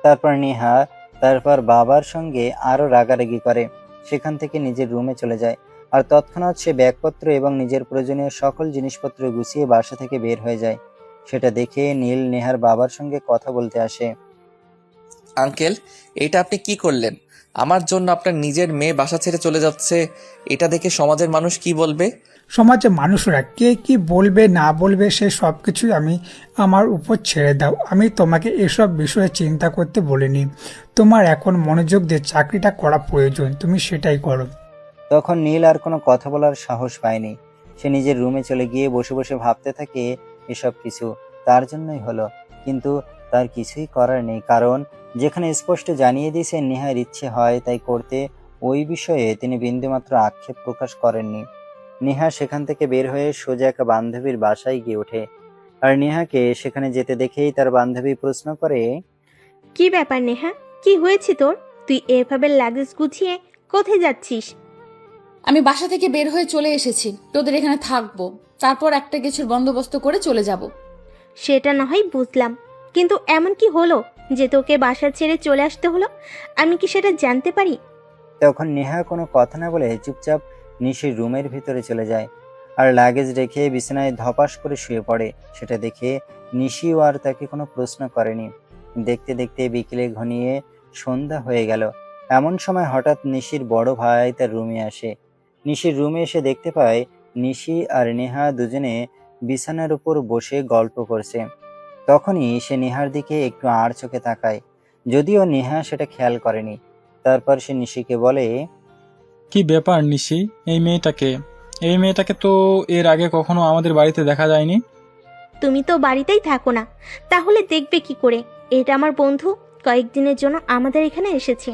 তারপর নেহা তারপর বাবার সঙ্গে আরো রাগারাগি করে সেখান থেকে নিজের রুমে চলে যায়। আর তৎক্ষণাৎ সে ব্যাগপত্র এবং নিজের প্রয়োজনীয় সকল জিনিসপত্র গুছিয়ে বাসা থেকে বের হয়ে যায়। সেটা দেখে নীল নেহার বাবার সঙ্গে কথা বলতে আসে। আঙ্কেল, এটা আপনি কি করলেন? আমার জন্য আপনার নিজের মেয়ে বাসা ছেড়ে চলে যাচ্ছে, এটা দেখে সমাজের মানুষ কি বলবে? সমাজে মানুষরা কে কি বলবে না বলবে সে সব কিছুই আমি আমার উপর ছেড়ে দাও। আমি তোমাকে এসব বিষয়ে চিন্তা করতে বলিনি। তোমার এখন মনোযোগ দিয়ে চাকরিটা করা প্রয়োজন, তুমি সেটাই করো। তখন নীল আর কোনো কথা বলার সাহস পায়নি। সে নিজের রুমে চলে গিয়ে বসে বসে ভাবতে থাকে এসব কিছু তার জন্যই হলো, কিন্তু তার কিছুই করার নেই। কারণ যেখানে স্পষ্ট জানিয়ে দিয়েছে নেহার ইচ্ছে হয় তাই করতে, ওই বিষয়ে তিনি বিন্দুমাত্র আক্ষেপ প্রকাশ করেননি। নেহা সেখান থেকে বের হয়ে সোজা এক বান্ধবীর বাসায় গিয়ে ওঠে। আর নেহাকে সেখানে যেতে দেখেই তার বান্ধবী প্রশ্ন করে, কি ব্যাপার নেহা, কি হয়েছে তোর? তুই এভাবে লাগেজ গুছিয়ে কোথায় যাচ্ছিস? আমি বাসা থেকে বের হয়ে চলে এসেছি, তোদের এখানে থাকবো, তারপর একটা কিছুর বন্দোবস্ত করে চলে যাব। সেটা না হয় বুঝলাম, কিন্তু এমন কি হলো যে তোকে বাসা ছেড়ে চলে আসতে হলো? আমি কি সেটা জানতে পারি? তখন নেহা কোনো কথা না বলে চুপচাপ নিশির রুমের ভিতরে চলে যায় আর লাগেজ রেখে বিছানায় ধপাস করে শুয়ে পড়ে। সেটা দেখে নিশিও আর তাকে কোনো প্রশ্ন করেনি। দেখতে দেখতে বিকেলে ঘনিয়ে সন্ধ্যা হয়ে গেল। এমন সময় হঠাৎ নিশির বড় ভাই তার রুমে আসে। নিশির রুমে এসে দেখতে পায় নিশি আর নেহা দুজনে বিছানার উপর বসে গল্প করছে। তখনই সে নেহার দিকে একটু আড় চোখে তাকায়, যদিও নেহা সেটা খেয়াল করেনি। তারপর সে নিশিকে বলে, কি ব্যাপার নিশি, এই মেয়েটাকে তো এর আগে কখনো আমাদের বাড়িতে দেখা যায়নি। তুমি তো বাড়িতেই থাকো না, তাহলে দেখবে কি করে? এটা আমার বন্ধু, কয়েকদিনের জন্য আমাদের এখানে এসেছে,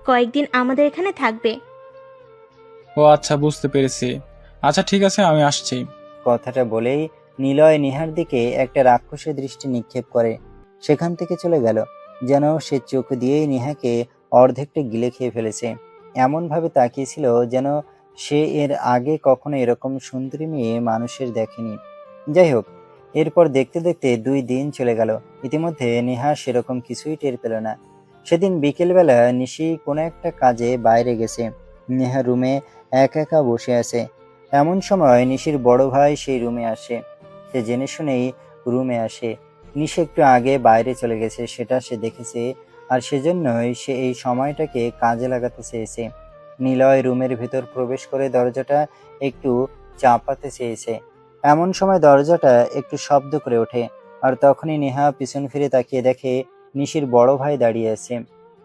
কয়েকদিন আমাদের এখানে থাকবে। ও আচ্ছা, বুঝতে পেরেছি। আচ্ছা ঠিক আছে, আমি আসছি। কথাটা বলেই নিলয় নেহার দিকে একটা রাক্ষসের দৃষ্টি নিক্ষেপ করে সেখান থেকে চলে গেল, যেন সে চোখ দিয়েই নেহাকে অর্ধেকটা গিলে খেয়ে ফেলেছে। এমন ভাবে তাকিয়েছিল যেন সে এর আগে কখনো এরকম সুন্দরী মেয়ে মানুষের দেখেনি। যাই হোক, এরপর দেখতে দেখতে 2 দিন চলে গেল। ইতিমধ্যে নেহা সেরকম কিছুই টের পেল না। সেদিন বিকেলবেলা নিশি কোনো একটা কাজে বাইরে গেছে। নেহা রুমে একা একা বসে আছে। এমন সময় নিশির বড় ভাই সেই রুমে আসে। সে জেনে শুনেই রুমে আসে। নিশি একটু আগে বাইরে চলে গেছে, সেটা সে দেখেছে, আর সেজন্যই সে এই সময়টাকে কাজে লাগাতে চেয়েছে। নিলয় রুমের ভেতর প্রবেশ করে দরজাটা একটু চাপাতে চেয়েছে। এমন সময় দরজাটা একটু শব্দ করে ওঠে, আর তখনই নেহা পিছন ফিরে তাকিয়ে দেখে নিশির বড় ভাই দাঁড়িয়ে আছে।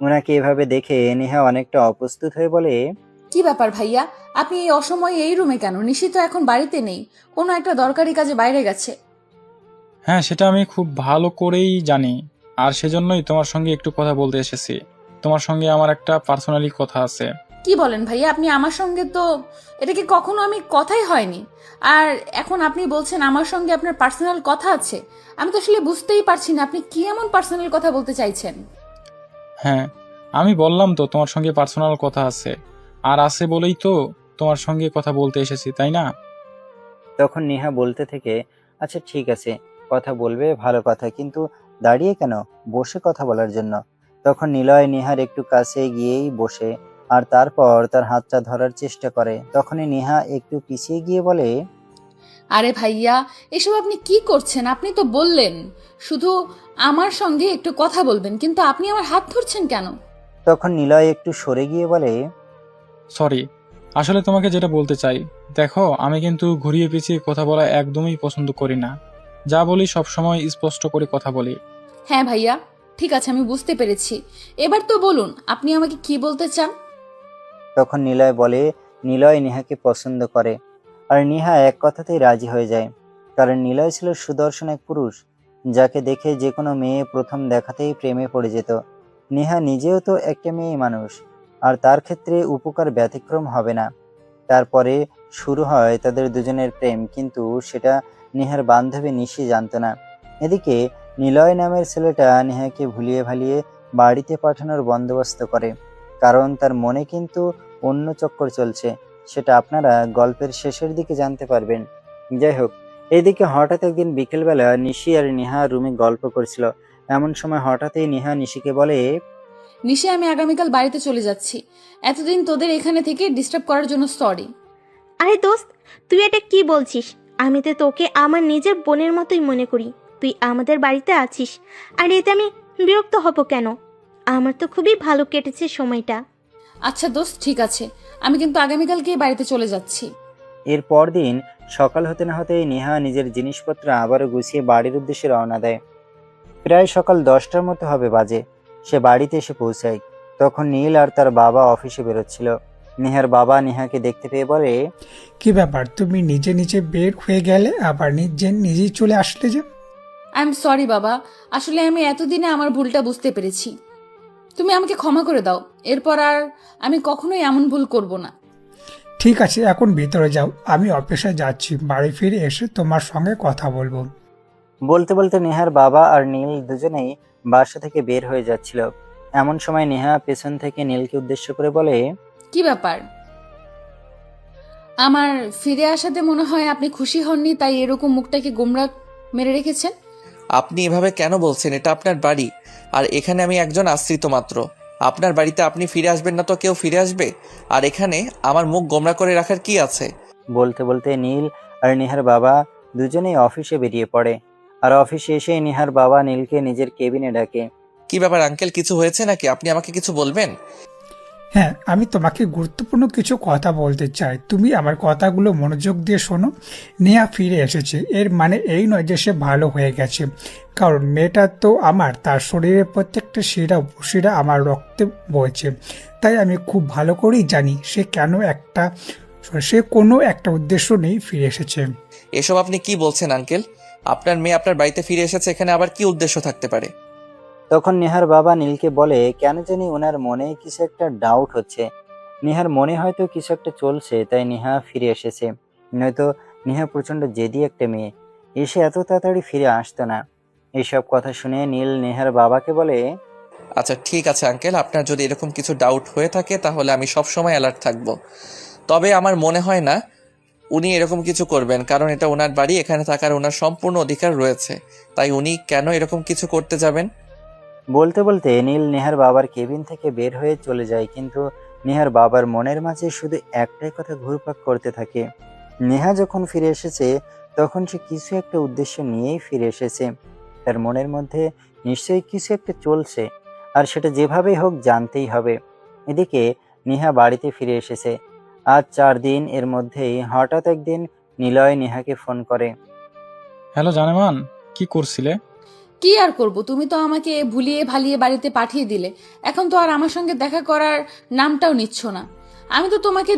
ওনাকে এভাবে দেখে নেহা অনেকটা অপ্রস্তুত হয়ে বলে, কি ব্যাপার ভাইয়া, আপনি এই অসময়ে এই রুমে কেন? নিশি তো এখন বাড়িতে নেই, কোনো একটা দরকারি কাজে বাইরে গেছে। হ্যাঁ, সেটা আমি খুব ভালো করেই জানি, আর সেজন্যই তোমার সঙ্গে একটু কথা বলতে এসেছি। তোমার সঙ্গে আমার একটা পার্সোনালি কথা আছে। কি বলেন ভাইয়া, আপনি আমার সঙ্গে তো এটা কি কখনো আমি কথাই হয়নি, আর এখন আপনি বলছেন আমার সঙ্গে আপনার পার্সোনাল কথা আছে। আমি তো আসলে বুঝতেই পারছি না আপনি কি এমন পার্সোনাল কথা বলতে চাইছেন। হ্যাঁ, আমি বললাম তো তোমার সঙ্গে পার্সোনাল কথা আছে, আর আছে বলেই তো তোমার সঙ্গে কথা বলতে এসেছি, তাই না? তখন নেহা বলতে থেকে, আচ্ছা ঠিক আছে, কথা বলবে ভালো কথা, কিন্তু দাঁড়িয়ে কেন? বসে কথা বলার জন্য। তখন নিলয় নেহার একটু কাছে গিয়েই বসে, আর তারপর তার হাতটা ধরার চেষ্টা করে। তখনই নেহা একটু পিছিয়ে গিয়ে বলে, আরে ভাইয়া, এসব আপনি কি করছেন? আপনি তো বললেন শুধু আমার সঙ্গে একটু কথা বলবেন, কিন্তু আপনি আমার হাত ধরছেন কেন? তখন নিলয় একটু সরে গিয়ে বলে, সরি, আসলে তোমাকে যেটা বলতে চাই, দেখো আমি কিন্তু ঘুরিয়ে পেঁচিয়ে কথা বলা একদমই পছন্দ করি না। যা বলি সবসময় স্পষ্ট করে কথা বলি। হ্যাঁ ভাইয়া, ঠিক আছে, আমি বুঝতে পেরেছি। এবার তো বলুন আপনি আমাকে কি বলতে চান। তখন নিলয় বলে নিলয় নেহাকে পছন্দ করে, আর নেহা এক কথাতেই রাজি হয়ে যায়। কারণ নিলয় ছিল সুদর্শন এক পুরুষ, যাকে দেখে যে কোনো মেয়ে প্রথম দেখাতেই প্রেমে পড়ে যেত। নেহা নিজেও তো একটা মেয়ে মানুষ, আর তার ক্ষেত্রে উপকার ব্যতিক্রম হবে না। তারপরে শুরু হয় তাদের দুজনের প্রেম, কিন্তু সেটা নেহার বান্ধবী নিশি জানতো না। এদিকে নিলয় নামের ছেলেটা নেহাকে ভুলিয়ে ভালিয়ে বাড়িতে পাঠানোর বন্দোবস্ত করে, কারণ তার মনে কিন্তু অন্য চক্কর চলছে। সেটা আপনারা গল্পের শেষের দিকে জানতে পারবেন। যাই হোক, এইদিকে হঠাৎ একদিন বিকেলবেলা নিশি আর নেহা রুমে গল্প করছিল। এমন সময় হঠাৎই নেহা নিশিকে বলে, নিশে, আমি আগামীকাল বাড়িতে চলে যাচ্ছি। এতদিন তোদের এখানে থেকে ডিস্টার্ব করার জন্য সরি। আরে দোস্ত, তুই এটা কি বলছিস? আমি তো তোকে আমার নিজের বোনের মতোই মনে করি। তুই আমাদের বাড়িতে আছিস, আর এতে আমি বিরক্ত হব কেন? আমার তো খুবই ভালো কেটেছে সময়টা। আচ্ছা দোস্ত, ঠিক আছে, আমি কিন্তু আগামীকালকেই বাড়িতে চলে যাচ্ছি। এর পরদিন সকাল হতে না হতেই নেহা নিজের জিনিসপত্র আবারও গুছিয়ে বাড়ির উদ্দেশ্যে রওনা দেয়। প্রায় সকাল 10টার মতো হবে বাজে। সে বাড়িতে এসে পৌঁছায়। তখন নীল আর তার বাবা অফিসে বেরোচ্ছিল। নেহার বাবা নেহাকে দেখতে পেয়ে বলে, কি ব্যাপার, তুমি নিজে নিজে বের হয়ে গেলে আবার নিজেই চলে আসলে যে? আই এম সরি বাবা, আসলে আমি এতদিনে আমার ভুলটা বুঝতে পেরেছি। তুমি আমাকে ক্ষমা করে দাও, এরপর আর আমি কখনোই এমন ভুল করব না। ঠিক আছে, এখন ভিতরে যাও, আমি অফিসে যাচ্ছি, বাড়ি ফিরে এসে তোমার সঙ্গে কথা বলবো। বলতে বলতে নেহার বাবা আর নীল দুজনেই বাসা থেকে বের হয়ে যাচ্ছিল। এমন সময় নেহা পেছন থেকে নীলকে উদ্দেশ্য করে বলে, কি ব্যাপার? আমার ফিরে আসাতে মনে হয় আপনি খুশি হননি, তাই এরকম মুখটাকে গোমরা মেরে রেখেছেন। আপনি এভাবে কেন বলছেন? এটা আপনার বাড়ি, আর এখানে আমি একজন আশ্রিত মাত্র। আপনার বাড়িতে আপনি ফিরে আসবেন না তো কেউ ফিরে আসবে? আর এখানে আমার মুখ গোমরা করে রাখার কি আছে? বলতে বলতে নীল আর নেহার বাবা দুজনেই অফিসে বেরিয়ে পড়ে। আর অফিসে এসে নেহার বাবা নীলকে নিজের কেবিনে ডাকে। কি ব্যাপার আঙ্কেল, কিছু হয়েছে নাকি? আপনি আমাকে কিছু বলবেন? হ্যাঁ, আমি তোমাকে গুরুত্বপূর্ণ কিছু কথা বলতে চাই, তুমি আমার কথাগুলো মনোযোগ দিয়ে শোনো। নেহা ফিরে এসেছে, এর মানে এই নয় যে সে ভালো হয়ে গেছে, কারণ মেয়েটা তো আমার, তার শরীরের প্রত্যেকটা শিরা উপশিরা আমার রক্তে বইছে। তাই আমি খুব ভালো করেই জানি সে কোনো একটা উদ্দেশ্য নেই ফিরে এসেছে। এসব আপনি কি বলছেন আঙ্কেল? আপনার মেয়ে আপনার বাড়িতে ফিরে এসেছে, এখানে আবার কি উদ্দেশ্য থাকতে পারে? তখন নেহার বাবা নীলকে বলে, কেন জানি ওনার মনে কিছু একটা ডাউট হচ্ছে। নেহার মনে হয়তো কিছু একটা চলছে, তাই নেহা ফিরে এসেছে। নয়তো নেহা প্রচন্ড জেদি একটা মেয়ে, এসে এত তাড়াতাড়ি ফিরে আসতো না। এইসব কথা শুনে নীল নেহার বাবাকে বলে, আচ্ছা ঠিক আছে আঙ্কেল, আপনার যদি এরকম কিছু ডাউট হয়ে থাকে তাহলে আমি সব সময় অ্যালার্ট থাকবো। তবে আমার মনে হয় না উনি এরকম কিছু করবেন, কারণ এটা ওনার বাড়ি, এখানে থাকার ওনার সম্পূর্ণ অধিকার রয়েছে। তাই উনি কেন এরকম কিছু করতে যাবেন? বলতে বলতে নীল নেহার বাবার কেবিন থেকে বের হয়ে চলে যায়, কিন্তু নেহার বাবার মনের মাঝে শুধু একটাই কথা ঘুরপাক করতে থাকে। নেহা যখন ফিরে এসেছে তখন সে কিছু একটা উদ্দেশ্য নিয়েই ফিরে এসেছে। তার মনের মধ্যে নিশ্চয়ই কিছু একটা চলছে, আর সেটা যেভাবেই হোক জানতেই হবে। এদিকে নেহা বাড়িতে ফিরে এসেছে আজ 4 দিন। এর মধ্যেই হঠাৎ একদিন নিলয় নেহাকে ফোন করে। হ্যালো জানেমান, কি করছিলে? কি আর করব, তুমি তো আমাকে ভুলিয়ে ভালিয়ে বাড়িতে পাঠিয়ে দিলে, এখন তো আর আমার সঙ্গে দেখা করার নামটাও নিচ্ছ না। আমি তো তোমাকে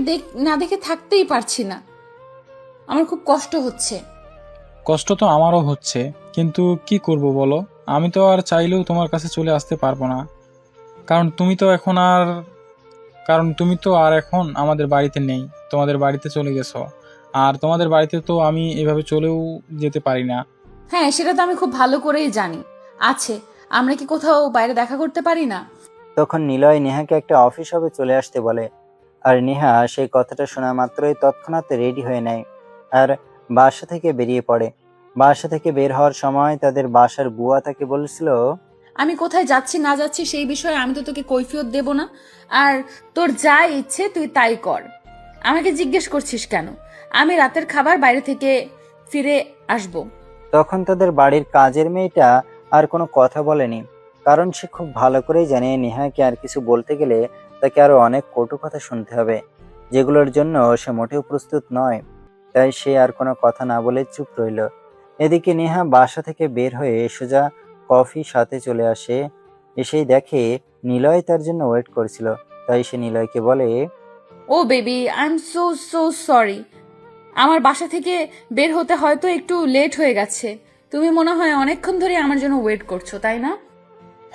না দেখে থাকতেই পারছি না, আমার খুব কষ্ট হচ্ছে। কষ্ট তো আমারও হচ্ছে, কিন্তু কি করব বলো? আমি তো আর চাইলেও তোমার কাছে চলে আসতে পারবো না, কারণ তুমি তো আর এখন আমাদের বাড়িতে নেই, তোমাদের বাড়িতে চলে গেছো। আর তোমাদের বাড়িতে তো আমি এভাবে চলেও যেতে পারি না। হ্যাঁ, সেটা তো আমি খুব ভালো করেই জানি। আমরা কি কোথাও বাইরে দেখা করতে পারি না? তখন নিলয় নেহাকে একটা অফিস হবে চলে আসতে বলে, আর নেহা সেই কথাটা শোনা মাত্রই তৎক্ষণাৎ রেডি হয়ে নেয় আর বাসা থেকে বেরিয়ে পড়ে। বাসা থেকে বের হওয়ার সময় তাদের বাসার বুয়া তাকে বলেছিল, আমি কোথায় যাচ্ছি না যাচ্ছি সেই বিষয়ে আমি তো তোকে কৈফিয়ত দেব না, আর তোর যা ইচ্ছে তুই তাই কর। আমাকে জিজ্ঞেস করছিস কেন? আমি রাতের খাবার বাইরে থেকে ফিরে আসব। তখন তাদের বাড়ির কাজের মেয়েটা আর কোনো কথা বলেনি, কারণ সে খুব ভালো করেই জানে নেহাকে আর কিছু বলতে গেলে তাকে আরো অনেক কটু কথা শুনতে হবে, যেগুলোর জন্য সে মোটেও প্রস্তুত নয়। তাই সে আর কোনো কথা না বলে চুপ রইল। এদিকে নেহা বাসা থেকে বের হয়ে সোজা কফি সাথে চলে আসে। এসেই দেখে নিলয় তার জন্য ওয়েট করছিল। তাই সে নিলয়কে বলে, oh baby, I am so so sorry. আমার বাসা থেকে বের হতে হয়তো একটু লেট হয়ে গেছে। তুমি মনে হয় অনেকক্ষণ ধরে আমার জন্য ওয়েট করছো, তাই না?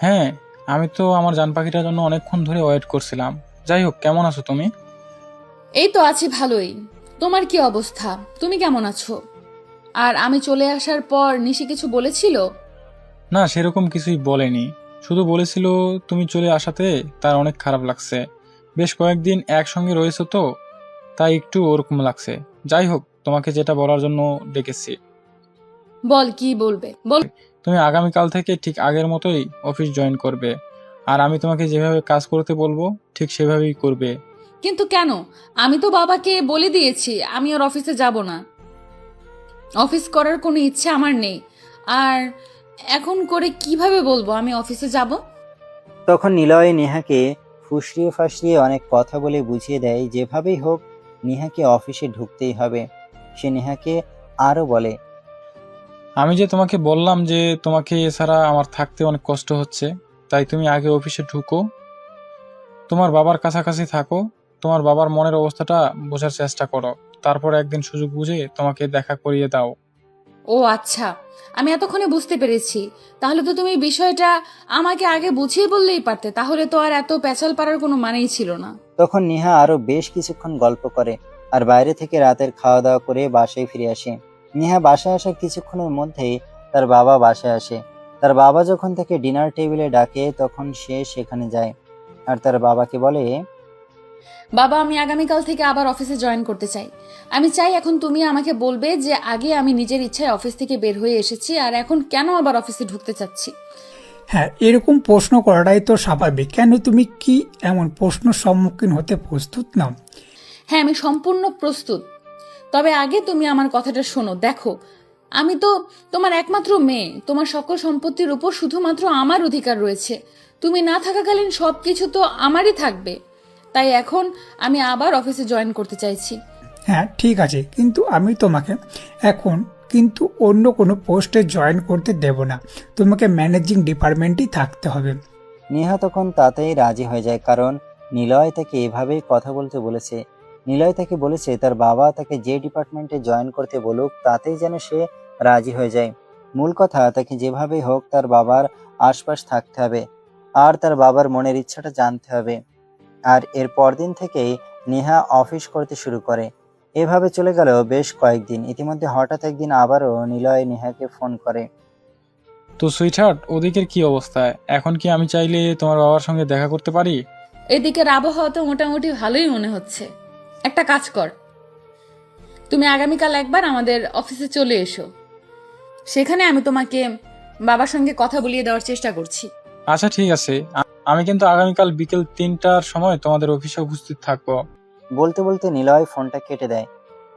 হ্যাঁ, আমি তো আমার জান পাখিটার জন্য অনেকক্ষণ ধরে ওয়েট করছিলাম। যাই হোক, কেমন আছো তুমি? এই তো আছি ভালোই। তোমার কি অবস্থা? তুমি কেমন আছো? আর আমি চলে আসার পর নিশি কিছু বলেছিল? না, সেরকম কিছুই বলেনি, শুধু বলেছিল তুমি চলে আসাতে তার অনেক খারাপ লাগছে। বেশ কয়েকদিন একসঙ্গে রয়েছে তো, তাই একটু ওরকম লাগছে। যাই হোক, তোমাকে যেটা বলার জন্য ডেকেছি। বল, কি বলবে বল। তুমি আগামীকাল থেকে ঠিক আগের মতোই অফিস জয়েন করবে, আর আমি তোমাকে যেভাবে কাজ করতে বলবো ঠিক সেভাবেই করবে। কিন্তু কেন? আমি তো বাবাকে বলে দিয়েছি আমি আর অফিসে যাব না। অফিস করার কোনো ইচ্ছে আমার নেই। আর এখন করে কিভাবে বলবো আমি অফিসে যাব? তখন নিলয় নেহাকে ফুসরিয়ে ফাসরিয়ে অনেক কথা বলে বুঝিয়ে দেয় যেভাবেই হোক নেহাকে অফিসে ঢুকতেই হবে। সে নেহাকে আরো বলে, আমি যে তোমাকে বললাম যে তোমাকে এছাড়া আমার থাকতে অনেক কষ্ট হচ্ছে, তাই তুমি আগে অফিসে ঢুকো, তোমার বাবার কাছাকাছি থাকো, তোমার বাবার মনের অবস্থাটা বোঝার চেষ্টা করো, তারপর একদিন সুযোগ বুঝে তোমাকে দেখা করিয়ে দাও। ও আচ্ছা, আমি এতক্ষণে বুঝতে পেরেছি। তাহলে তো তুমি বিষয়টা আমাকে আগে বুঝিয়ে বললেই পারতে, তাহলে তো আর এত পেঁচাল পাড়ার কোনো মানেই ছিল না। তখন নেহা আরো বেশ কিছুক্ষণ গল্প করে আর বাইরে থেকে রাতের খাওয়া দাওয়া করে বাসায় ফিরে আসে। নেহা বাসায় আসার কিছুক্ষণের মধ্যেই তার বাবা বাসায় আসে। তার বাবা যখন তাকে ডিনার টেবিলে ডাকে তখন সে সেখানে যায় আর তার বাবাকে বলে, বাবা, আমি আগামীকাল থেকে আবার অফিসে জয়েন করতে চাই। আমি চাই এখন তুমি আমাকে বলবে যে আগে আমি নিজের ইচ্ছায় অফিস থেকে বের হয়ে এসেছি, আর এখন কেন আবার অফিসে ঢুকতে চাচ্ছি। হ্যাঁ, এরকম প্রশ্ন করাটাই তো স্বাভাবিক। কেন, তুমি কি এমন প্রশ্ন সম্মুখীন হতে প্রস্তুত নাও? হ্যাঁ, আমি সম্পূর্ণ প্রস্তুত। তবে আগে তুমি আমার কথাটা শোনো। দেখো, আমি তো তোমার একমাত্র মেয়ে। তোমার সকল সম্পত্তির উপর শুধুমাত্র আমার অধিকার রয়েছে। তুমি না থাকাকালীন সবকিছু তো আমারই থাকবে। তাই এখন আমি আবার অফিসে জয়েন করতে চাইছি। হ্যাঁ ঠিক আছে, কিন্তু আমি তোমাকে এখন কিন্তু অন্য কোনো পোস্টে জয়েন করতে দেব না। তোমাকে ম্যানেজিং ডিপার্টমেন্টেই থাকতে হবে। নেহা তখন তাতেই রাজি হয়ে যায়, কারণ নিলয় তাকে এভাবেই কথা বলতে বলেছে। নিলয় তাকে বলেছে তার বাবা তাকে যে ডিপার্টমেন্টে জয়েন করতে বলুক তাতেই যেন সে রাজি হয়ে যায়। মূল কথা, তাকে যেভাবেই হোক তার বাবার আশপাশ থাকতে হবে আর তার বাবার মনের ইচ্ছাটা জানতে হবে। আর এর পরদিন থেকেই নেহা অফিস করতে শুরু করে। এভাবে চলে গেল বেশ কয়েকদিন। ইতিমধ্যে হঠাৎ একদিন আবারও নিলয় নেহাকে ফোন করে। তো সুইটহার্ট, ওদিকের কি অবস্থা? এখন কি আমি চাইলে তোমার বাবার সঙ্গে দেখা করতে পারি? এদিকের আবহাওয়া তো মোটামুটি ভালোই মনে হচ্ছে। একটা কাজ কর, তুমি আগামীকাল একবার আমাদের অফিসে চলে এসো, সেখানে আমি তোমাকে বাবার সঙ্গে কথা বলিয়ে দেওয়ার চেষ্টা করছি। আচ্ছা ঠিক আছে, আমি কিন্তু আগামীকাল বিকেল 3টার সময় তোমাদের অফিসে উপস্থিত থাকবো। বলতে বলতে নিলয় ফোনটা কেটে দেয়।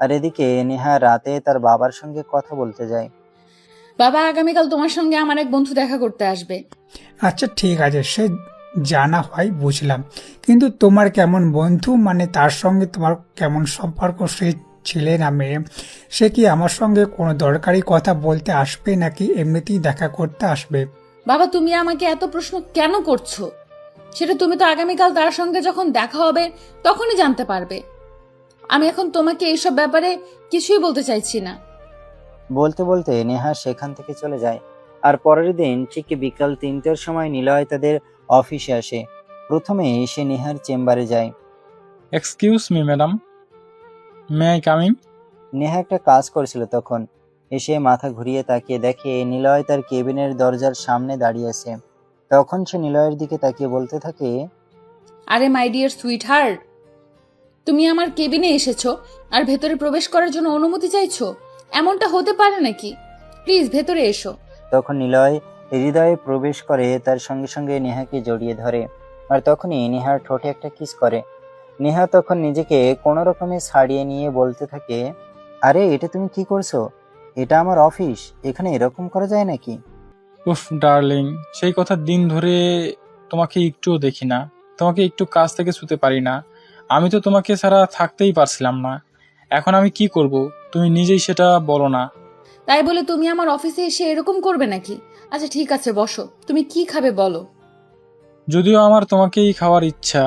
আর এদিকে নেহা রাতে তার বাবার সঙ্গে কথা বলতে যায়। বাবা, আগামীকাল তোমার সঙ্গে আমার এক বন্ধু দেখা করতে আসবে। আচ্ছা ঠিক আছে, সে জানা হয় বুঝলাম, কিন্তু তোমার কেমন বন্ধু, মানে তার সঙ্গে তোমার কেমন সম্পর্ক? সে ছেলে না মেয়ে? সে কি আমার সঙ্গে কোনো দরকারি কথা বলতে আসবে নাকি এমনিতেই দেখা করতে আসবে? বাবা, তুমি আমাকে এত প্রশ্ন কেন করছো? সেটা তুমি তো আগামীকাল তার সঙ্গে যখন দেখা হবে তখনই জানতে পারবে। আমি এখন তোমাকে এইসব ব্যাপারে কিছুই বলতে চাইছি না। বলতে বলতে নেহা সেখান থেকে চলে যায়। আর পরের দিন ঠিক বিকাল 3টার সময় নিলয় তাদের অফিসে আসে। প্রথমে সে নেহার চেম্বারে যায়। Excuse me madam, may I come in? Neha একটা কাজ করছিল তখন। এসে মাথা ঘুরিয়ে তাকিয়ে দেখে নিলয় তার কেবিনের দরজার সামনে দাঁড়িয়ে আছে। তখন সে নিলয়ের দিকে তাকিয়ে বলতে থাকে, আরে মাই ডিয়ার সুইট হার্ট, তুমি আমার কেবিনে এসেছো আর ভেতরে প্রবেশ করার জন্য অনুমতি চাইছো? এমনটা হতে পারে নাকি? প্লিজ ভেতরে এসো। তখন নিলয় হৃদয়ে প্রবেশ করে তার সঙ্গে সঙ্গে নেহাকে জড়িয়ে ধরে। আর তখনই নেহার ঠোঁটে একটা কিস করে। নেহা তখন নিজেকে কোনো রকমে ছাড়িয়ে নিয়ে বলতে থাকে, আরে এটা তুমি কি করছো? এটা আমার অফিস, এখানে এরকম করা যায় নাকি? উফ ডার্লিং, সেই কথা দিন ধরে তোমাকে একটুও দেখি না, তোমাকে একটু কাছ থেকে ছুতে পারি না। আমি তো তোমাকে ছাড়া থাকতেই পারছিলাম না। এখন আমি কি করব, তুমি নিজেই সেটা বলো না। তাই বলে তুমি আমার অফিসে এসে এরকম করবে নাকি? আচ্ছা ঠিক আছে, বসো। তুমি কি খাবে বলো? যদিও আমার তোমাকেই খাওয়ার ইচ্ছা,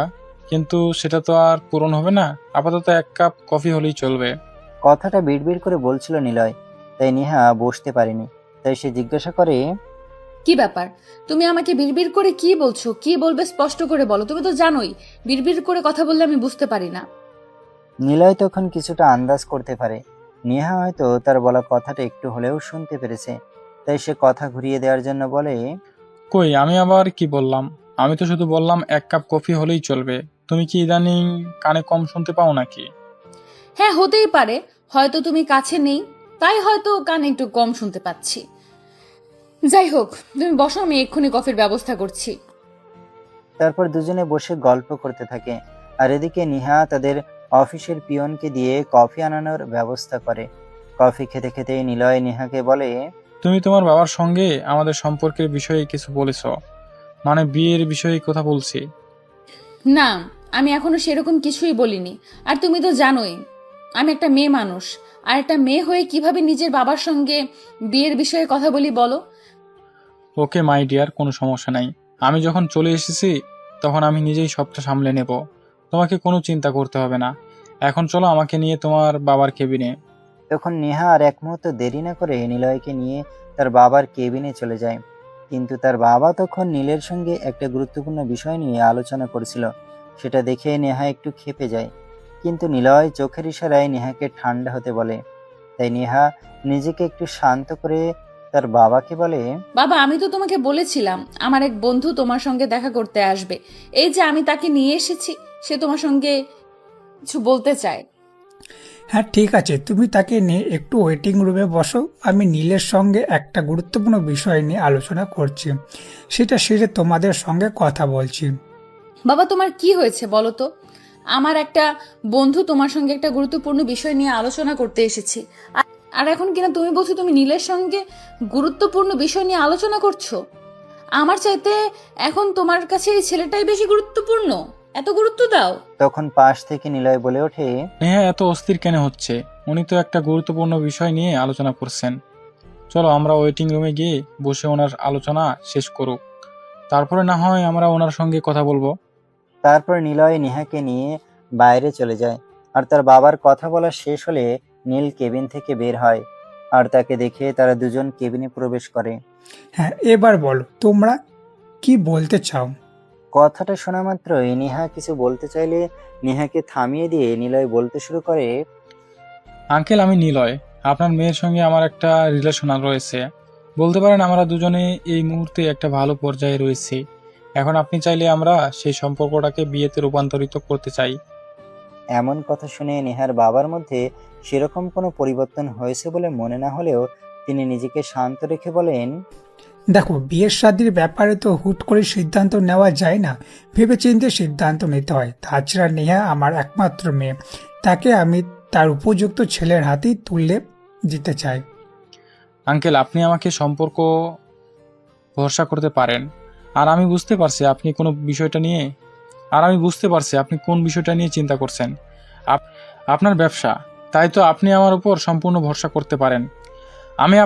কিন্তু সেটা তো আর পূরণ হবে না। আপাতত 1 কাপ কফি হলেই চলবে। কথাটা বিড়বিড় করে বলছিল নিলয়, তাই নেহা বসতে পারেনি। তাই সে জিজ্ঞাসা করে, কি ব্যাপার? তুমি আমাকে বিড়বিড় করে কি বলছো? কি বলবে স্পষ্ট করে বলো। তুমি তো জানোই বিড়বিড় করে কথা বললে আমি বুঝতে পারি না। নিলয় তখন কিছুটা আন্দাজ করতে পারে নেহা হয়তো তার বলা কথাটা একটু হলেও শুনতে পেরেছে। তাই সে কথা ঘুরিয়ে দেওয়ার জন্য বলে, কই, আমি আবার কি বললাম? আমি তো শুধু বললাম 1 কাপ কফি হলেই চলবে। তুমি কি ইদানিং কানে কম শুনতে পাও নাকি? হ্যাঁ, হতেই পারে। হয়তো তুমি কাছে নেই, তাই হয়তো কানে একটু কম শুনতে পাচ্ছি। যাই হোক, তুমি বসো, আমি এক্ষুনি কফির ব্যবস্থা করছি। তারপর দুজনে বসে গল্প করতে থাকে। আর এদিকে নেহা তাদের অফিসের পিয়নকে দিয়ে কফি আনানোর ব্যবস্থা করে। কফি খেতে খেতে নিলয় নেহাকে বলে, তুমি তোমার বাবার সঙ্গে আমাদের সম্পর্কের বিষয়ে কিছু বলেছ, মানে বিয়ের বিষয়ে কথা বলছি। না, আমি এখনো সেরকম কিছুই বলিনি। আর তুমি তো জানোই আমি একটা মেয়ে মানুষ, আর একটা মেয়ে হয়ে কিভাবে নিজের বাবার সঙ্গে বিয়ের বিষয়ে কথা বলি বলো? ওকে মাই ডিয়ার, কোনো সমস্যা নাই। আমি যখন চলে এসেছি তখন আমি নিজেই সবটা সামলে নেব। তোমাকে কোনো চিন্তা করতে হবে না। এখন চলো আমাকে নিয়ে তোমার বাবার কেবিনে। তখন নেহা আর এক মুহূর্ত দেরি না করে নিলয়কে নিয়ে তার বাবার কেবিনে চলে যায়। কিন্তু তার বাবা তখন নীলের সঙ্গে একটা গুরুত্বপূর্ণ বিষয় নিয়ে আলোচনা করছিল। সেটা দেখে নেহা একটু ক্ষেপে যায়। কিন্তু নিলয় চোখের ইশারায় নেহাকে ঠান্ডা হতে বলে। তাই নেহা নিজেকে একটু শান্ত করে তার বাবাকে বলে, বাবা, আমি তো তোমাকে বলেছিলাম আমার এক বন্ধু তোমার সঙ্গে দেখা করতে আসবে। এই যে আমি তাকে নিয়ে এসেছি, সে তোমার সঙ্গে কিছু বলতে চায়। হ্যাঁ ঠিক আছে, তুমি তাকে নিয়ে একটু ওয়েটিং রুমে বসো। আমি নীলের সঙ্গে একটা গুরুত্বপূর্ণ বিষয় নিয়ে আলোচনা করছি, সেটা সেরে তোমাদের সঙ্গে কথা বলছি। বাবা, তোমার কি হয়েছে বলো তো? আমার একটা বন্ধু তোমার সঙ্গে একটা গুরুত্বপূর্ণ বিষয় নিয়ে আলোচনা করতে এসেছি, আর এখন কিনা তুমি বলছো তুমি নীলের সঙ্গে গুরুত্বপূর্ণ বিষয় নিয়ে আলোচনা করছো। আমার চাইতে এখন তোমার কাছে এই ছেলেটাই বেশি গুরুত্বপূর্ণ? এত গুরুত্ব দাও? তখন পাশ থেকে নিলয় বলে ওঠে, হ্যাঁ, এত অস্থির কেন হচ্ছে? উনি তো একটা গুরুত্বপূর্ণ বিষয় নিয়ে আলোচনা করছেন। চলো আমরা ওয়েটিং রুমে গিয়ে বসে ওনার আলোচনা শেষ করুক, তারপরে না হয় আমরা ওনার সঙ্গে কথা বলবো। তারপর নিলয় নেহাকে নিয়ে বাইরে চলে যায়। আর তার বাবার কথা বলা শেষ হলে নীল কেবিন থেকে বের হয়। আর তাকে দেখে তারা দুজন কেবিনে প্রবেশ করে। হ্যাঁ, এবার বলো তোমরা কি বলতে চাও? কথাটা শোনা মাত্রই নেহা কিছু বলতে চাইলে নেহাকে থামিয়ে দিয়ে নিলয় বলতে শুরু করে, আঙ্কেল, আমি নিলয়। আপনার মেয়ের সঙ্গে আমার একটা রিলেশন রয়েছে। বলতে পারেন আমরা দুজনে এই মুহূর্তে একটা ভালো পর্যায়ে রয়েছি। এখন আপনি চাইলে আমরা সেই সম্পর্কটাকে বিয়েতে রূপান্তরিত করতে চাই। এমন কথা শুনে নেহার বাবার মধ্যে সেরকম কোনো পরিবর্তন হয়েছে বলে মনে না হলেও তিনি নিজেকে শান্ত রেখে বলেন, দেখো, বিয়ের শাদির ব্যাপারে তো হুট করে সিদ্ধান্ত নেওয়া যায় না, ভেবেচিন্তে সিদ্ধান্ত নিতে হয়। তাছাড়া নেহা আমার একমাত্র মেয়ে, তাকে আমি তার উপযুক্ত ছেলের হাতেই তুলে দিতে চাই। আঙ্কেল, আপনি আমাকে সম্পর্ক ভরসা করতে পারেন, আর আমি বুঝতে পারছি আপনি কোন বিষয়টা নিয়ে চিন্তা করছেন। আপনার ব্যবসা, তাই তো আপনি আমার উপর সম্পূর্ণ ভরসা করতে পারেন। আমি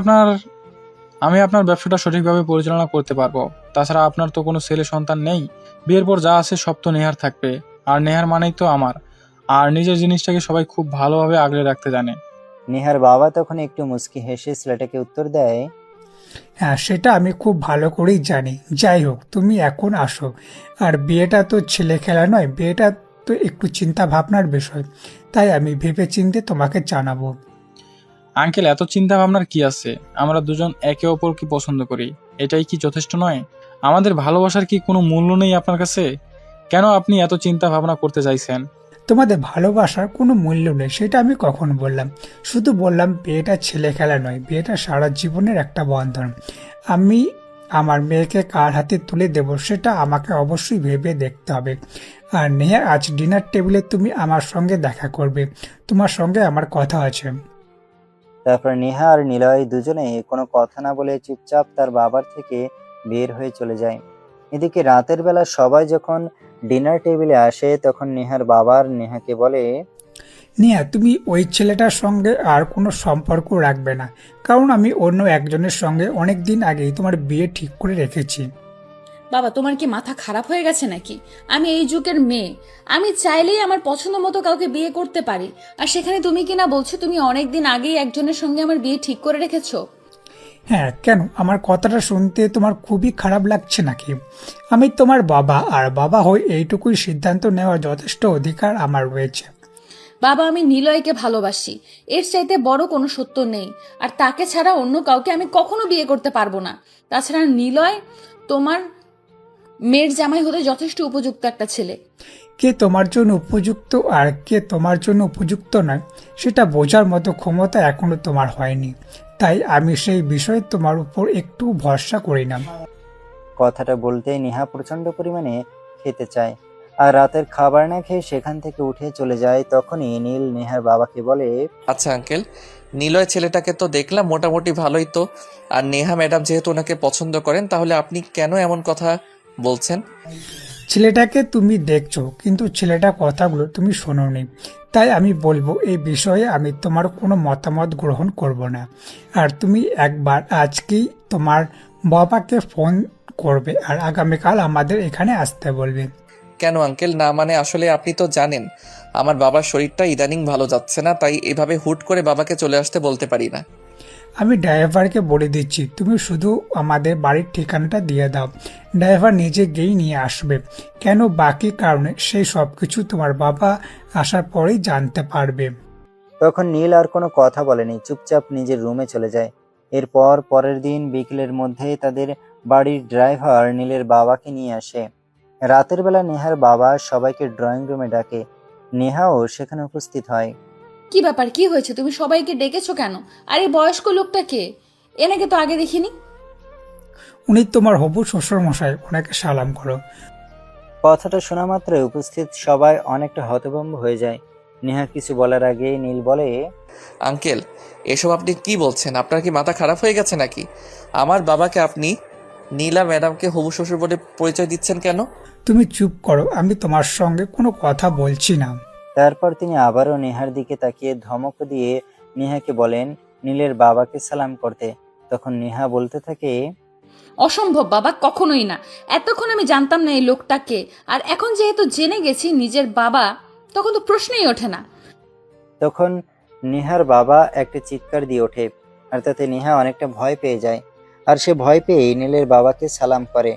আপনার ব্যবসাটা সঠিকভাবে পরিচালনা করতে পারবো। তাছাড়া আপনার তো কোনো ছেলে সন্তান নেই। বিয়ের পর যা আছে সব তো নেহার থাকবে, আর নেহার মানেই তো আমার। আর নিজের জিনিসটাকে সবাই খুব ভালোভাবে আগলে রাখতে জানে। নেহার বাবা তখন একটু মুচকি হেসে ছেলেটাকে উত্তর দেয়, হ্যাঁ, সেটা আমি খুব ভালো করেই জানি। যাই হোক, তুমি এখন আসো। আর বিয়েটা তো ছেলে খেলা নয়, বিয়েটা তো একটু চিন্তা ভাবনার বিষয়, তাই আমি ভেবে চিন্তে তোমাকে জানাবো। আঙ্কেল, এত চিন্তা ভাবনার কি আছে? আমরা দুজন একে অপরকে পছন্দ করি, এটাই কি যথেষ্ট নয়? আমাদের ভালোবাসার কি কোনো মূল্য নেই আপনার কাছে? কেন আপনি এত চিন্তা ভাবনা করতে চাইছেন? তোমাদের ভালোবাসার কোনো মূল্য নেই, সেটা আমি কখন বললাম? শুধু বললাম বিয়েটা ছেলে খেলা নয়, বিয়েটা সারা জীবনের একটা বন্ধন। আমি আমার মেয়েকে কার হাতে তুলে দেব সেটা আমাকে অবশ্যই ভেবে দেখতে হবে। আর নেহা, আজ ডিনার টেবিলে তুমি আমার সঙ্গে দেখা করবে, তোমার সঙ্গে আমার কথা আছে। তারপর নেহা আর নিলয় দুজনে কোনো কথা না বলে চুপচাপ তার বাবার থেকে বের হয়ে চলে যায়। এদিকে রাতের বেলা সবাই যখন ডিনার টেবিলে আসে তখন নেহার বাবার নেহাকে বলে, নেহা, তুমি ওই ছেলেটার সঙ্গে আর কোনো সম্পর্ক রাখবে না, কারণ আমি অন্য একজনের সঙ্গে অনেক দিন আগেই তোমার বিয়ে ঠিক করে রেখেছি। বাবা, তোমার কি মাথা খারাপ হয়ে গেছে নাকি? আমি এই যুগের মেয়ে, আমি চাইলেই আমার পছন্দ মতো কাউকে বিয়ে করতে পারি। আর সেখানে তুমি কিনা বলছো তুমি অনেকদিন আগেই একজনের সঙ্গে আমার বিয়ে ঠিক করে রেখেছো। হ্যাঁ, কেন? আমার কথাটা শুনতে তোমার খুবই খারাপ লাগছে নাকি? আমি তোমার বাবা, আর বাবা হয়ে এইটুকুই সিদ্ধান্ত নেওয়ার যথেষ্ট অধিকার আমার রয়েছে। বাবা, আমি নিলয়কে ভালোবাসি, এর চাইতে বড় কোনো সত্য নেই। আর তাকে ছাড়া অন্য কাউকে আমি কখনো বিয়ে করতে পারবো না। তাছাড়া নিলয় তোমার মেয়ের জামাই হতে যথেষ্ট উপযুক্ত একটা ছেলে। কে তোমার জন্য উপযুক্ত আর কে তোমার জন্য উপযুক্ত নয় সেটা বোঝার মতো ক্ষমতা এখনো তোমার হয়নি, তাই আমি সেই বিষয়ে তোমার উপর একটু ভরসা করি না। কথাটা বলতেই নেহা প্রচন্ড পরিমাণে খেতে চায় আর রাতের খাবার না খেয়ে সেখান থেকে উঠে চলে যায়। তখনই নীল নেহার বাবাকে বলে, আচ্ছা আঙ্কেল, নিলয় ছেলেটাকে তো দেখলাম মোটামুটি ভালোই তো। আর নেহা ম্যাডাম যেহেতু ওনাকে পছন্দ করেন, তাহলে আপনি কেন এমন কথা বলছেন? ছেলেটাকে তুমি দেখছো, কিন্তু ছেলেটার কথাগুলো তুমি শোনোনি, তাই আমি বলবো এই বিষয়ে আমি তোমার কোনো মতামত গ্রহণ করব না। আর তুমি একবার আজকেই তোমার বাবাকে ফোন করবে আর আগামীকাল আমাদের এখানে আসতে বলবে। কেন আঙ্কেল? না মানে আসলে আপনি তো জানেন আমার বাবার শরীরটা ইদানিং ভালো যাচ্ছে না, তাই এভাবে হুট করে বাবাকে চলে আসতে বলতে পারি না। আমি ড্রাইভারকে বলে দিচ্ছি, তুমি শুধু আমাদের বাড়ির ঠিকানাটা দিয়ে দাও, ড্রাইভার নিজে গিয়েই নিয়ে আসবে। কেন, বাকি কারণে সেই সব কিছু তোমার বাবা আসার পরেই জানতে পারবে। তখন নীল আর কোনো কথা বলেনি, চুপচাপ নিজের রুমে চলে যায়। এরপর পরের দিন বিকেলের মধ্যে তাদের বাড়ির ড্রাইভার নীলের বাবাকে নিয়ে আসে। রাতের বেলা নেহার বাবা সবাইকে ড্রয়িং রুমে ডাকে, নেহাও সেখানে উপস্থিত হয়। কি ব্যাপার, কি হয়েছে? তুমি সবাইকে ডেকেছো কেন? আর এই বয়স্ক লোকটা কে? এনাকে তো আগে দেখিনি। উনি তোমার হবু শ্বশুর মশাই, ওনাকে সালাম করো। কথাটা শোনা মাত্রই উপস্থিত সবাই অনেকটা হতভম্ব হয়ে যায়। নেহা কিছু বলার আগে নীল বলে, আঙ্কেল, এসব আপনি কি বলছেন? আপনার কি মাথা খারাপ হয়ে গেছে নাকি? আমার বাবাকে আপনি নীলা ম্যাডামকে হবু শ্বশুর বলে পরিচয় দিচ্ছেন কেন? তুমি চুপ করো, আমি তোমার সঙ্গে কোনো কথা বলছি না। তারপর তিনি আবারও নেহার দিকে তাকিয়ে ধমক দিয়ে নেহাকে বলেন নীলের বাবাকে সালাম করতে। তখন নেহা বলতে থাকে, অসম্ভব বাবা, কখনোই না। এতক্ষণ আমি জানতাম না এই লোকটাকে, আর এখন যেহেতু জেনে গেছি নিজের বাবা, তখন তো প্রশ্নই ওঠে না। তখন নেহার বাবা একটা চিৎকার দিয়ে ওঠে, আর তাতে নেহা অনেকটা ভয় পেয়ে যায়। আর সে ভয় পেয়ে নীলের বাবাকে সালাম করে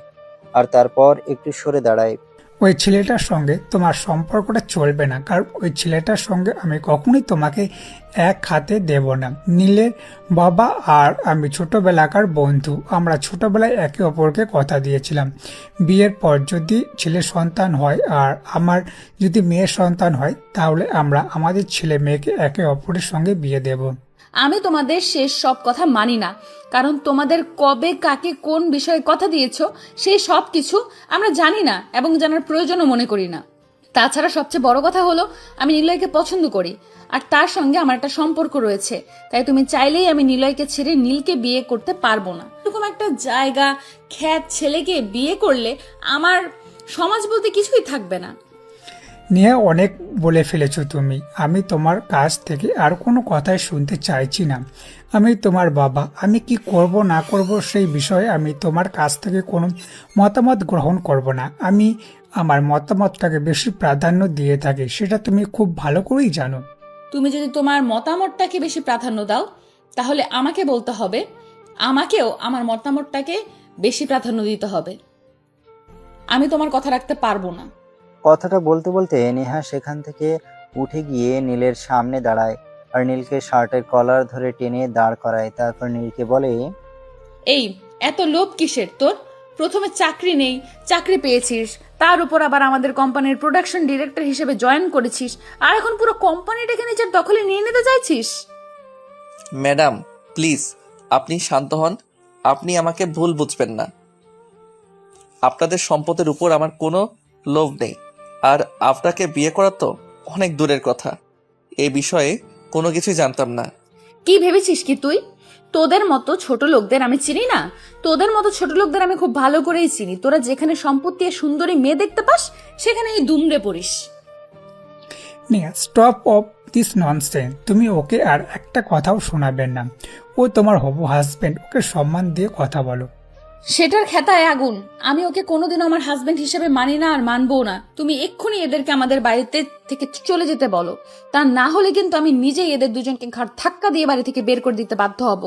আর তারপর একটু সরে দাঁড়ায়। ওই ছেলেটার সঙ্গে তোমার সম্পর্কটা চলবে না, কারণ ওই ছেলেটার সঙ্গে আমি কখনোই তোমাকে এক হাতে দেব না। নীলের বাবা আর আমি ছোটবেলাকার বন্ধু। আমরা ছোটবেলায় একে অপরকে কথা দিয়েছিলাম বিয়ের পর যদি ছেলে সন্তান হয় আর আমার যদি মেয়ের সন্তান হয় তাহলে আমরা আমাদের ছেলে মেয়েকে একে অপরের সঙ্গে বিয়ে দেব। আমি তোমাদের শেষ সব কথা মানি না, কারণ তোমাদের কবে কাকে কোন বিষয়ে কথা দিয়েছো সেই সব কিছু আমরা জানি না এবং জানার প্রয়োজনও মনে করি না। তাছাড়া সবচেয়ে বড় কথা হলো আমি নিলয়কে পছন্দ করি আর তার সঙ্গে আমার একটা সম্পর্ক রয়েছে, তাই তুমি চাইলেই আমি নিলয়কে ছেড়ে নীলকে বিয়ে করতে পারবো না। এরকম একটা জায়গা খ্যাত ছেলেকে বিয়ে করলে আমার সমাজ বলতে কিছুই থাকবে না। নিয়ে অনেক বলে ফেলেছো তুমি। আমি তোমার কাছ থেকে আর কোনো কথাই শুনতে চাইছি না। আমি তোমার বাবা, আমি কি করব না করব সেই বিষয়ে আমি তোমার কাছ থেকে কোনো মতামত গ্রহণ করব না। আমি আমার মতামতটাকে বেশি প্রাধান্য দিয়ে থাকি, সেটা তুমি খুব ভালো করেই জানো। তুমি যদি তোমার মতামতটাকে বেশি প্রাধান্য দাও তাহলে আমাকে বলতে হবে আমাকেও আমার মতামতটাকে বেশি প্রাধান্য দিতে হবে। আমি তোমার কথা রাখতে পারবো না। কথাটা বলতে বলতে নেহা সেখান থেকে উঠে গিয়ে নীলের সামনে দাঁড়ায় আর নীলকে শার্টের কলার ধরে টেনে দাঁড় করায়। তারপর নীলকে বলে, এই এত লোভ কিসের তোর? প্রথমে চাকরি নেই, চাকরি পেয়েছিস, তার উপর আবার আমাদের কোম্পানির প্রোডাকশন ডিরেক্টর হিসেবে জয়েন করেছিস, আর এখন পুরো কোম্পানিটাকে নিজের দখলে নিয়ে নিতে চাইছিস। ম্যাডাম প্লিজ আপনি শান্ত হন। আপনি আমাকে ভুল বুঝবেন না। আপনাদের সম্পদের উপর আমার কোনো লোভ নেই, আর আপনাকে বিয়ে করা তো অনেক দূরের কথা। এই বিষয়ে কোনো কিছুই জানতাম না। কি ভেবেছিস কি তুই? তোদের মতো ছোট লোকদের আমি চিনি না? তোদের মতো ছোট লোকদের আমি খুব ভালো করেই চিনি। তোরা যেখানে সম্পত্তি আর সুন্দরী মেয়ে দেখতে পাস সেখানে এই দুমড়ে পড়িস। নিয়া, স্টপ অফ দিস ননসেন্স। তুমি ওকে আর একটা কথাও শোনাবেন না। ও তোমার হবু হাজবেন্ড, ওকে সম্মান দিয়ে কথা বলো। সেটার খেতায় আগুন। আমি ওকে কোনোদিন আমার হাজবেন্ড হিসেবে মানি না আর মানবো না। তুমি এক্ষুনি এদেরকে আমাদের বাড়িতে থেকে চলে যেতে বলো, তা না হলে কিন্তু আমি নিজেই এদের দুজনকে ঘাট ধাক্কা দিয়ে বাড়ি থেকে বের করে দিতে বাধ্য হব।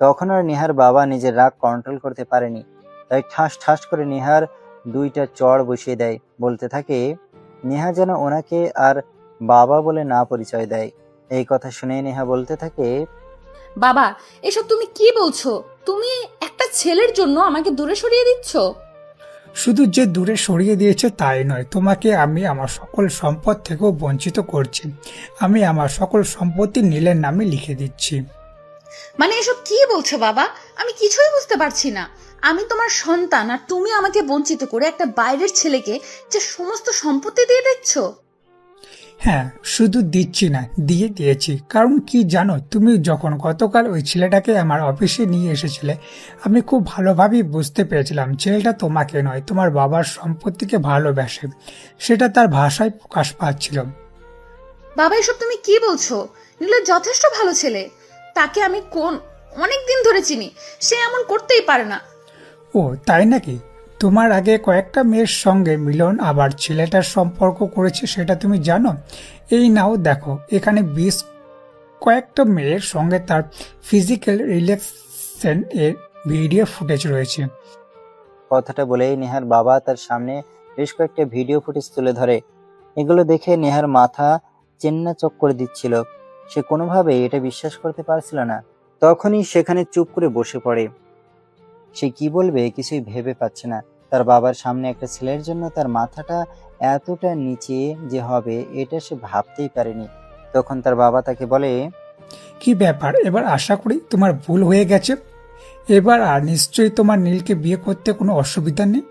তখন আর নেহার বাবা নিজের রাগ কন্ট্রোল করতে পারেনি, তাই ঠাস ঠাস করে নেহার দুইটা চড় বসিয়ে দেয়। বলতে থাকে, নেহা যেন ওনাকে আর বাবা বলে না পরিচয় দেয়। এই কথা শুনে নেহা বলতে থাকে, বাবা এসব তুমি কি বলছো? তুমি একটা ছেলের জন্য আমাকে দূরে সরিয়ে দিচ্ছ। শুধু যে দূরে সরিয়ে দিয়েছে তাই নয়, তোমাকে আমি আমার সকল সম্পদ থেকেও বঞ্চিত করছি। আমি আমার সকল সম্পত্তি নীলের নামে লিখে দিচ্ছি। মানে এসব কি বলছো বাবা? আমি কিছুই বুঝতে পারছি না। আমি তোমার সন্তান আর তুমি আমাকে বঞ্চিত করে একটা বাইরের ছেলেকে যে সমস্ত সম্পত্তি দিয়ে দিচ্ছ। হ্যাঁ, শুধু দিচ্ছি না, দিয়ে দিয়েছি। কারণ কি জানো, তুমি যখন গতকাল ওই ছেলেটাকে আমার অফিসে নিয়ে এসেছিলে আমি খুব ভালোভাবেই বুঝতে পেরেছিলাম ছেলেটা তোমাকে নয় তোমার বাবার সম্পত্তিকে ভালোবাসে। সেটা তার ভাষায় প্রকাশ পাচ্ছিল। বাবা এসব তুমি কি বলছো? নীল যথেষ্ট ভালো ছেলে, তাকে আমি অনেক দিন ধরে চিনি, সে এমন করতেই পারে না। ও তাই নাকি? তোমার আগে কয়েকটা মেয়ের সঙ্গে মিলন আবার ছেলেটার সম্পর্ক করেছে সেটা তুমি জানো? এই নাও দেখো, এখানে কয়েকটা মেয়ের সঙ্গে তার ফিজিক্যাল রিলেশন এর ভিডিও ফুটেজ রয়েছে। কথাটা বলেই নেহার বাবা তার সামনে বেশ কয়েকটা ভিডিও ফুটেজ তুলে ধরে। এগুলো দেখে নেহার মাথা চেন্না চক করে দিচ্ছিল। সে কোনোভাবে এটা বিশ্বাস করতে পারছিল না। তখনই সেখানে চুপ করে বসে পড়ে। সে কি বলবে কিছুই ভেবে পাচ্ছে না। তার বাবার সামনে একটা ছেলের জন্য তার মাথাটা এতটা নিচে যে হবে এটা সে ভাবতেই পারেনি। তখন তার বাবা তাকে বলে, কি ব্যাপার, এবার আশা করি তোমার ভুল হয়ে গেছে। এবার আর নিশ্চয়ই তোমার নীলকে বিয়ে করতে কোনো অসুবিধা নেই।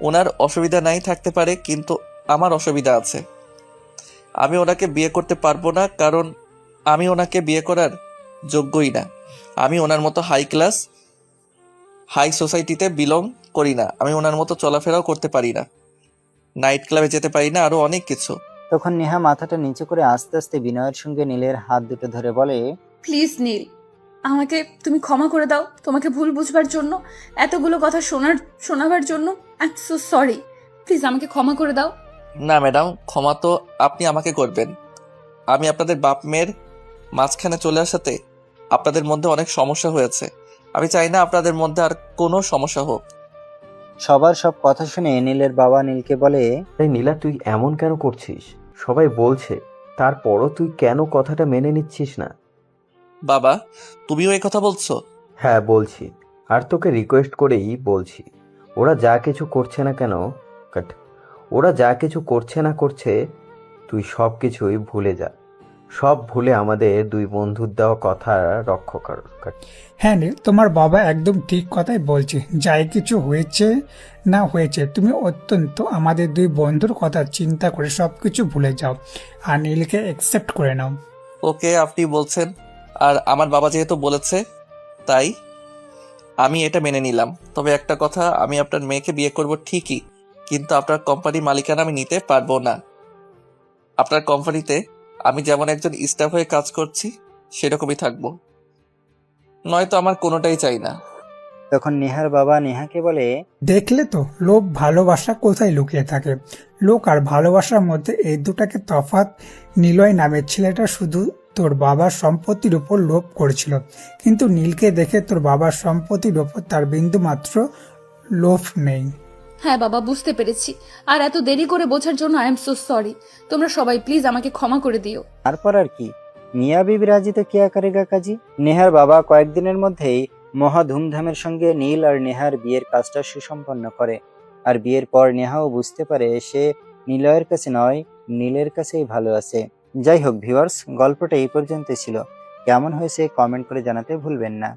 ওনার অসুবিধা নাই থাকতে পারে, কিন্তু আমার অসুবিধা আছে। আমি ওনাকে বিয়ে করতে পারবো না, কারণ আমি ওনাকে বিয়ে করার যোগ্যই না। আমি ওনার মতো হাই সোসাইটিতে বিলং করি না। আমি ওনার মতো চলাফেরাও করতে পারি না, নাইট ক্লাবে যেতে পারি না, আরো অনেক কিছু। তখন নেহা মাথাটা নিচু করে আস্তে আস্তে বিনয়ের সঙ্গে নীলের হাত দুটো ধরে বলে, প্লিজ নীল, আমাকে তুমি ক্ষমা করে দাও তোমাকে ভুল বুঝবার জন্য, এতগুলো কথা শোনাবার জন্য। I am so sorry, please আমাকে ক্ষমা করে দাও। না ম্যাডাম, ক্ষমা তো আপনি আমাকে করবেন। আমি আপনাদের বাপ মেয়ের মাঝখানে চলে আসাতে আপনাদের মধ্যে অনেক সমস্যা হয়েছে। আমি চাই না আপনাদের মধ্যে আর কোনো সমস্যা হোক। সবার সব কথা শুনে নীলের বাবা নীলকে বলে, তাই নীলা, তুই এমন কেন করছিস? সবাই বলছে, তারপরও তুই কেন কথাটা মেনে নিচ্ছিস না? বাবা, তুমিও এই কথা বলছো? হ্যাঁ বলছি, আর তোকে রিকোয়েস্ট করেই বলছি। ওরা যা কিছু করছে না কেন কাট ওরা যা কিছু করছে না করছে, তুই সব কিছুই ভুলে যা। সব ভুলে আমাদের দুই বন্ধুর দেওয়া কথা রক্ষা কর। কাট। হ্যাঁ নীল, তোমার বাবা একদম ঠিক কথাই বলছে। যাই কিছু হয়েছে না হয়েছে, তুমি অত্যন্ত আমাদের দুই বন্ধুর কথা চিন্তা করে সব কিছু ভুলে যাও আর নীলকে অ্যাকসেপ্ট করে নাও। ওকে, আপনি বলছেন আর আমার বাবা যেহেতু বলেছে তাই আমি এটা মেনে নিলাম। তবে একটা কথা, আমি আপনার মেয়েকে বিয়ে করব ঠিকই, কিন্তু আপনার কোম্পানির মালিকানা আমি নিতে পারবো না। আপনার কোম্পানিতে আমি যেমন একজন স্টাফ হয়ে কাজ করছি সেরকমই থাকবো, নয়তো আমার কোনোটাই চাই না। তখন নেহার বাবা নেহাকে বলে, দেখলে তো লোভ ভালোবাসা কোথায় লুকিয়ে থাকে। লোক আর ভালোবাসার মধ্যে এই দুটাকে তফাৎ। নিলয় নামের ছেলেটা শুধু তোর বাবার সম্পত্তির উপর লোভ করেছিল, কিন্তু নীলকে দেখে তোর বাবার সম্পত্তির উপর তার বিন্দু মাত্র লোভ নেই। হ্যাঁ বাবা, বুঝতে পেরেছি। আর এত দেরি করে বোঝার জন্য আই এম সো সরি। তোমরা সবাই প্লিজ আমাকে ক্ষমা করে দিও। তারপর আর কি, মিয়া বিবি রাজি তো কিয়া করেগা কাজী। নেহার বাবা কয়েকদিনের মধ্যেই মহা ধুমধামের সঙ্গে নীল আর নেহার বিয়ের কাজটা সুসম্পন্ন করে। আর বিয়ের পর নেহাও বুঝতে পারে সে নিলয়ের কাছে নয়, নীলের কাছেই ভালো আছে। যাই হোক ভিউয়ার্স, গল্পটা এই পর্যন্ত ছিল। কেমন হয়েছে কমেন্ট করে জানাতে ভুলবেন না।